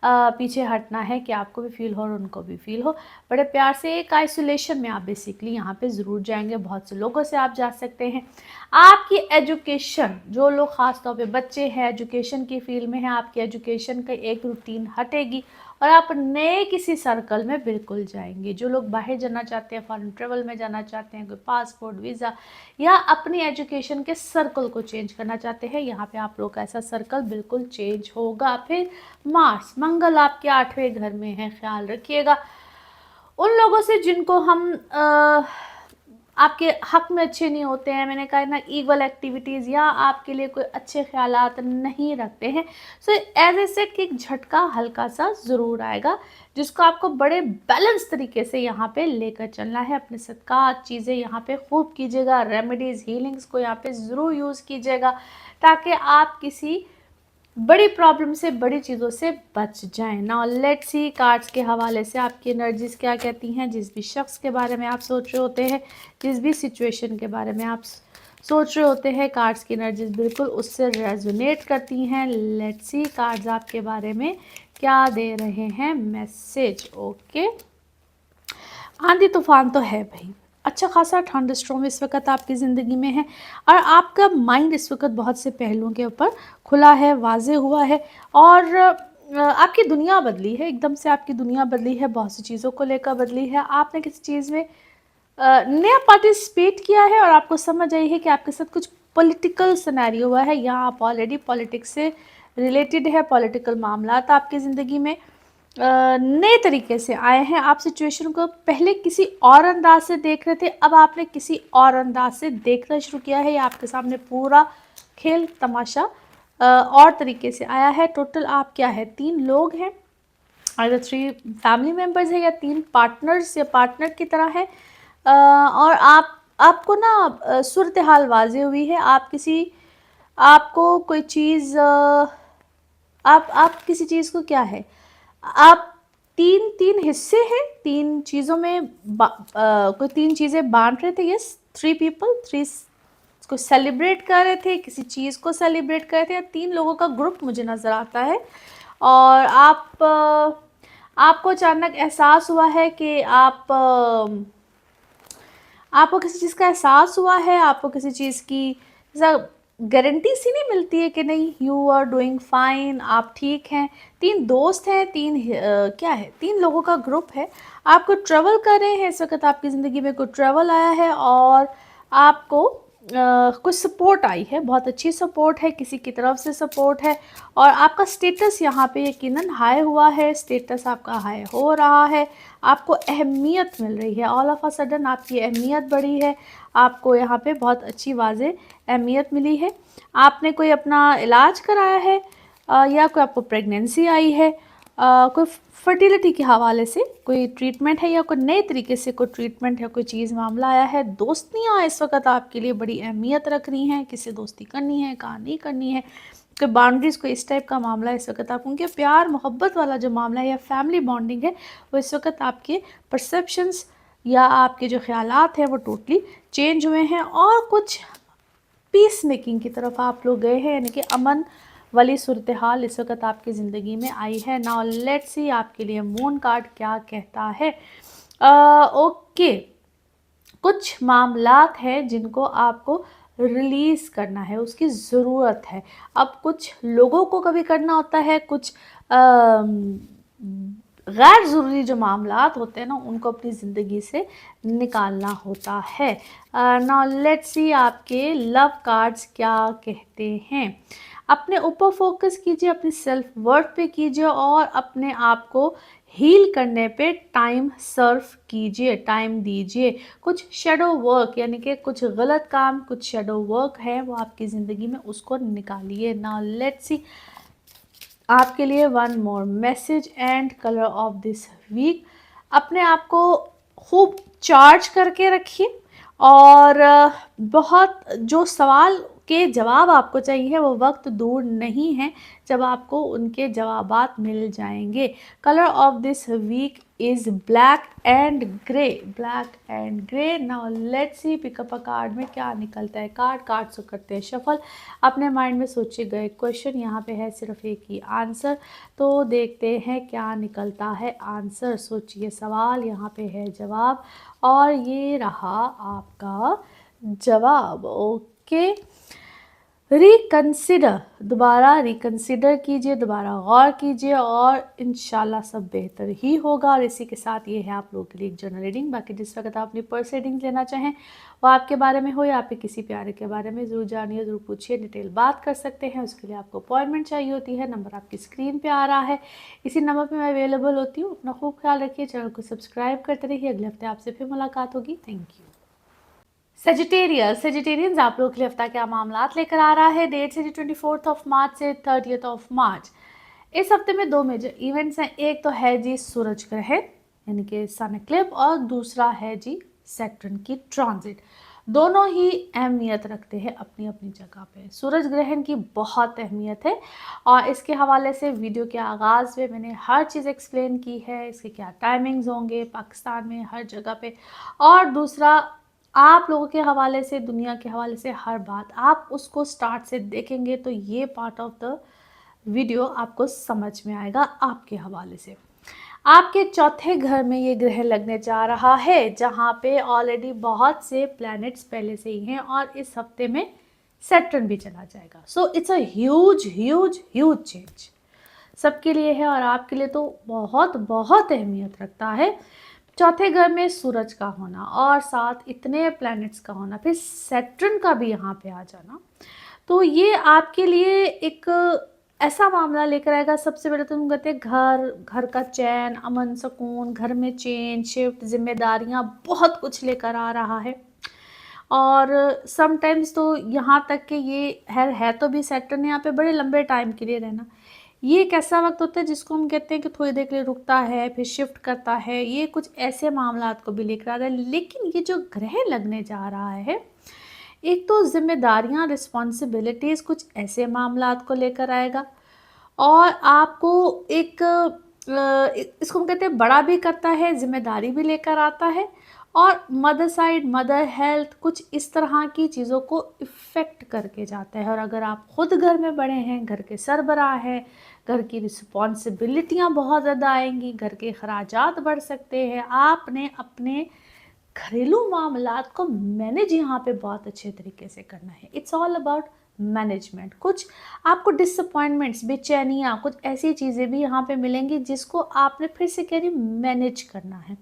Speaker 1: पीछे हटना है कि आपको भी फील हो और उनको भी फील हो। बड़े प्यार से एक आइसोलेशन में आप बेसिकली यहाँ पे ज़रूर जाएंगे। बहुत से लोगों से आप जा सकते हैं। आपकी एजुकेशन, जो लोग ख़ास तौर पे बच्चे हैं, एजुकेशन की फील्ड में हैं, आपकी एजुकेशन का एक रूटीन हटेगी और आप नए किसी सर्कल में बिल्कुल जाएंगे। जो लोग बाहर जाना चाहते हैं, फॉरेन ट्रेवल में जाना चाहते हैं, कोई पासपोर्ट, वीज़ा, या अपनी एजुकेशन के सर्कल को चेंज करना चाहते हैं, यहाँ पे आप लोग का ऐसा सर्कल बिल्कुल चेंज होगा। फिर मार्स, मंगल आपके 8वें घर में है, ख्याल रखिएगा। उन लोगों से जिनको हम आपके हक में अच्छे नहीं होते हैं, मैंने कहा ना, ईगल एक्टिविटीज़, या आपके लिए कोई अच्छे ख्यालात नहीं रखते हैं, सो एज ए सेट कि एक झटका हल्का सा ज़रूर आएगा, जिसको आपको बड़े बैलेंस तरीके से यहाँ पे लेकर चलना है। अपने सदकात चीज़ें यहाँ पे खूब कीजिएगा, रेमेडीज़, हीलिंग्स को यहाँ पे ज़रूर यूज़ कीजिएगा, ताकि आप किसी बड़ी प्रॉब्लम से, बड़ी चीज़ों से बच जाएं। नाउ लेट्स सी कार्ड्स के हवाले से आपकी एनर्जीज क्या कहती हैं। जिस भी शख्स के बारे में आप सोच रहे होते हैं, जिस भी सिचुएशन के बारे में आप सोच रहे होते हैं, कार्ड्स की एनर्जीज बिल्कुल उससे रेजोनेट करती हैं। लेट्स सी कार्ड्स आपके बारे में क्या दे रहे हैं मैसेज। ओके, आंधी तूफान तो है भाई, अच्छा खासा थंडर स्टॉर्म इस वक्त आपकी ज़िंदगी में है, और आपका माइंड इस वक्त बहुत से पहलुओं के ऊपर खुला है, वाजे हुआ है, और आपकी दुनिया बदली है, एकदम से आपकी दुनिया बदली है, बहुत सी चीज़ों को लेकर बदली है। आपने किसी चीज़ में नया पार्टिसिपेट किया है और आपको समझ आई है कि आपके साथ कुछ पॉलिटिकल सिनेरियो हुआ है, या आप ऑलरेडी पॉलिटिक्स से रिलेटेड है, पॉलिटिकल मामला आपकी ज़िंदगी में नए तरीके से आए हैं। आप सिचुएशन को पहले किसी और अंदाज से देख रहे थे, अब आपने किसी और अंदाज से देखना शुरू किया है, या आपके सामने पूरा खेल तमाशा और तरीके से आया है। टोटल आप क्या है, 3 लोग हैं, अगर 3 फैमिली मेम्बर्स है, या 3 पार्टनर्स या पार्टनर की तरह है, और आपको ना सूरत हाल वाज़े हुई है। आपको कोई चीज़, आप किसी चीज़ को क्या है, आप 3 हिस्से हैं, 3 चीज़ों में कोई 3 चीज़ें बांट रहे थे। यस, 3 पीपल, 3 को सेलिब्रेट कर रहे थे, किसी चीज़ को सेलिब्रेट कर रहे थे, या 3 लोगों का ग्रुप मुझे नज़र आता है। और आपको अचानक एहसास हुआ है कि आपको किसी चीज़ का एहसास हुआ है, आपको किसी चीज़ की गारंटी सी नहीं मिलती है कि नहीं, यू आर डूइंग फाइन, आप ठीक हैं। 3 दोस्त हैं, 3 लोगों का ग्रुप है, आपको ट्रैवल कर रहे हैं इस वक्त, आपकी ज़िंदगी में कोई ट्रैवल आया है और आपको कुछ सपोर्ट आई है, बहुत अच्छी सपोर्ट है, किसी की तरफ से सपोर्ट है, और आपका स्टेटस यहाँ पे यकीनन हाई हुआ है, स्टेटस आपका हाई हो रहा है, आपको अहमियत मिल रही है, ऑल ऑफ अ सडन आपकी अहमियत बढ़ी है, आपको यहाँ पे बहुत अच्छी वाज़े अहमियत मिली है। आपने कोई अपना इलाज कराया है, या कोई आपको प्रेगनेंसी आई है, कोई फर्टिलिटी के हवाले से कोई ट्रीटमेंट है या कोई नए तरीके से कोई ट्रीटमेंट या कोई चीज़ मामला आया है। दोस्तियाँ इस वक्त आपके लिए बड़ी अहमियत रख रही हैं, किससे दोस्ती करनी है, कहाँ नहीं करनी है, कोई बाउंड्रीज़, कोई इस टाइप का मामला इस वक्त आप उनके प्यार मोहब्बत वाला जो मामला है या फैमिली बॉन्डिंग है वो इस वक्त आपके परसेप्शंस या आपके जो ख्यालात हैं वो टोटली चेंज हुए हैं और कुछ पीस मेकिंग की तरफ आप लोग गए हैं, यानी कि अमन वाली सूरत हाल इस वक्त आपकी ज़िंदगी में आई है। नाउ लेट्स सी आपके लिए मून कार्ड क्या कहता है। ओके, कुछ मामलात हैं जिनको आपको रिलीज़ करना है, उसकी ज़रूरत है। अब कुछ लोगों को कभी करना होता है, कुछ गैर ज़रूरी जो मामलात होते हैं ना उनको अपनी ज़िंदगी से निकालना होता है। नाउ लेट्स सी आपके लव कार्ड्स क्या कहते हैं। अपने ऊपर फोकस कीजिए, अपनी सेल्फ वर्थ पे कीजिए और अपने आप को हील करने पे टाइम सर्व कीजिए, टाइम दीजिए। कुछ शेडो वर्क यानी कि कुछ गलत काम, कुछ शेडो वर्क है वो आपकी ज़िंदगी में, उसको निकालिए। नाउ लेट्स सी आपके लिए one more message and colour of this week. अपने आप को खूब चार्ज करके रखिए और बहुत जो सवाल के जवाब आपको चाहिए वो वक्त दूर नहीं है जब आपको उनके जवाबात मिल जाएंगे। Colour of this week is black and grey, black and grey. Now let's see pickup a card में क्या निकलता है। कार्ड से करते हैं शफल। अपने माइंड में सोचे गए क्वेश्चन, यहाँ पे है सिर्फ एक ही आंसर, तो देखते हैं क्या निकलता है आंसर। सोचिए सवाल, यहाँ पे है जवाब और ये रहा आपका जवाब। ओके, रिकंसिडर, दोबारा रिकंसिडर कीजिए, दोबारा गौर कीजिए और इंशाल्लाह सब बेहतर ही होगा। और इसी के साथ ये है आप लोगों के लिए एक जनरल रीडिंग। बाकी जिस वक्त आप अपनी पर्स रीडिंग लेना चाहें वो आपके बारे में हो या आपके किसी प्यारे के बारे में, ज़रूर जानिए, ज़रूर पूछिए, डिटेल बात कर सकते हैं। उसके लिए आपको अपॉइंटमेंट चाहिए होती है। नंबर आपकी स्क्रीन पर आ रहा है, इसी नंबर पर मैं अवेलेबल होती हूँ। अपना खूब ख्याल रखिए, चैनल को सब्सक्राइब करते रहिए। अगले हफ्ते आपसे फिर मुलाकात होगी। Thank you. सेजिटेरियंस आप लोगों के लिए हफ्ता क्या मामलात लेकर आ रहा है। डेट है 24 मार्च से 30 मार्च। इस हफ्ते में दो मेजर इवेंट्स हैं। एक तो है जी सूरज ग्रहण यानी कि सन इक्लिप्स और दूसरा है जी सैटर्न की ट्रांजिट। दोनों ही अहमियत रखते हैं अपनी अपनी जगह पे। सूरज ग्रहण की बहुत अहमियत है और इसके हवाले से वीडियो के आगाज़ में मैंने हर चीज़ एक्सप्लेन की है, इसके क्या टाइमिंग्स होंगे पाकिस्तान में हर जगह पे, और दूसरा आप लोगों के हवाले से, दुनिया के हवाले से हर बात आप उसको स्टार्ट से देखेंगे तो ये पार्ट ऑफ द वीडियो आपको समझ में आएगा आपके हवाले से। आपके चौथे घर में ये ग्रह लगने जा रहा है जहाँ पे ऑलरेडी बहुत से प्लैनेट्स पहले से ही हैं और इस हफ्ते में सैटर्न भी चला जाएगा। So it's a huge huge huge change सबके लिए है और आपके लिए तो बहुत बहुत अहमियत रखता है। चौथे घर में सूरज का होना और साथ इतने प्लैनेट्स का होना, फिर सैटर्न का भी यहाँ पे आ जाना, तो ये आपके लिए एक ऐसा मामला लेकर आएगा। सबसे पहले तो हम कहते हैं घर का चैन, अमन सुकून, घर में चेंज शिफ्ट, जिम्मेदारियाँ, बहुत कुछ लेकर आ रहा है। और समटाइम्स तो यहाँ तक कि ये है तो भी सैटर्न यहाँ पे बड़े लंबे टाइम के लिए रहना। ये एक ऐसा वक्त होता है जिसको हम कहते हैं कि थोड़ी देर के लिए रुकता है फिर शिफ्ट करता है। ये कुछ ऐसे मामलात को भी लेकर आ रहा है। लेकिन ये जो ग्रह लगने जा रहा है, एक तो जिम्मेदारियां, रिस्पॉन्सिबिलिटीज़, कुछ ऐसे मामलात को लेकर आएगा और आपको एक इसको हम कहते हैं बड़ा भी करता है, जिम्मेदारी भी लेकर आता है और मदर साइड, मदर हेल्थ, कुछ इस तरह की चीज़ों को इफ़ेक्ट करके जाता है। और अगर आप ख़ुद घर में बड़े हैं, घर के सरबराह हैं, घर की रिस्पॉन्सिबिलिटियाँ बहुत ज़्यादा आएंगी, घर के अखराजात बढ़ सकते हैं। आपने अपने घरेलू मामलात को मैनेज यहाँ पे बहुत अच्छे तरीके से करना है। It's all about management. कुछ आपको डिसअपॉइंटमेंट्स, बेचैनियाँ, कुछ ऐसी चीज़ें भी यहाँ पे मिलेंगी जिसको आपने फिर से कह रही मैनेज करना है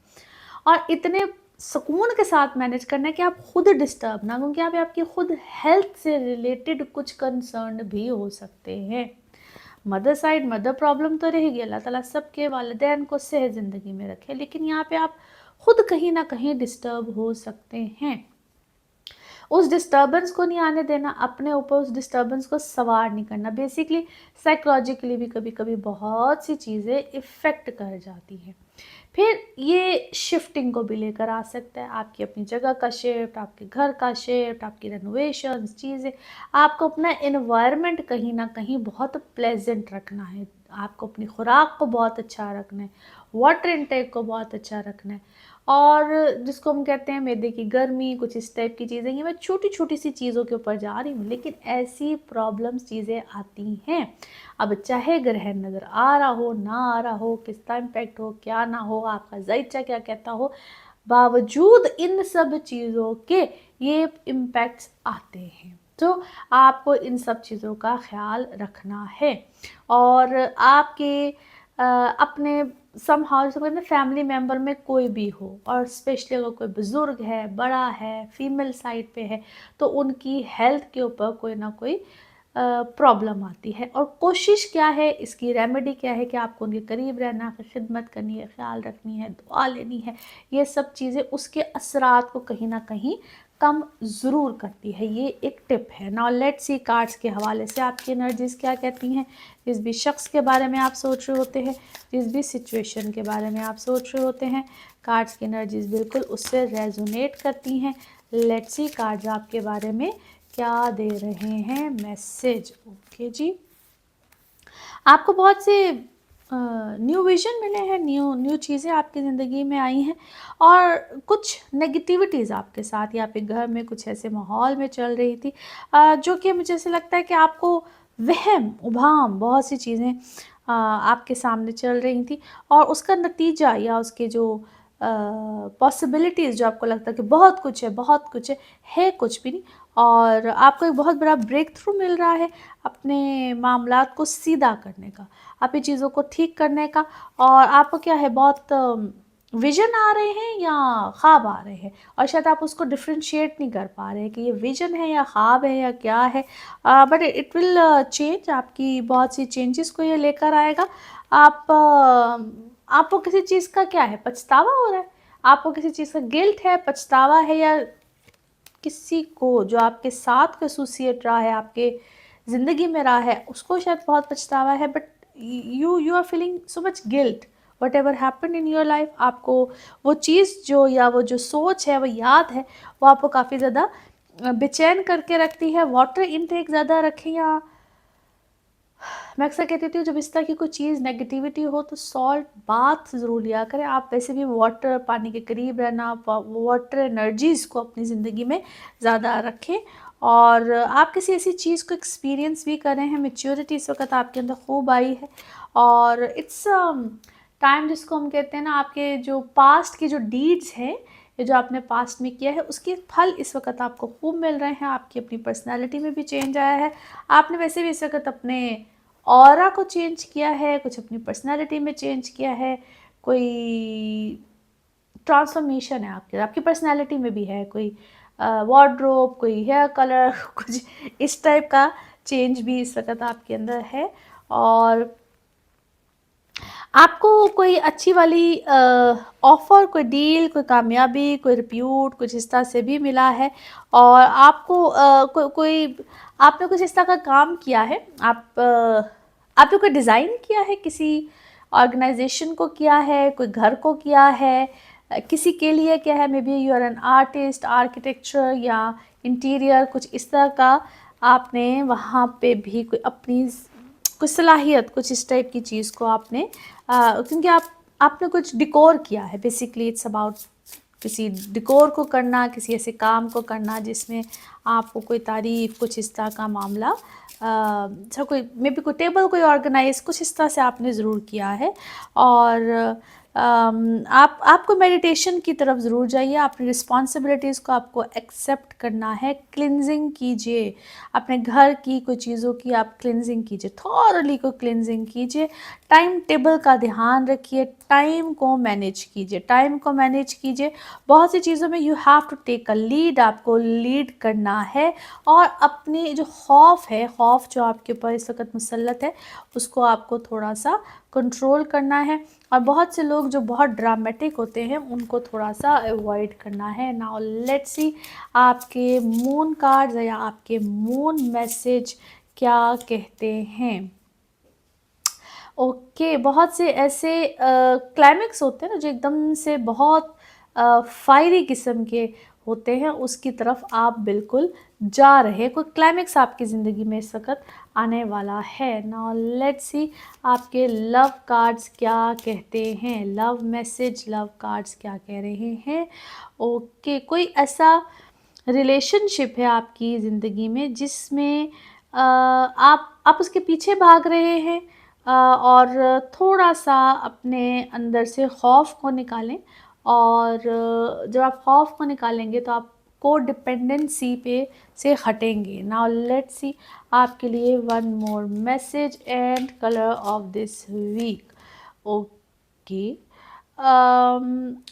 Speaker 1: और इतने सुकून के साथ मैनेज करना है कि आप खुद डिस्टर्ब ना, क्योंकि आप आपकी खुद हेल्थ से रिलेटेड कुछ कंसर्न भी हो सकते हैं। मदर साइड, मदर प्रॉब्लम तो रहेगी, अल्लाह ताला सबके वालिदैन को सेहत ज़िंदगी में रखे, लेकिन यहाँ पे आप खुद कहीं ना कहीं डिस्टर्ब हो सकते हैं। उस डिस्टर्बेंस को नहीं आने देना, अपने ऊपर उस डिस्टर्बेंस को सवार नहीं करना। बेसिकली साइकोलॉजिकली भी कभी कभी बहुत सी चीज़ें इफ़ेक्ट कर जाती हैं। फिर ये शिफ्टिंग को भी लेकर आ सकता है, आपकी अपनी जगह का शिफ्ट, आपके घर का शिफ्ट, आपकी रेनोवेशन चीज़ें। आपको अपना एनवायरनमेंट कहीं ना कहीं बहुत प्लेजेंट रखना है, आपको अपनी खुराक को बहुत अच्छा रखना है, वाटर इनटेक को बहुत अच्छा रखना है। और जिसको हम कहते हैं मैदे की गर्मी, कुछ इस टाइप की चीज़ें, ये मैं छोटी छोटी सी चीज़ों के ऊपर जा रही हूँ, लेकिन ऐसी प्रॉब्लम्स चीज़ें आती हैं। अब चाहे ग्रहण नज़र आ रहा हो ना आ रहा हो, किसका इम्पैक्ट हो क्या ना हो, आपका ज़ाइचा क्या कहता हो, बावजूद इन सब चीज़ों के ये इम्पैक्ट्स आते हैं। तो आपको इन सब चीज़ों का ख्याल रखना है। और आपके अपने समहाउ समझते फैमिली मेम्बर में कोई भी हो, और स्पेशली अगर कोई बुज़ुर्ग है, बड़ा है, फीमेल साइड पे है, तो उनकी हेल्थ के ऊपर कोई ना कोई प्रॉब्लम आती है। और कोशिश क्या है, इसकी रेमेडी क्या है कि आपको उनके करीब रहना है, खिदमत करनी है, ख्याल रखनी है, दुआ लेनी है। ये सब चीज़ें उसके असरात को कहीं ना कहीं कम ज़रूर करती है। ये एक टिप है। नाउ लेट्स सी कार्ड्स के हवाले से आपकी एनर्जीज़ क्या कहती हैं। जिस भी शख्स के बारे में आप सोच रहे होते हैं, जिस भी सिचुएशन के बारे में आप सोच रहे होते हैं, कार्ड्स की एनर्जीज़ बिल्कुल उससे रेजोनेट करती हैं। लेट्स सी कार्ड्स आपके बारे में क्या दे रहे हैं मैसेज। ओके जी, आपको बहुत से न्यू विजन मिले हैं, न्यू चीज़ें आपकी ज़िंदगी में आई हैं, और कुछ नेगेटिविटीज़ आपके साथ या फिर घर में कुछ ऐसे माहौल में चल रही थी जो कि मुझे ऐसे लगता है कि आपको वहम उभाम बहुत सी चीज़ें आपके सामने चल रही थी, और उसका नतीजा या उसके जो पॉसिबिलिटीज़ जो आपको लगता है कि बहुत कुछ है कुछ भी नहीं। और आपको एक बहुत बड़ा ब्रेक थ्रू मिल रहा है अपने मामलात को सीधा करने का, अपनी चीज़ों को ठीक करने का। और आपको क्या है, बहुत विजन आ रहे हैं या ख्वाब आ रहे हैं, और शायद आप उसको डिफ्रेंशिएट नहीं कर पा रहे हैं कि ये विजन है या ख्वाब है या क्या है। बट इट विल चेंज, आपकी बहुत सी चेंजेस को ये लेकर आएगा। आपको किसी चीज़ का क्या है, पछतावा हो रहा है, आपको किसी चीज़ का गिल्ट है, पछतावा है, या किसी को जो आपके साथ एसोसिएट रहा है, आपके ज़िंदगी में रहा है, उसको शायद बहुत पछतावा है। But you are feeling so much guilt whatever happen in your life. आपको वो चीज़ जो या वो जो सोच है, वो याद है, वो आपको काफ़ी ज़्यादा बेचैन करके रखती है। वाटर इनटेक ज़्यादा रखें, या मैं अक्सर कहती हूँ जब इस तरह की कोई चीज़ नेगेटिविटी हो तो सॉल्ट बाथ ज़रूर लिया करें। आप वैसे भी वाटर, पानी के करीब रहना, वाटर एनर्जीज़ को अपनी ज़िंदगी में ज़्यादा रखें। और आप किसी ऐसी चीज़ को एक्सपीरियंस भी कर रहे हैं, मैच्योरिटी इस वक्त आपके अंदर खूब आई है। और इट्स टाइम जिसको हम कहते हैं ना, आपके जो पास्ट की जो डीड्स हैं, ये जो आपने पास्ट में किया है, उसके फल इस वक्त आपको खूब मिल रहे हैं। आपकी अपनी पर्सनालिटी में भी चेंज आया है। आपने वैसे भी इस वक्त अपने ऑरा को चेंज किया है, कुछ अपनी पर्सनालिटी में चेंज किया है, कोई ट्रांसफॉर्मेशन है आपकी पर्सनालिटी में भी है, कोई वार्डरोब, कोई हेयर कलर कुछ इस टाइप का चेंज भी इस वक्त आपके अंदर है। और आपको कोई अच्छी वाली ऑफ़र, कोई डील, कोई कामयाबी, कोई रिप्यूट कुछ इस तरह से भी मिला है। और आपको कोई आपने कुछ इस तरह का काम किया है, आपने कोई डिज़ाइन किया है, किसी ऑर्गेनाइजेशन को किया है, कोई घर को किया है, किसी के लिए किया है। Maybe you are an artist, architecture या इंटीरियर, कुछ इस तरह का आपने वहाँ पे भी कोई अपनी कुछ सलाहियत, कुछ इस टाइप की चीज़ को आपने क्योंकि आपने कुछ डिकोर किया है। बेसिकली इट्स अबाउट किसी डिकोर को करना, किसी ऐसे काम को करना जिसमें आपको कोई तारीफ़, कुछ इस तरह का मामला, अच्छा कोई मे बी कोई टेबल कोई ऑर्गेनाइज कुछ इस तरह से आपने ज़रूर किया है। और आपको मेडिटेशन की तरफ ज़रूर जाइए। अपनी रिस्पॉन्सिबिलिटीज़ को आपको एक्सेप्ट करना है। क्लिनजिंग कीजिए अपने घर की, कोई चीज़ों की आप क्लिनजिंग कीजिए, थॉरली को क्लिनजिंग कीजिए। टाइम टेबल का ध्यान रखिए, टाइम को मैनेज कीजिए। बहुत सी चीज़ों में you have to take a lead, आपको लीड करना है। और अपनी जो खौफ है, खौफ जो आपके ऊपर इस वक्त मुसल्लत है, उसको आपको थोड़ा सा कंट्रोल करना है। और बहुत से लोग जो बहुत ड्रामेटिक होते हैं उनको थोड़ा सा अवॉइड करना है। नाउ लेट्स सी आपके मून कार्ड्स या आपके मून मैसेज क्या कहते हैं। ओके, बहुत से ऐसे क्लाइमेक्स होते हैं ना जो एकदम से बहुत फायरी किस्म के होते हैं, उसकी तरफ आप बिल्कुल जा रहे हैं। कोई क्लाइमेक्स आपकी ज़िंदगी में इस वक्त आने वाला है। नाउ लेट्स सी आपके लव कार्ड्स क्या कहते हैं। लव मैसेज, लव कार्ड्स क्या कह रहे हैं। ओके, कोई ऐसा रिलेशनशिप है आपकी ज़िंदगी में जिसमें आप उसके पीछे भाग रहे हैं, और थोड़ा सा अपने अंदर से खौफ को निकालें। और जब आप खौफ को निकालेंगे तो आप को डिपेंडेंसी पे से हटेंगे। नाउ लेट्स सी आपके लिए one more message and colour of this week. Okay,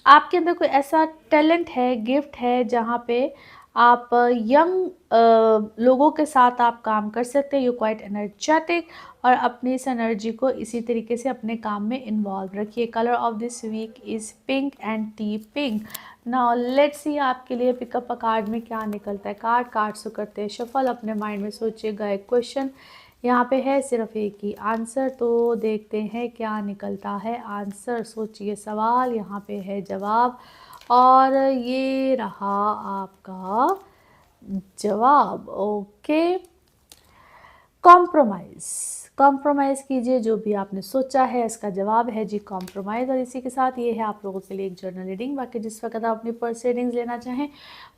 Speaker 1: आपके अंदर कोई ऐसा टैलेंट है, गिफ्ट है, जहाँ पे आप यंग लोगों के साथ आप काम कर सकते हैं। यू क्वाइट एनर्जेटिक, और अपनी इस एनर्जी को इसी तरीके से अपने काम में इन्वॉल्व रखिए। Colour of this week is pink and tea pink. Now let's see आपके लिए पिकअप अ कार्ड में क्या निकलता है। कार्ड से करते हैं शफल। अपने माइंड में सोचिएगा एक क्वेश्चन, यहाँ पे है सिर्फ एक ही आंसर, तो देखते हैं क्या निकलता है आंसर। सोचिए सवाल, यहाँ पे है जवाब, और ये रहा आपका जवाब। ओके, कॉम्प्रोमाइज़ कीजिए। जो भी आपने सोचा है इसका जवाब है जी कॉम्प्रोमाइज़। और इसी के साथ ये है आप लोगों के लिए एक जर्नल रीडिंग। बाकी जिस वक्त आप अपनी पर्सनल रीडिंग्स लेना चाहें,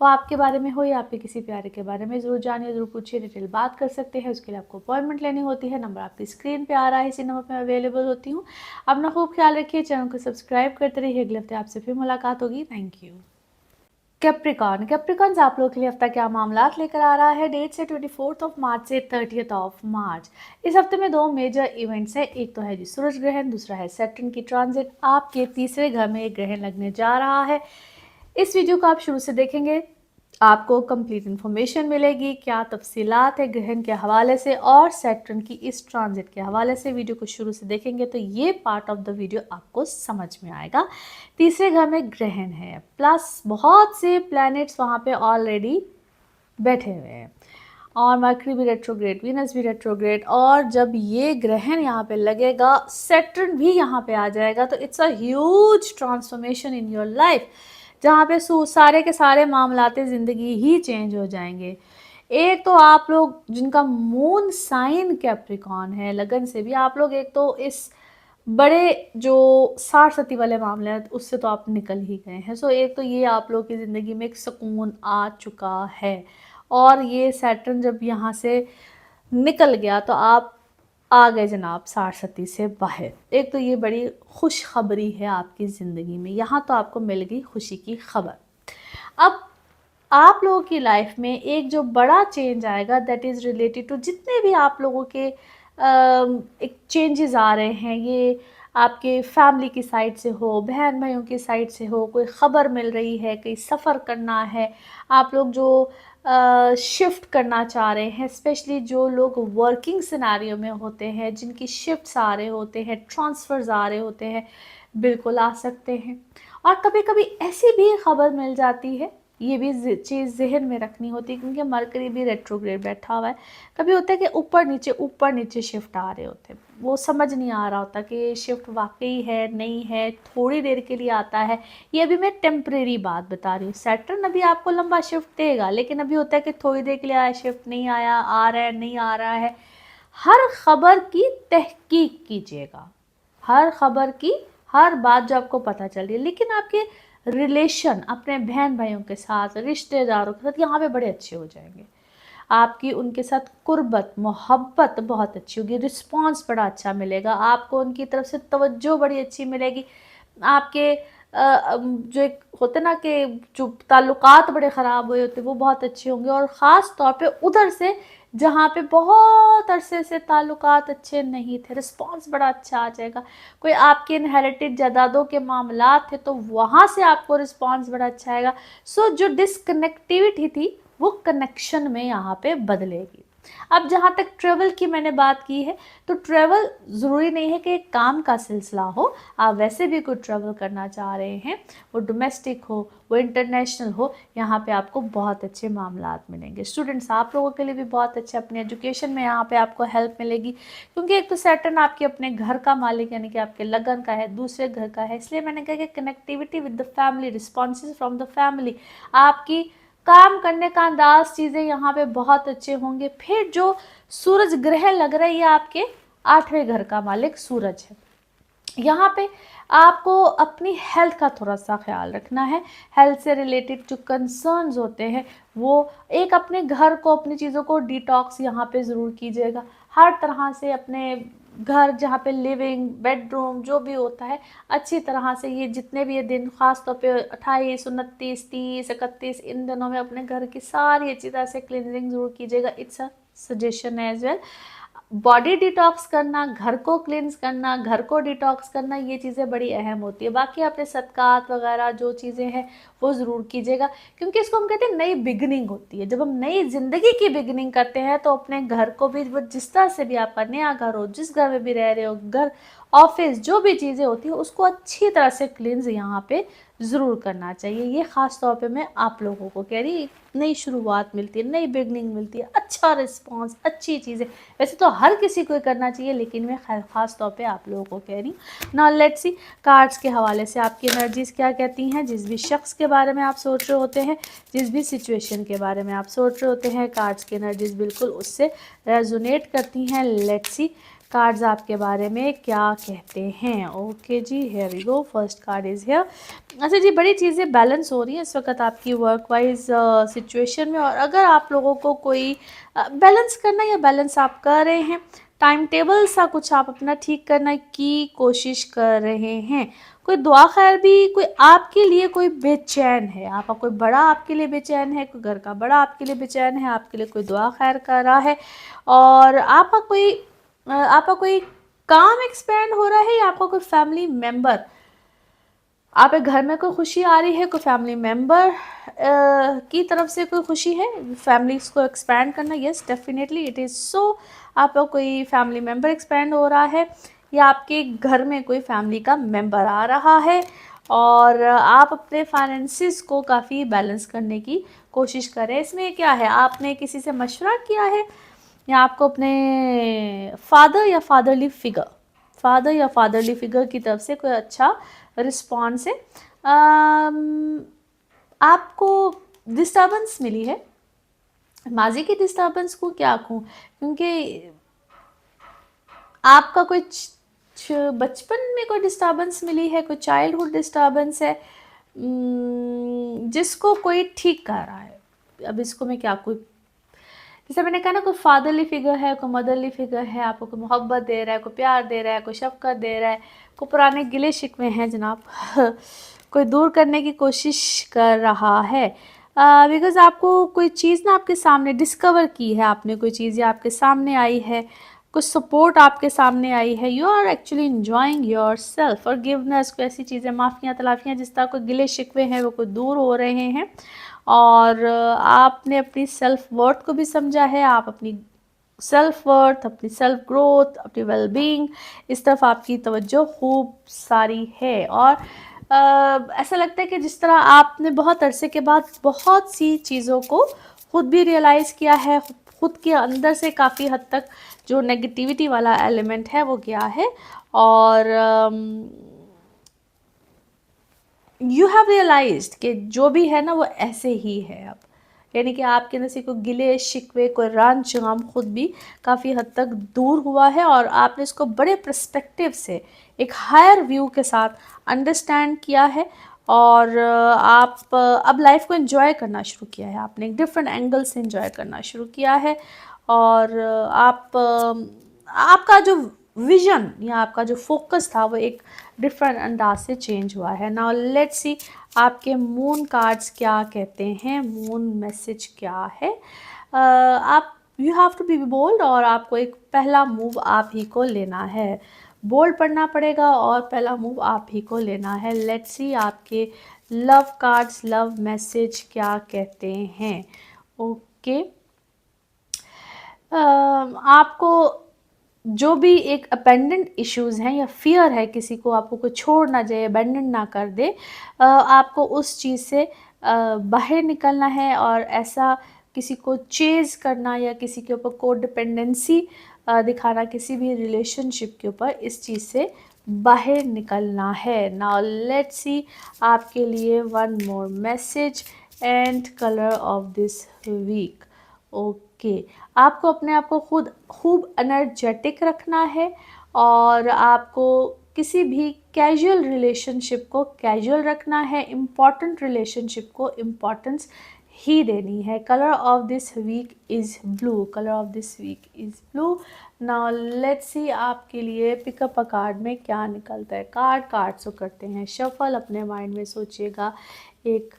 Speaker 1: वो आपके बारे में हो या आपके किसी प्यारे के बारे में, ज़रूर जानिए, ज़रूर पूछिए, डिटेल बात कर सकते हैं। उसके लिए आपको अपॉइंटमेंट लेनी होती है। नंबर आपकी स्क्रीन पर आ रहा है, इसी नंबर पर अवेलेबल होती हूँ। अपना खूब ख्याल रखिए, चैनल को सब्सक्राइब करते रहिए। अगले हफ्ते आपसे फिर मुलाकात होगी। Thank you. कैप्रिकॉन आप लोगों के लिए हफ्ता क्या मामला लेकर आ रहा है। डेट से 24 मार्च से 30 मार्च। इस हफ्ते में 2 मेजर इवेंट्स हैं। एक तो है जी सूरज ग्रहण, दूसरा है सैटर्न की ट्रांजिट। आपके तीसरे घर में एक ग्रहण लगने जा रहा है। इस वीडियो को आप शुरू से देखेंगे, आपको कंप्लीट इन्फॉर्मेशन मिलेगी, क्या तफसीलात है ग्रहण के हवाले से और सैटर्न की इस ट्रांजिट के हवाले से। वीडियो को शुरू से देखेंगे तो ये पार्ट ऑफ द वीडियो आपको समझ में आएगा। तीसरे घर में ग्रहण है, प्लस बहुत से प्लैनेट्स वहाँ पे ऑलरेडी बैठे हुए हैं, और मर्करी भी रेट्रोग्रेड, वीनस भी रेट्रोग्रेड। और जब ये ग्रहण यहाँ पे लगेगा, सैटर्न भी यहाँ पे आ जाएगा, तो it's a huge transformation in your life, जहाँ पे सारे के सारे मामलाते ज़िंदगी ही चेंज हो जाएंगे। एक तो आप लोग जिनका मून साइन कैप्रिकॉन है, लगन से भी आप लोग एक तो इस बड़े जो साठ सती वाले मामले हैं उससे तो आप निकल ही गए हैं। सो एक तो ये आप लोग की ज़िंदगी में एक सुकून आ चुका है। और ये सैटर्न जब यहाँ से निकल गया तो आप आ गए जनाब साठ सती से बाहर। एक तो ये बड़ी खुश खबरी है आपकी ज़िंदगी में, यहाँ तो आपको मिल गई खुशी की खबर। अब आप लोगों की लाइफ में एक जो बड़ा चेंज आएगा, दैट इज़ रिलेटेड टू जितने भी आप लोगों के एक चेंजेस आ रहे हैं, ये आपके फैमिली की साइड से हो, बहन भाइयों की साइड से हो, कोई ख़बर मिल रही है, कहीं सफ़र करना है, आप लोग जो शिफ्ट करना चाह रहे हैं, स्पेशली जो लोग वर्किंग सिनारियो में होते हैं, जिनकी शिफ्ट्स आ रहे होते हैं, ट्रांसफ़र्स आ रहे होते हैं, बिल्कुल आ सकते हैं। और कभी कभी ऐसी भी खबर मिल जाती है, ये भी चीज़ जहन में रखनी होती है, क्योंकि मरकरी भी रेट्रोग्रेड बैठा हुआ है। कभी होता है कि ऊपर नीचे शिफ्ट आ रहे होते हैं, वो समझ नहीं आ रहा होता कि शिफ्ट वाकई है नहीं है, थोड़ी देर के लिए आता है। ये अभी मैं टेम्परेरी बात बता रही हूँ। सैटर्न अभी आपको लंबा शिफ्ट देगा, लेकिन अभी होता है कि थोड़ी देर के लिए आया, शिफ्ट नहीं आया, आ रहा है नहीं आ रहा है। हर खबर की तहकीक कीजिएगा, हर खबर की हर बात जो आपको पता चल रही है। लेकिन आपके रिलेशन अपने बहन भाइयों के साथ, रिश्तेदारों के साथ यहाँ पे बड़े अच्छे हो जाएंगे। आपकी उनके साथ कुर्बत मोहब्बत बहुत अच्छी होगी, रिस्पांस बड़ा अच्छा मिलेगा आपको, उनकी तरफ से तवज्जो बड़ी अच्छी मिलेगी। आपके जो एक होते ना कि जो ताल्लुकात बड़े ख़राब हुए होते वो बहुत अच्छे होंगे। और ख़ास तौर पे उधर से जहाँ पे बहुत अरसे से ताल्लुकात अच्छे नहीं थे, रिस्पांस बड़ा अच्छा आ जाएगा। कोई आपके इनहेरिटेड जायदादों के मामलात थे तो वहाँ से आपको रिस्पांस बड़ा अच्छा आएगा। सो जो डिसकनेक्टिविटी थी वो कनेक्शन में यहाँ पे बदलेगी। अब जहाँ तक ट्रैवल की मैंने बात की है, तो ट्रैवल ज़रूरी नहीं है कि एक काम का सिलसिला हो, आप वैसे भी कोई ट्रैवल करना चाह रहे हैं, वो डोमेस्टिक हो, वो इंटरनेशनल हो, यहाँ पे आपको बहुत अच्छे मामलात मिलेंगे। स्टूडेंट्स, आप लोगों के लिए भी बहुत अच्छे, अपने एजुकेशन में यहाँ पे आपको हेल्प मिलेगी, क्योंकि एक तो सैटर्न आपके अपने घर का मालिक यानी कि आपके लगन का है, दूसरे घर का है, इसलिए मैंने कहा कि connectivity with the family, responses from the family, आपकी काम करने का अंदाज, चीज़ें यहाँ पे बहुत अच्छे होंगे। फिर जो सूरज ग्रह लग रहा है, ये आपके 8वें घर का मालिक सूरज है। यहाँ पे आपको अपनी हेल्थ का थोड़ा सा ख्याल रखना है। हेल्थ से रिलेटेड जो कंसर्न्स होते हैं, वो एक अपने घर को, अपनी चीज़ों को डिटॉक्स यहाँ पे ज़रूर कीजिएगा। हर तरह से अपने घर, जहाँ पे लिविंग, बेडरूम जो भी होता है, अच्छी तरह से ये जितने भी ये दिन, ख़ास तौर पे 28, 29, 30, 31, इन दिनों में अपने घर की सारी अच्छी तरह से क्लीनिंग ज़रूर कीजिएगा। It's a suggestion as well. Body detox करना, घर को क्लींस करना, घर को डिटॉक्स करना, ये चीज़ें बड़ी अहम होती है। बाकी अपने सदकात वगैरह जो चीज़ें हैं वो ज़रूर कीजिएगा, क्योंकि इसको हम कहते हैं नई बिगनिंग होती है। जब हम नई ज़िंदगी की बिगनिंग करते हैं तो अपने घर को भी, वो जिस तरह से भी आपका नया घर हो, जिस घर में भी रह रहे हो, घर, ऑफिस, जो भी चीज़ें होती है, उसको अच्छी तरह से क्लींस यहाँ पे ज़रूर करना चाहिए। ये ख़ास तौर पे मैं आप लोगों को कह रही, नई शुरुआत मिलती है, नई बिगनिंग मिलती है, अच्छा रिस्पांस, अच्छी चीज़ें। वैसे तो हर किसी को करना चाहिए, लेकिन मैं ख़ास तौर पे आप लोगों को कह रही हूँ। नाउ लेट्स सी, कार्ड्स के हवाले से आपकी एनर्जीज़ क्या कहती हैं। जिस भी शख्स के बारे में आप सोच रहे होते हैं, जिस भी सिचुएशन के बारे में आप सोच रहे होते हैं, कार्ड्स की एनर्जीज़ बिल्कुल उससे रेजोनेट करती हैं। लेट्स सी, कार्ड्स आपके बारे में क्या कहते हैं। ओके जी, here we go, first card is here. अच्छा जी, बड़ी चीज़ें बैलेंस हो रही हैं इस वक्त आपकी वर्क वाइज सिचुएशन में, और अगर आप लोगों को कोई बैलेंस करना, या बैलेंस आप कर रहे हैं, टाइम टेबल सा कुछ आप अपना ठीक करने की कोशिश कर रहे हैं, कोई दुआ खैर भी, कोई आपके लिए कोई बेचैन है, आपका कोई बड़ा आपके लिए बेचैन है, कोई घर का बड़ा आपके लिए बेचैन है, आपके लिए कोई दुआ खैर कर रहा है, और आपका कोई काम एक्सपेंड हो रहा है, या आपका कोई फैमिली मेम्बर, आप एक घर में कोई खुशी आ रही है, कोई फैमिली मेम्बर की तरफ से कोई खुशी है, फैमिलीज को एक्सपैंड करना, yes definitely it is so. आपका कोई फैमिली मेम्बर एक्सपैंड हो रहा है, या आपके घर में कोई फैमिली का मेम्बर आ रहा है, और आप अपने फाइनेंसिस को काफ़ी बैलेंस करने की कोशिश करें। इसमें क्या है, आपने किसी से मशवरा किया है, या आपको अपने फादर या फादरली फिगर की तरफ से कोई अच्छा रिस्पॉन्स है। आपको डिस्टर्बेंस मिली है, माजी की डिस्टर्बेंस को क्या कहूँ, क्योंकि आपका कोई बचपन में कोई डिस्टर्बेंस मिली है, कोई चाइल्डहुड डिस्टर्बेंस है, जिसको कोई ठीक कर रहा है। अब इसको मैं क्या, कोई, जैसे मैंने कहा ना, कोई फादरली फिगर है, कोई मदरली फिगर है, आपको कोई मोहब्बत दे रहा है, कोई प्यार दे रहा है, कोई शफकत दे रहा है, कोई पुराने गिले शिकवे हैं जनाब कोई दूर करने की कोशिश कर रहा है, बिकॉज़ आपको कोई चीज़ ना आपके सामने डिस्कवर की है, आपने कोई चीज़ आपके सामने आई है, कुछ सपोर्ट आपके सामने आई है, you are actually enjoying your self. और गिवनेस को, ऐसी चीज़ें, माफ़ियाँ तलाफ़ियाँ, जिस तरह कोई गिले शिकवे हैं वो कोई दूर हो रहे हैं, और आपने अपनी सेल्फ वर्थ को भी समझा है, आप अपनी सेल्फ वर्थ, अपनी सेल्फ ग्रोथ, अपनी वेलबींग, इस तरफ आपकी तवज्जो खूब सारी है। और ऐसा लगता है कि जिस तरह आपने बहुत अरसे के बाद बहुत सी चीज़ों को खुद भी रियलाइज़ किया है, खुद के अंदर से काफ़ी हद तक जो नेगेटिविटी वाला एलिमेंट है वो गया है, और यू हैव रियलाइज्ड कि जो भी है ना वो ऐसे ही है अब, यानी कि आपके अंदर से कोई गिले शिकवे, कोई रंज गम खुद भी काफ़ी हद तक दूर हुआ है, और आपने इसको बड़े पर्सपेक्टिव से, एक हायर व्यू के साथ अंडरस्टैंड किया है, और आप अब लाइफ को एंजॉय करना शुरू किया है, आपने एक डिफरेंट एंगल से एंजॉय करना शुरू किया है, और आपका जो विजन या आपका जो फोकस था वो एक डिफरेंट अंदाज से चेंज हुआ है। नाउ लेट्स सी, आपके मून कार्ड्स क्या कहते हैं, मून मैसेज क्या है। आप, you have to be bold, और आपको एक पहला मूव आप ही को लेना है, बोल्ड पढ़ना पड़ेगा, और पहला मूव आप ही को लेना है। लेट्स सी, आपके लव कार्ड्स, लव मैसेज क्या कहते हैं। ओके, आपको जो भी एक अपेंडेंट इश्यूज़ हैं या फ़ियर है किसी को, आपको कोई छोड़ ना जाए, अबैंडन ना कर दे, आपको उस चीज़ से बाहर निकलना है और ऐसा किसी को चेज़ करना या किसी के ऊपर कोडिपेंडेंसी दिखाना किसी भी रिलेशनशिप के ऊपर, इस चीज़ से बाहर निकलना है। नाउ लेट्स सी आपके लिए one more message and colour of this week. Okay, आपको अपने आप को खुद खूब एनर्जेटिक रखना है और आपको किसी भी कैजुअल रिलेशनशिप को कैजुअल रखना है, इम्पॉर्टेंट रिलेशनशिप को इम्पॉर्टेंस ही देनी है। Colour of this week is blue, colour of this week is blue. Now let's see आपके लिए पिकअप अ कार्ड में क्या निकलता है। कार्ड्स को करते हैं शफल, अपने माइंड में सोचिएगा। एक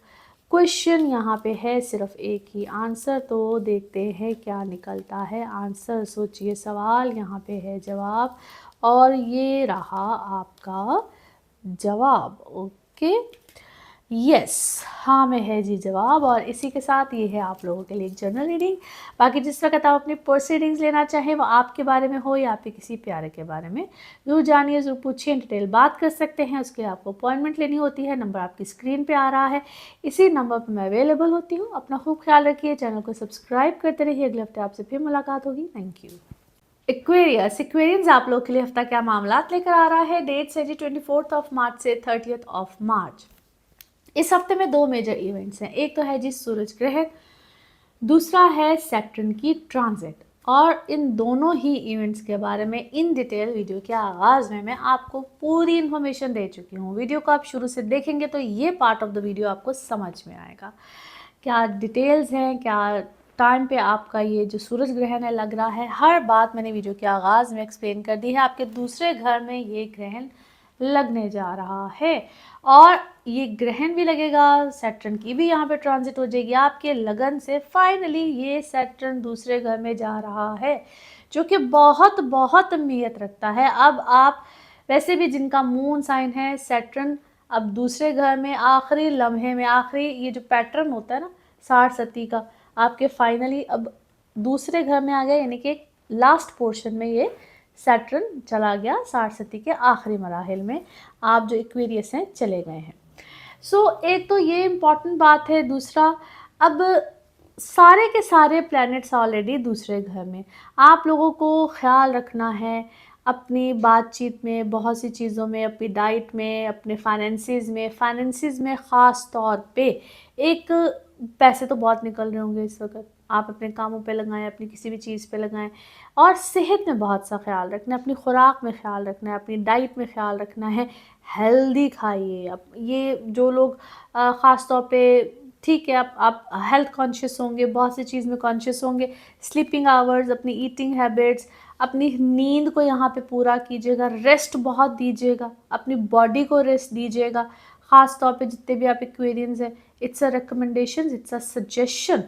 Speaker 1: क्वेश्चन यहाँ पे है, सिर्फ एक ही आंसर, तो देखते हैं क्या निकलता है आंसर। सोचिए, सवाल यहाँ पे है, जवाब, और ये रहा आपका जवाब। ओके, यस, हाँ में है जी जवाब। और इसी के साथ ये है आप लोगों के लिए एक जर्नल रीडिंग। बाकी जिस वक्त आप अपनी पर्सनल रीडिंग्स लेना चाहें, वो आपके बारे में हो या आपके किसी प्यारे के बारे में, ज़रूर जानिए, ज़रूर पूछिए, डिटेल बात कर सकते हैं। उसके लिए आपको अपॉइंटमेंट लेनी होती है। नंबर आपकी स्क्रीन पे आ रहा है, इसी नंबर पर मैं अवेलेबल होती हूँ। अपना खूब ख्याल रखिए, चैनल को सब्सक्राइब करते रहिए। अगले हफ्ते आपसे फिर मुलाकात होगी। Thank you. एक्वेरियंस आप लोग के लिए हफ्ता क्या मामला लेकर आ रहा है। डेट्स है जी 24 मार्च से 30 मार्च। इस हफ्ते में दो मेजर इवेंट्स हैं। एक तो है जी सूरज ग्रहण, दूसरा है सैटर्न की ट्रांजिट। और इन दोनों ही इवेंट्स के बारे में इन डिटेल वीडियो के आगाज़ में मैं आपको पूरी इन्फॉर्मेशन दे चुकी हूँ। वीडियो को आप शुरू से देखेंगे तो ये पार्ट ऑफ द वीडियो आपको समझ में आएगा, क्या डिटेल्स हैं, क्या टाइम पे आपका ये जो सूरज ग्रहण है लग रहा है। हर बात मैंने वीडियो के आगाज़ में एक्सप्लेन कर दी है। आपके दूसरे घर में ये ग्रहण लगने जा रहा है और ये ग्रहण भी लगेगा, सैटर्न की भी यहाँ पे ट्रांजिट हो जाएगी। आपके लगन से फाइनली ये सैटर्न दूसरे घर में जा रहा है, जो कि बहुत बहुत अहमियत रखता है। अब आप वैसे भी जिनका मून साइन है सैटर्न, अब दूसरे घर में आखिरी लम्हे में, आखिरी ये जो पैटर्न होता है ना 60 का, आपके फाइनली अब दूसरे घर में आ गया, यानी कि लास्ट पोर्शन में ये सैटर्न चला गया। 60 के आखिरी मराहिल में आप जो एक्वेरियस हैं चले गए हैं। एक तो ये इम्पॉर्टेंट बात है। दूसरा, अब सारे के सारे प्लैनेट्स ऑलरेडी दूसरे घर में। आप लोगों को ख्याल रखना है अपनी बातचीत में, बहुत सी चीज़ों में, अपनी डाइट में, अपने फाइनेंसिस में ख़ास तौर पे। एक, पैसे तो बहुत निकल रहे होंगे इस वक्त, आप अपने कामों पे लगाएं, अपनी किसी भी चीज़ पे लगाएं। और सेहत में बहुत सा ख्याल रखना है, अपनी खुराक में ख्याल रखना है, अपनी डाइट में ख्याल रखना है। हेल्दी खाइए। अब ये जो लोग ख़ास तौर पे, ठीक है, आप हेल्थ कॉन्शियस होंगे, बहुत सी चीज़ में कॉन्शियस होंगे, स्लीपिंग आवर्स, अपनी ईटिंग हैबिट्स, अपनी नींद को यहाँ पे पूरा कीजिएगा, रेस्ट बहुत दीजिएगा, अपनी बॉडी को रेस्ट दीजिएगा। ख़ास तौर पे जितने भी आप एक्वेरियंस हैं, it's a recommendation, it's a suggestion,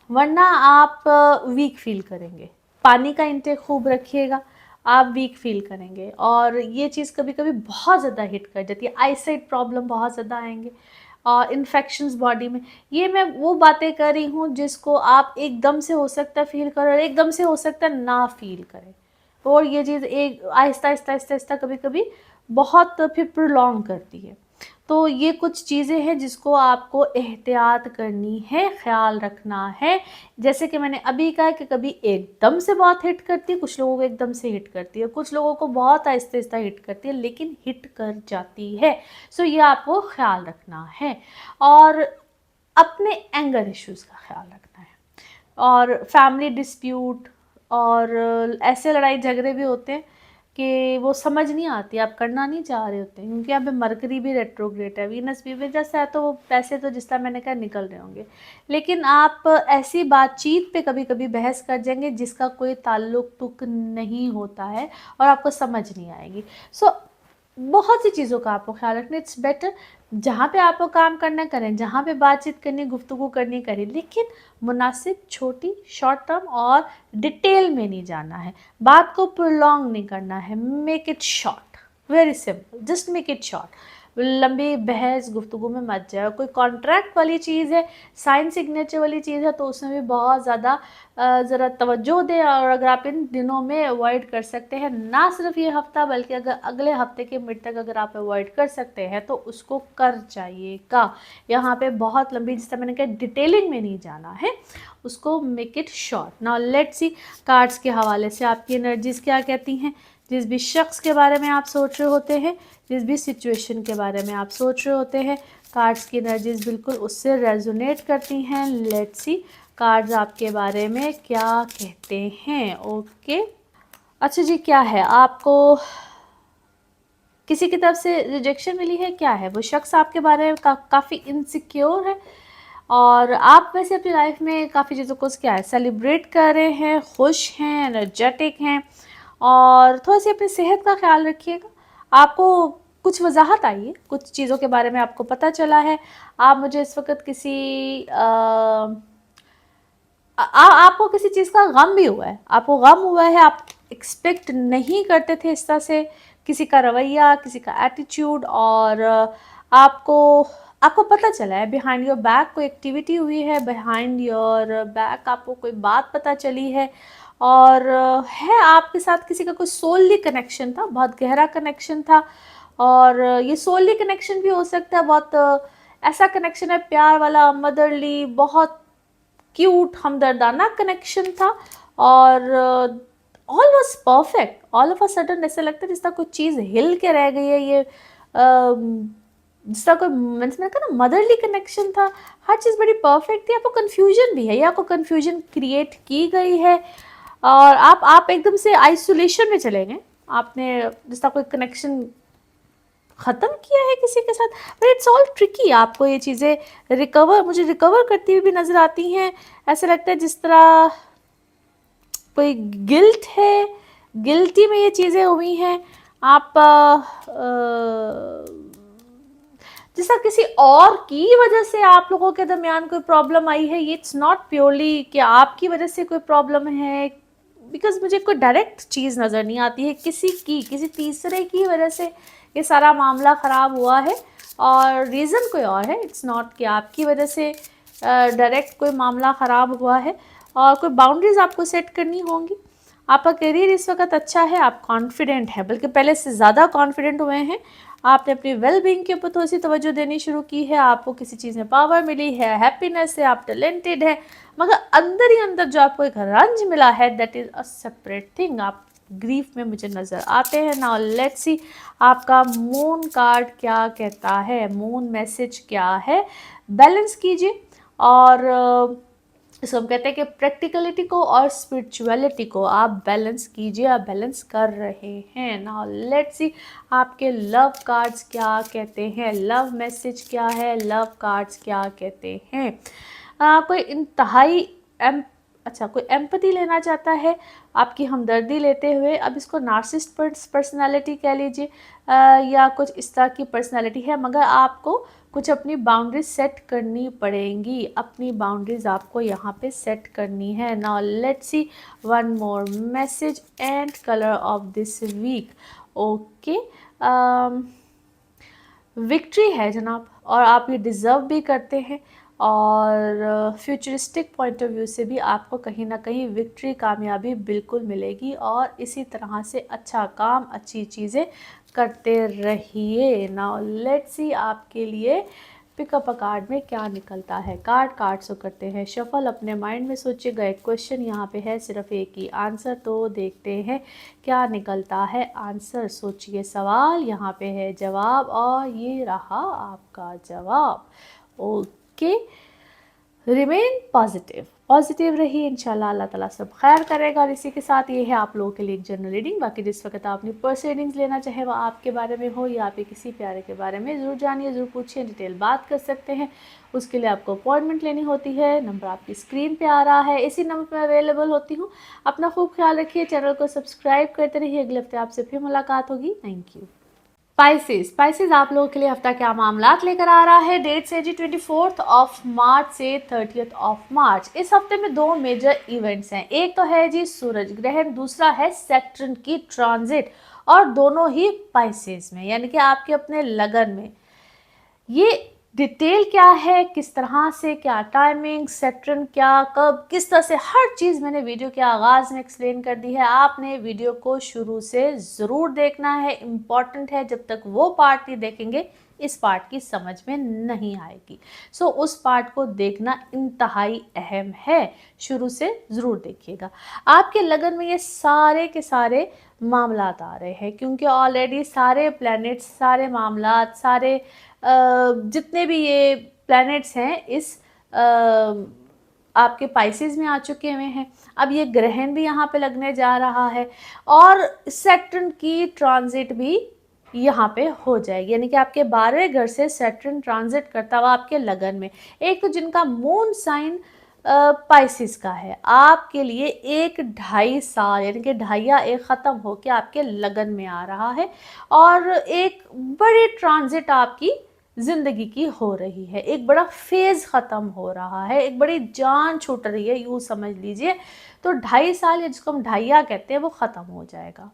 Speaker 1: वरना आप वीक फील करेंगे। पानी का इंटेक खूब रखिएगा, आप वीक फील करेंगे। और ये चीज़ कभी कभी बहुत ज़्यादा हिट कर जाती है, आईसाइट प्रॉब्लम बहुत ज़्यादा आएंगे और इन्फेक्शंस बॉडी में। ये मैं वो बातें कर रही हूँ जिसको आप एकदम से हो सकता है फील करें और एकदम से हो सकता है ना फील करें। और ये चीज़ एक आहिस्ता आहिस्ता आहिस्ता आहिस्ता कभी कभी बहुत फिर प्रोलॉन्ग करती है। तो ये कुछ चीज़ें हैं जिसको आपको एहतियात करनी है, ख्याल रखना है। जैसे कि मैंने अभी कहा कि कभी एकदम से बहुत हिट करती है, कुछ लोगों को एकदम से हिट करती है, कुछ लोगों को बहुत आहिस्ता आहिस्ता हिट करती है, लेकिन हिट कर जाती है। ये आपको ख्याल रखना है और अपने एंगर इश्यूज़ का ख्याल रखना है। और फैमिली डिस्प्यूट और ऐसे लड़ाई झगड़े भी होते हैं कि वो समझ नहीं आती, आप करना नहीं चाह रहे होते, क्योंकि यहाँ पे मरकरी भी रेट्रोग्रेड है, वीनस भी वजह से है, तो वो पैसे तो जिस तरह मैंने कहा निकल रहे होंगे। लेकिन आप ऐसी बातचीत पे कभी कभी बहस कर जाएंगे जिसका कोई ताल्लुक तुक नहीं होता है और आपको समझ नहीं आएगी। बहुत सी चीज़ों का आपको ख्याल रखना। इट्स बेटर जहाँ पे आपको काम करना करें, जहाँ पे बातचीत करनी, गुफ्तगू करनी करें, लेकिन मुनासिब, छोटी, शॉर्ट टर्म और डिटेल में नहीं जाना है। बात को प्रोलॉन्ग नहीं करना है। Make it short, very simple, just make it short. लंबी बहस गुफ्तगू में मत जाओ। कोई कॉन्ट्रैक्ट वाली चीज़ है, साइन सिग्नेचर वाली चीज़ है, तो उसमें भी बहुत ज़्यादा ज़रा तवज्जो दें। और अगर आप इन दिनों में अवॉइड कर सकते हैं, ना सिर्फ ये हफ्ता बल्कि अगर अगले हफ्ते के मिड तक अगर आप अवॉइड कर सकते हैं तो उसको कर जाइएगा। यहाँ पे बहुत लंबी, जिस तरह मैंने कहा, डिटेलिंग में नहीं जाना है, उसको make it short. Now let's C cards के हवाले से आपकी एनर्जीज क्या कहती हैं। जिस भी शख्स के बारे में आप सोच रहे होते हैं, जिस भी सिचुएशन के बारे में आप सोच रहे होते हैं, कार्ड्स की एनर्जीज बिल्कुल उससे रेजोनेट करती हैं। लेट्स सी कार्ड्स आपके बारे में क्या कहते हैं। ओके, अच्छा जी, क्या है आपको किसी की तरफ से रिजेक्शन मिली है? क्या है वो शख्स आपके बारे में काफ़ी इनसिक्योर है, और आप वैसे अपनी लाइफ में काफ़ी चीज़ों को क्या है सेलिब्रेट कर रहे हैं, खुश हैं, एनर्जेटिक हैं, और थोड़ा सी अपनी सेहत का ख्याल रखिएगा। आपको कुछ वजाहत आई है, कुछ चीज़ों के बारे में आपको पता चला है। आप मुझे इस वक्त किसी आपको किसी चीज़ का गम भी हुआ है, आपको गम हुआ है, आप एक्सपेक्ट नहीं करते थे इस तरह से किसी का रवैया, किसी का एटीट्यूड, और आपको आपको पता चला है बिहाइंड योर बैक कोई एक्टिविटी हुई है, बिहाइंड योर बैक आपको कोई बात पता चली है, और है आपके साथ किसी का कोई सोलली कनेक्शन था, बहुत गहरा कनेक्शन था। और ये सोलली कनेक्शन भी हो सकता है, बहुत ऐसा कनेक्शन है प्यार वाला, मदरली, बहुत क्यूट, हमदर्दाना कनेक्शन था, और all was perfect. All of a sudden ऐसा लगता है जिस तरह कोई चीज़ हिल के रह गई है। ये जिस तरह कोई, मैंने कहा ना, मदरली कनेक्शन था, हर चीज़ बड़ी परफेक्ट थी। आपको कन्फ्यूजन भी है, या आपको कन्फ्यूजन क्रिएट की गई है, और आप एकदम से आइसोलेशन में चले गए। आपने जिस तरह कोई कनेक्शन ख़त्म किया है किसी के साथ, बट इट्स ऑल ट्रिकी। आपको ये चीज़ें मुझे रिकवर करती हुई भी नज़र आती हैं। ऐसा लगता है जिस तरह कोई गिल्ट है, गिल्टी में ये चीज़ें हुई हैं। आप जिस तरह किसी और की वजह से आप लोगों के दरमियान कोई प्रॉब्लम आई है, ये इट्स नॉट प्योरली कि आपकी वजह से कोई प्रॉब्लम है, बिकॉज मुझे कोई डायरेक्ट चीज़ नज़र नहीं आती है। किसी तीसरे की वजह से ये सारा मामला ख़राब हुआ है, और रीज़न कोई और है। इट्स नॉट कि आपकी वजह से डायरेक्ट कोई मामला ख़राब हुआ है, और कोई बाउंड्रीज़ आपको सेट करनी होंगी। आपका करियर इस वक्त अच्छा है, आप कॉन्फिडेंट हैं, बल्कि पहले से ज़्यादा कॉन्फिडेंट हुए हैं। आपने अपनी वेल बीइंग के ऊपर थोड़ी सी तवज्जो देनी शुरू की है, आपको किसी चीज़ में पावर मिली है, हैप्पीनेस है, आप टैलेंटेड है, मगर अंदर ही अंदर जो आपको एक रंज मिला है, that is a separate thing. आप ग्रीफ में मुझे नज़र आते हैं। नाउ लेट्स सी आपका मून कार्ड क्या कहता है, मून मैसेज क्या है। बैलेंस कीजिए, और इसको हम कहते हैं कि प्रैक्टिकलिटी को और स्पिरिचुअलिटी को आप बैलेंस कीजिए, आप बैलेंस कर रहे हैं। नाउ लेट्स सी आपके लव कार्ड्स क्या कहते हैं, लव मैसेज क्या है, लव कार्ड्स क्या कहते हैं। कोई इंतहाई कोई एम्पैथी लेना चाहता है, आपकी हमदर्दी लेते हुए। अब इसको नार्सिसिस्ट पर्सनालिटी कह लीजिए, या कुछ इस तरह की पर्सनालिटी है, मगर आपको कुछ अपनी बाउंड्रीज सेट करनी पड़ेंगी। अपनी बाउंड्रीज आपको यहाँ पे सेट करनी है। Now let's see one more message and colour of this week. Okay, victory है जनाब, और आप ये डिज़र्व भी करते हैं, और फ्यूचरिस्टिक पॉइंट ऑफ व्यू से भी आपको कहीं ना कहीं विक्ट्री, कामयाबी बिल्कुल मिलेगी। और इसी तरह से अच्छा काम, अच्छी चीज़ें करते रहिए। नाउ लेट्स सी आपके लिए पिकअप अ कार्ड में क्या निकलता है। कार्ड्स को करते हैं शफल। अपने माइंड में सोचिएगा, एक क्वेश्चन यहाँ पे है, सिर्फ एक ही आंसर, तो देखते हैं क्या निकलता है आंसर। सोचिए, सवाल यहाँ पे है, जवाब, और ये रहा आपका जवाब। ओके, रिमेन पॉजिटिव रहिए, इंशाल्लाह अल्लाह ताला सब खैर करेगा। और इसी के साथ ये है आप लोगों के लिए एक जनरल रीडिंग। बाकी जिस वक्त आप अपनी पर्सनल रीडिंग्स लेना चाहे, वह आपके बारे में हो या आपके किसी प्यारे के बारे में, ज़रूर जानिए, ज़रूर पूछिए, डिटेल बात कर सकते हैं। उसके लिए आपको अपॉइंटमेंट लेनी होती है। नंबर आपकी स्क्रीन पे आ रहा है, इसी नंबर पर अवेलेबल होती हूँ। अपना खूब ख्याल रखिए, चैनल को सब्सक्राइब करते रहिए। अगले हफ्ते आपसे फिर मुलाकात होगी। Thank you. स्पाइसेस आप लोगों के लिए हफ्ता क्या मामलात लेकर आ रहा है। डेट्स है जी 24 मार्च से 30 मार्च। इस हफ्ते में 2 मेजर इवेंट्स हैं। एक तो है जी सूरज ग्रहण, दूसरा है सैटर्न की ट्रांजिट, और दोनों ही स्पाइसेस में, यानी कि आपके अपने लगन में। ये डिटेल क्या है, किस तरह से, क्या टाइमिंग, सैटर्न क्या कब किस तरह से, हर चीज़ मैंने वीडियो के आगाज़ में एक्सप्लेन कर दी है। आपने वीडियो को शुरू से ज़रूर देखना है, इम्पॉर्टेंट है। जब तक वो पार्ट नहीं देखेंगे इस पार्ट की समझ में नहीं आएगी। सो उस पार्ट को देखना इंतहाई अहम है, शुरू से ज़रूर देखिएगा। आपके लगन में ये सारे के सारे मामलात आ रहे हैं, क्योंकि ऑलरेडी सारे प्लैनेट्स, सारे मामलात, सारे जितने भी ये प्लैनेट्स हैं इस आपके पाइसेस में आ चुके हुए हैं। अब ये ग्रहण भी यहाँ पे लगने जा रहा है और सैटर्न की ट्रांजिट भी यहाँ पे हो जाएगी, यानी कि आपके 12वें घर से सैटर्न ट्रांजिट करता हुआ आपके लगन में। एक तो जिनका मून साइन पाइसिस का है, आपके लिए 1-2.5 साल यानी कि ढाइया एक ख़त्म होके आपके लगन में आ रहा है और एक बड़ी ट्रांजिट आपकी ज़िंदगी की हो रही है। एक बड़ा फेज़ ख़त्म हो रहा है, एक बड़ी जान छूट रही है, यूँ समझ लीजिए। तो 2.5 साल या जिसको हम ढाइया कहते हैं वो ख़त्म हो जाएगा।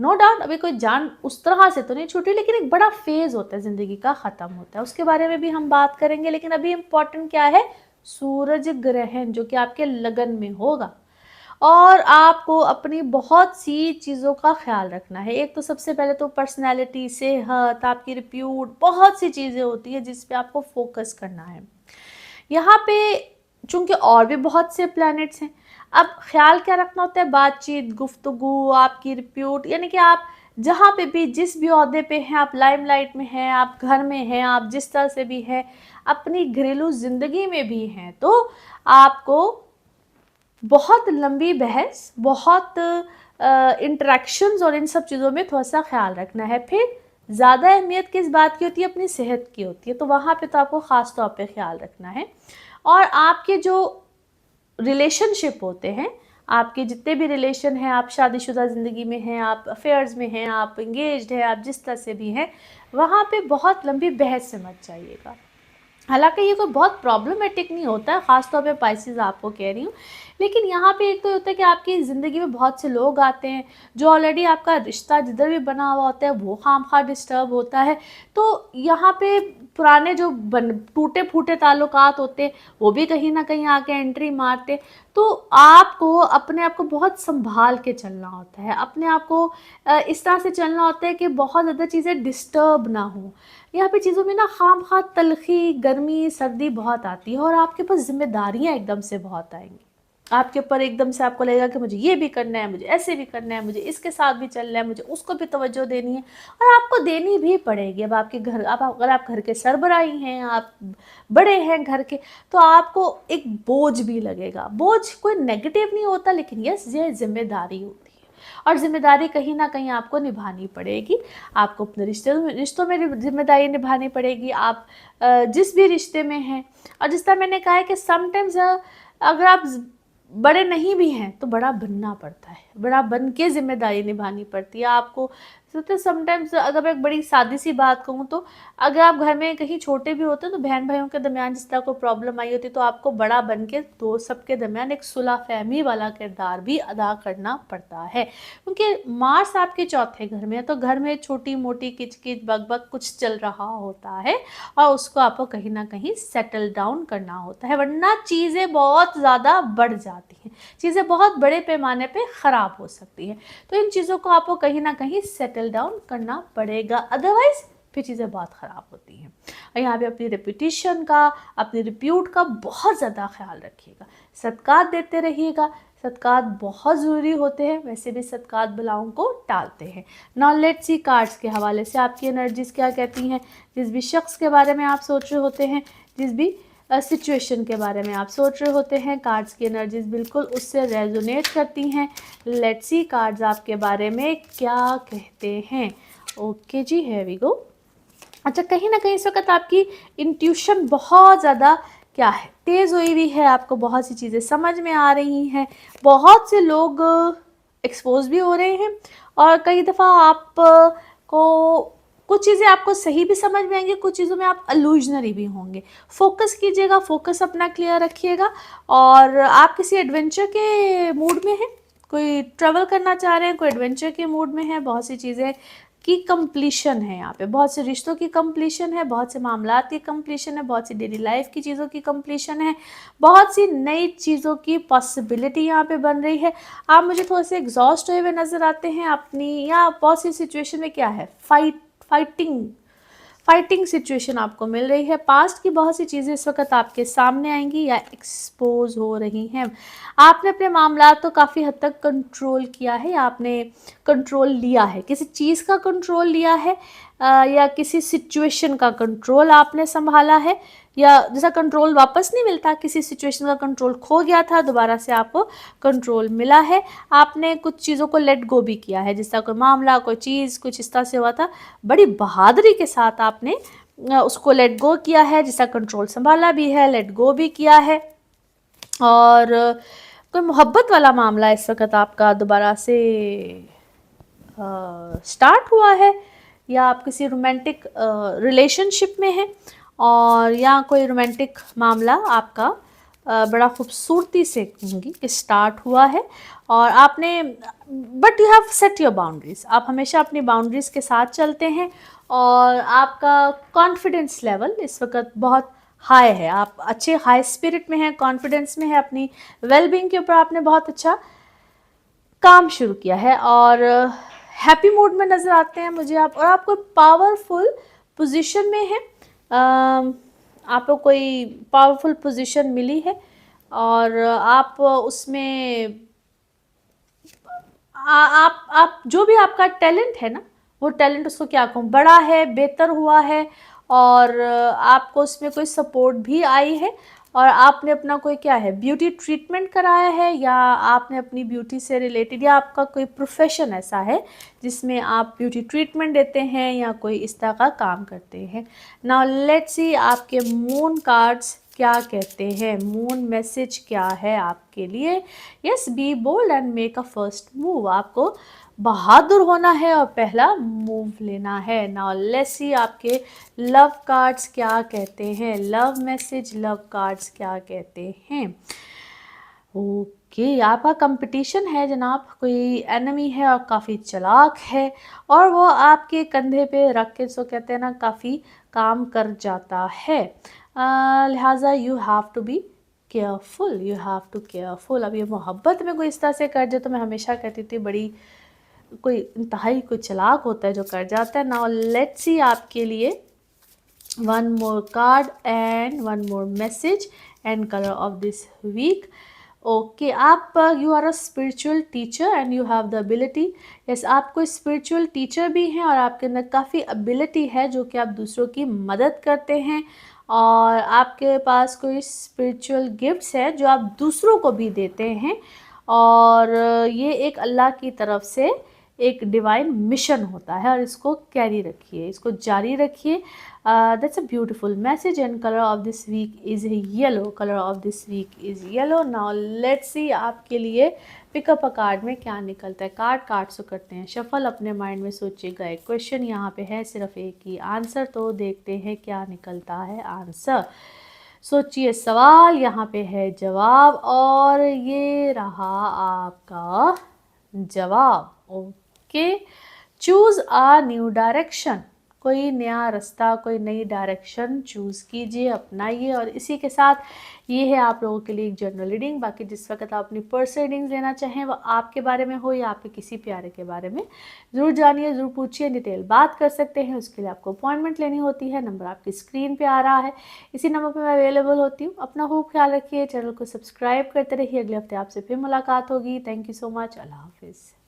Speaker 1: नो डाउट अभी कोई जान उस तरह से तो नहीं छूटी, लेकिन एक बड़ा फेज़ होता है ज़िंदगी का, ख़त्म होता है। उसके बारे में भी हम बात करेंगे, लेकिन अभी इम्पॉर्टेंट क्या है, सूरज ग्रहण जो कि आपके लगन में होगा और आपको अपनी बहुत सी चीज़ों का ख्याल रखना है। एक तो सबसे पहले तो पर्सनैलिटी, सेहत, आपकी रिप्यूट, बहुत सी चीज़ें होती है जिस पे आपको फोकस करना है। यहाँ पे चूँकि और भी बहुत से प्लैनेट्स हैं, अब ख्याल क्या रखना होता है, बातचीत, गुफ्तगू, आपकी रिप्यूट, यानी कि आप जहाँ पे भी जिस भी ओहदे पे हैं, आप लाइमलाइट में हैं, आप घर में हैं, आप जिस तरह से भी हैं, अपनी घरेलू ज़िंदगी में भी हैं, तो आपको बहुत लंबी बहस, बहुत इंटरेक्शंस और इन सब चीज़ों में थोड़ा सा ख्याल रखना है। फिर ज़्यादा अहमियत किस बात की होती है, अपनी सेहत की होती है, तो वहाँ पे तो आपको ख़ास तौर पे ख्याल रखना है। और आपके जो रिलेशनशिप होते हैं, आपके जितने भी रिलेशन हैं, आप शादीशुदा ज़िंदगी में हैं, आप अफेयर्स में हैं, आप इंगेज्ड हैं, आप जिस तरह से भी हैं, वहाँ पे बहुत लंबी बहस से मत जाइएगा। हालांकि ये कोई बहुत प्रॉब्लमेटिक नहीं होता है, ख़ासतौर पे पाइसेस आपको कह रही हूँ, लेकिन यहाँ पे एक तो होता है कि आपकी ज़िंदगी में बहुत से लोग आते हैं जो ऑलरेडी आपका रिश्ता जिधर भी बना हुआ होता है वो खामखा डिस्टर्ब होता है। तो यहाँ पे पुराने जो टूटे फूटे ताल्लुकात होते हैं वो भी कहीं ना कहीं आके एंट्री मारते। तो आपको अपने आप को बहुत संभाल के चलना होता है, अपने आप को इस तरह से चलना होता है कि बहुत ज़्यादा चीज़ें डिस्टर्ब ना हो। यहाँ पे चीज़ों में ना खामखा तलखी, गर्मी, सर्दी बहुत आती है और आपके पास जिम्मेदारियाँ एकदम से बहुत आएंगी। आपके ऊपर एकदम से आपको लगेगा कि मुझे ये भी करना है, मुझे ऐसे भी करना है, मुझे इसके साथ भी चलना है, मुझे उसको भी तवज्जो देनी है और आपको देनी भी पड़ेगी। अब आपके घर, अब अगर आप घर के सरबराही हैं, आप बड़े हैं घर के, तो आपको एक बोझ भी लगेगा। बोझ कोई नेगेटिव नहीं होता, लेकिन यस ये जिम्मेदारी होती है और जिम्मेदारी कहीं ना कहीं आपको निभानी पड़ेगी। आपको अपने रिश्तों में जिम्मेदारी निभानी पड़ेगी। आप जिस भी रिश्ते में हैं, और जिस तरह मैंने कहा है कि समटाइम्स अगर आप बड़े नहीं भी हैं तो बड़ा बनना पड़ता है, बड़ा बन के जिम्मेदारी निभानी पड़ती है आपको। तो समटाइम्स अगर मैं एक बड़ी सादी सी बात कहूँ तो अगर आप घर में कहीं छोटे भी होते हैं तो बहन भाइयों के दरमियान जिस तरह कोई प्रॉब्लम आई होती है तो आपको बड़ा बन के दो सबके दरमियान एक सुलह फहमी वाला किरदार भी अदा करना पड़ता है, क्योंकि मार्स आपके चौथे घर में है। तो घर में छोटी मोटी किचकिच बकबक कुछ चल रहा होता है और उसको आपको कहीं ना कहीं सेटल डाउन करना होता है, वरना चीज़ें बहुत ज़्यादा बढ़ जाती हैं, चीज़ें बहुत बड़े पैमाने पे ख़राब हो सकती हैं। तो इन चीज़ों को आपको कहीं ना कहीं सेटल डाउन करना पड़ेगा, अदरवाइज फिर चीज़ें बहुत ख़राब होती हैं। और यहाँ पे अपनी रेपुटेशन का, अपनी रिप्यूट का बहुत ज़्यादा ख्याल रखिएगा। सदकात देते रहिएगा, सदकात बहुत ज़रूरी होते हैं, वैसे भी सदकात बलाओं को टालते हैं। नाउ लेट्स सी कार्ड्स के हवाले से आपकी एनर्जीज क्या कहती हैं। जिस भी शख्स के बारे में आप सोच रहे होते हैं, जिस भी सिचुएशन के बारे में आप सोच रहे होते हैं, कार्ड्स की एनर्जीज बिल्कुल उससे रेजोनेट करती हैं। लेट्स सी कार्ड्स आपके बारे में क्या कहते हैं। ओके जी, हियर वी गो। अच्छा, कहीं ना कहीं इस वक्त आपकी इंट्यूशन बहुत ज़्यादा क्या है, तेज़ हुई हुई है, आपको बहुत सी चीज़ें समझ में आ रही हैं, बहुत से लोग एक्सपोज भी हो रहे हैं और कई दफ़ा आप को कुछ चीज़ें आपको सही भी समझ में आएंगी, कुछ चीज़ों में आप अलूजनरी भी होंगे। फोकस कीजिएगा, फोकस अपना क्लियर रखिएगा। और आप किसी एडवेंचर के मूड में हैं, कोई ट्रैवल करना चाह रहे हैं, कोई एडवेंचर के मूड में है, बहुत सी चीज़ें की कंप्लीशन है, यहाँ पे बहुत से रिश्तों की कंप्लीशन है, बहुत से मामलात की कंप्लीशन है, बहुत सी डेली लाइफ की चीज़ों की कंप्लीशन है, बहुत सी नई चीज़ों की पॉसिबिलिटी यहाँ पे बन रही है। आप मुझे थोड़े से एग्जॉस्ट हुए नज़र आते हैं अपनी, या बहुत सी सिचुएशन में क्या है, फाइटिंग सिचुएशन आपको मिल रही है। पास्ट की बहुत सी चीज़ें इस वक्त आपके सामने आएंगी या एक्सपोज हो रही हैं। आपने अपने मामलात को काफ़ी हद तक कंट्रोल किया है, या आपने कंट्रोल लिया है, किसी चीज़ का कंट्रोल लिया है, या किसी सिचुएशन का कंट्रोल आपने संभाला है, या जैसा कंट्रोल वापस नहीं मिलता, किसी सिचुएशन का कंट्रोल खो गया था, दोबारा से आपको कंट्रोल मिला है। आपने कुछ चीज़ों को लेट गो भी किया है, जिस तरह कोई मामला, कोई चीज़ कुछ इस तरह से हुआ था, बड़ी बहादुरी के साथ आपने उसको लेट गो किया है, जिसका कंट्रोल संभाला भी है, लेट गो भी किया है। और कोई मोहब्बत वाला मामला इस वक्त आपका दोबारा से स्टार्ट हुआ है, या आप किसी रोमांटिक रिलेशनशिप में हैं, और या कोई रोमांटिक मामला आपका बड़ा खूबसूरती से कहूँगी कि स्टार्ट हुआ है, और आपने, but you have set your boundaries, आप हमेशा अपनी बाउंड्रीज के साथ चलते हैं, और आपका कॉन्फिडेंस लेवल इस वक्त बहुत हाई है, आप अच्छे हाई स्पिरिट में हैं, कॉन्फिडेंस में है, अपनी वेलबींग के ऊपर आपने बहुत अच्छा काम शुरू किया है, और हैप्पी मूड में नज़र आते हैं मुझे आप, और आपको पावरफुल पोजीशन में है, आपको कोई पावरफुल पोजीशन मिली है, और आप उसमें आप जो भी आपका टैलेंट है ना, वो टैलेंट, उसको क्या कहूँ, बड़ा है, बेहतर हुआ है, और आपको उसमें कोई सपोर्ट भी आई है, और आपने अपना कोई क्या है, ब्यूटी ट्रीटमेंट कराया है, या आपने अपनी ब्यूटी से रिलेटेड, या आपका कोई प्रोफेशन ऐसा है जिसमें आप ब्यूटी ट्रीटमेंट देते हैं, या कोई इस तरह का काम करते हैं। नाउ लेट्स सी आपके मून कार्ड्स क्या कहते हैं, मून मैसेज क्या है आपके लिए। Yes, be bold and make a first move, आपको बहादुर होना है और पहला मूव लेना है। नाउ लेट्स सी आपके लव कार्ड्स क्या कहते हैं, लव मैसेज, लव कार्ड्स क्या कहते हैं। ओके, आपका कंपटीशन है जनाब, कोई एनिमी है और काफ़ी चालाक है, और वो आपके कंधे पे रख के, सो कहते हैं ना, काफ़ी काम कर जाता है, लिहाजा you have to be careful, you have to careful. अब ये मोहब्बत में कोई इस तरह से कर जाए, तो मैं हमेशा कहती थी बड़ी कोई इंतहाई कोई चालाक होता है जो कर जाता है। नाउ लेट्स सी आपके लिए one more card and one more message and colour of this week. Okay, आप you are a spiritual teacher and you have the ability. Yes, आप कोई स्पिरिचुअल टीचर भी हैं, और आपके अंदर काफ़ी एबिलिटी है, जो कि आप दूसरों की मदद करते हैं, और आपके पास कोई स्पिरिचुअल गिफ्ट्स है जो आप दूसरों को भी देते हैं, और ये एक अल्लाह की तरफ से एक डिवाइन मिशन होता है, और इसको कैरी रखिए, इसको जारी रखिए। That's a beautiful message and colour of this week is yellow, colour of this week is yellow. Now let's see आपके लिए पिकअप अ कार्ड में क्या निकलता है। कार्ड से करते हैं शफल, अपने माइंड में सोचिएगा। एक क्वेश्चन यहाँ पे है, सिर्फ एक ही आंसर, तो देखते हैं क्या निकलता है आंसर। सोचिए सवाल, यहाँ पे है जवाब, और ये रहा आपका जवाब। Okay, choose a new direction, कोई नया रास्ता, कोई नई डायरेक्शन चूज़ कीजिए, अपनाइए। और इसी के साथ ये है आप लोगों के लिए एक जनरल रीडिंग। बाकी जिस वक्त आप अपनी पर्सनल रीडिंग्स लेना चाहें, वो आपके बारे में हो या आपके किसी प्यारे के बारे में, ज़रूर जानिए, ज़रूर पूछिए, डिटेल बात कर सकते हैं। उसके लिए आपको अपॉइंटमेंट लेनी होती है, नंबर आपकी स्क्रीन पर आ रहा है, इसी नंबर पर मैं अवेलेबल होती हूँ। अपना खूब ख्याल रखिए, चैनल को सब्सक्राइब करते रहिए। अगले हफ्ते आपसे फिर मुलाकात होगी। थैंक यू सो मच, अल्लाह हाफिज़।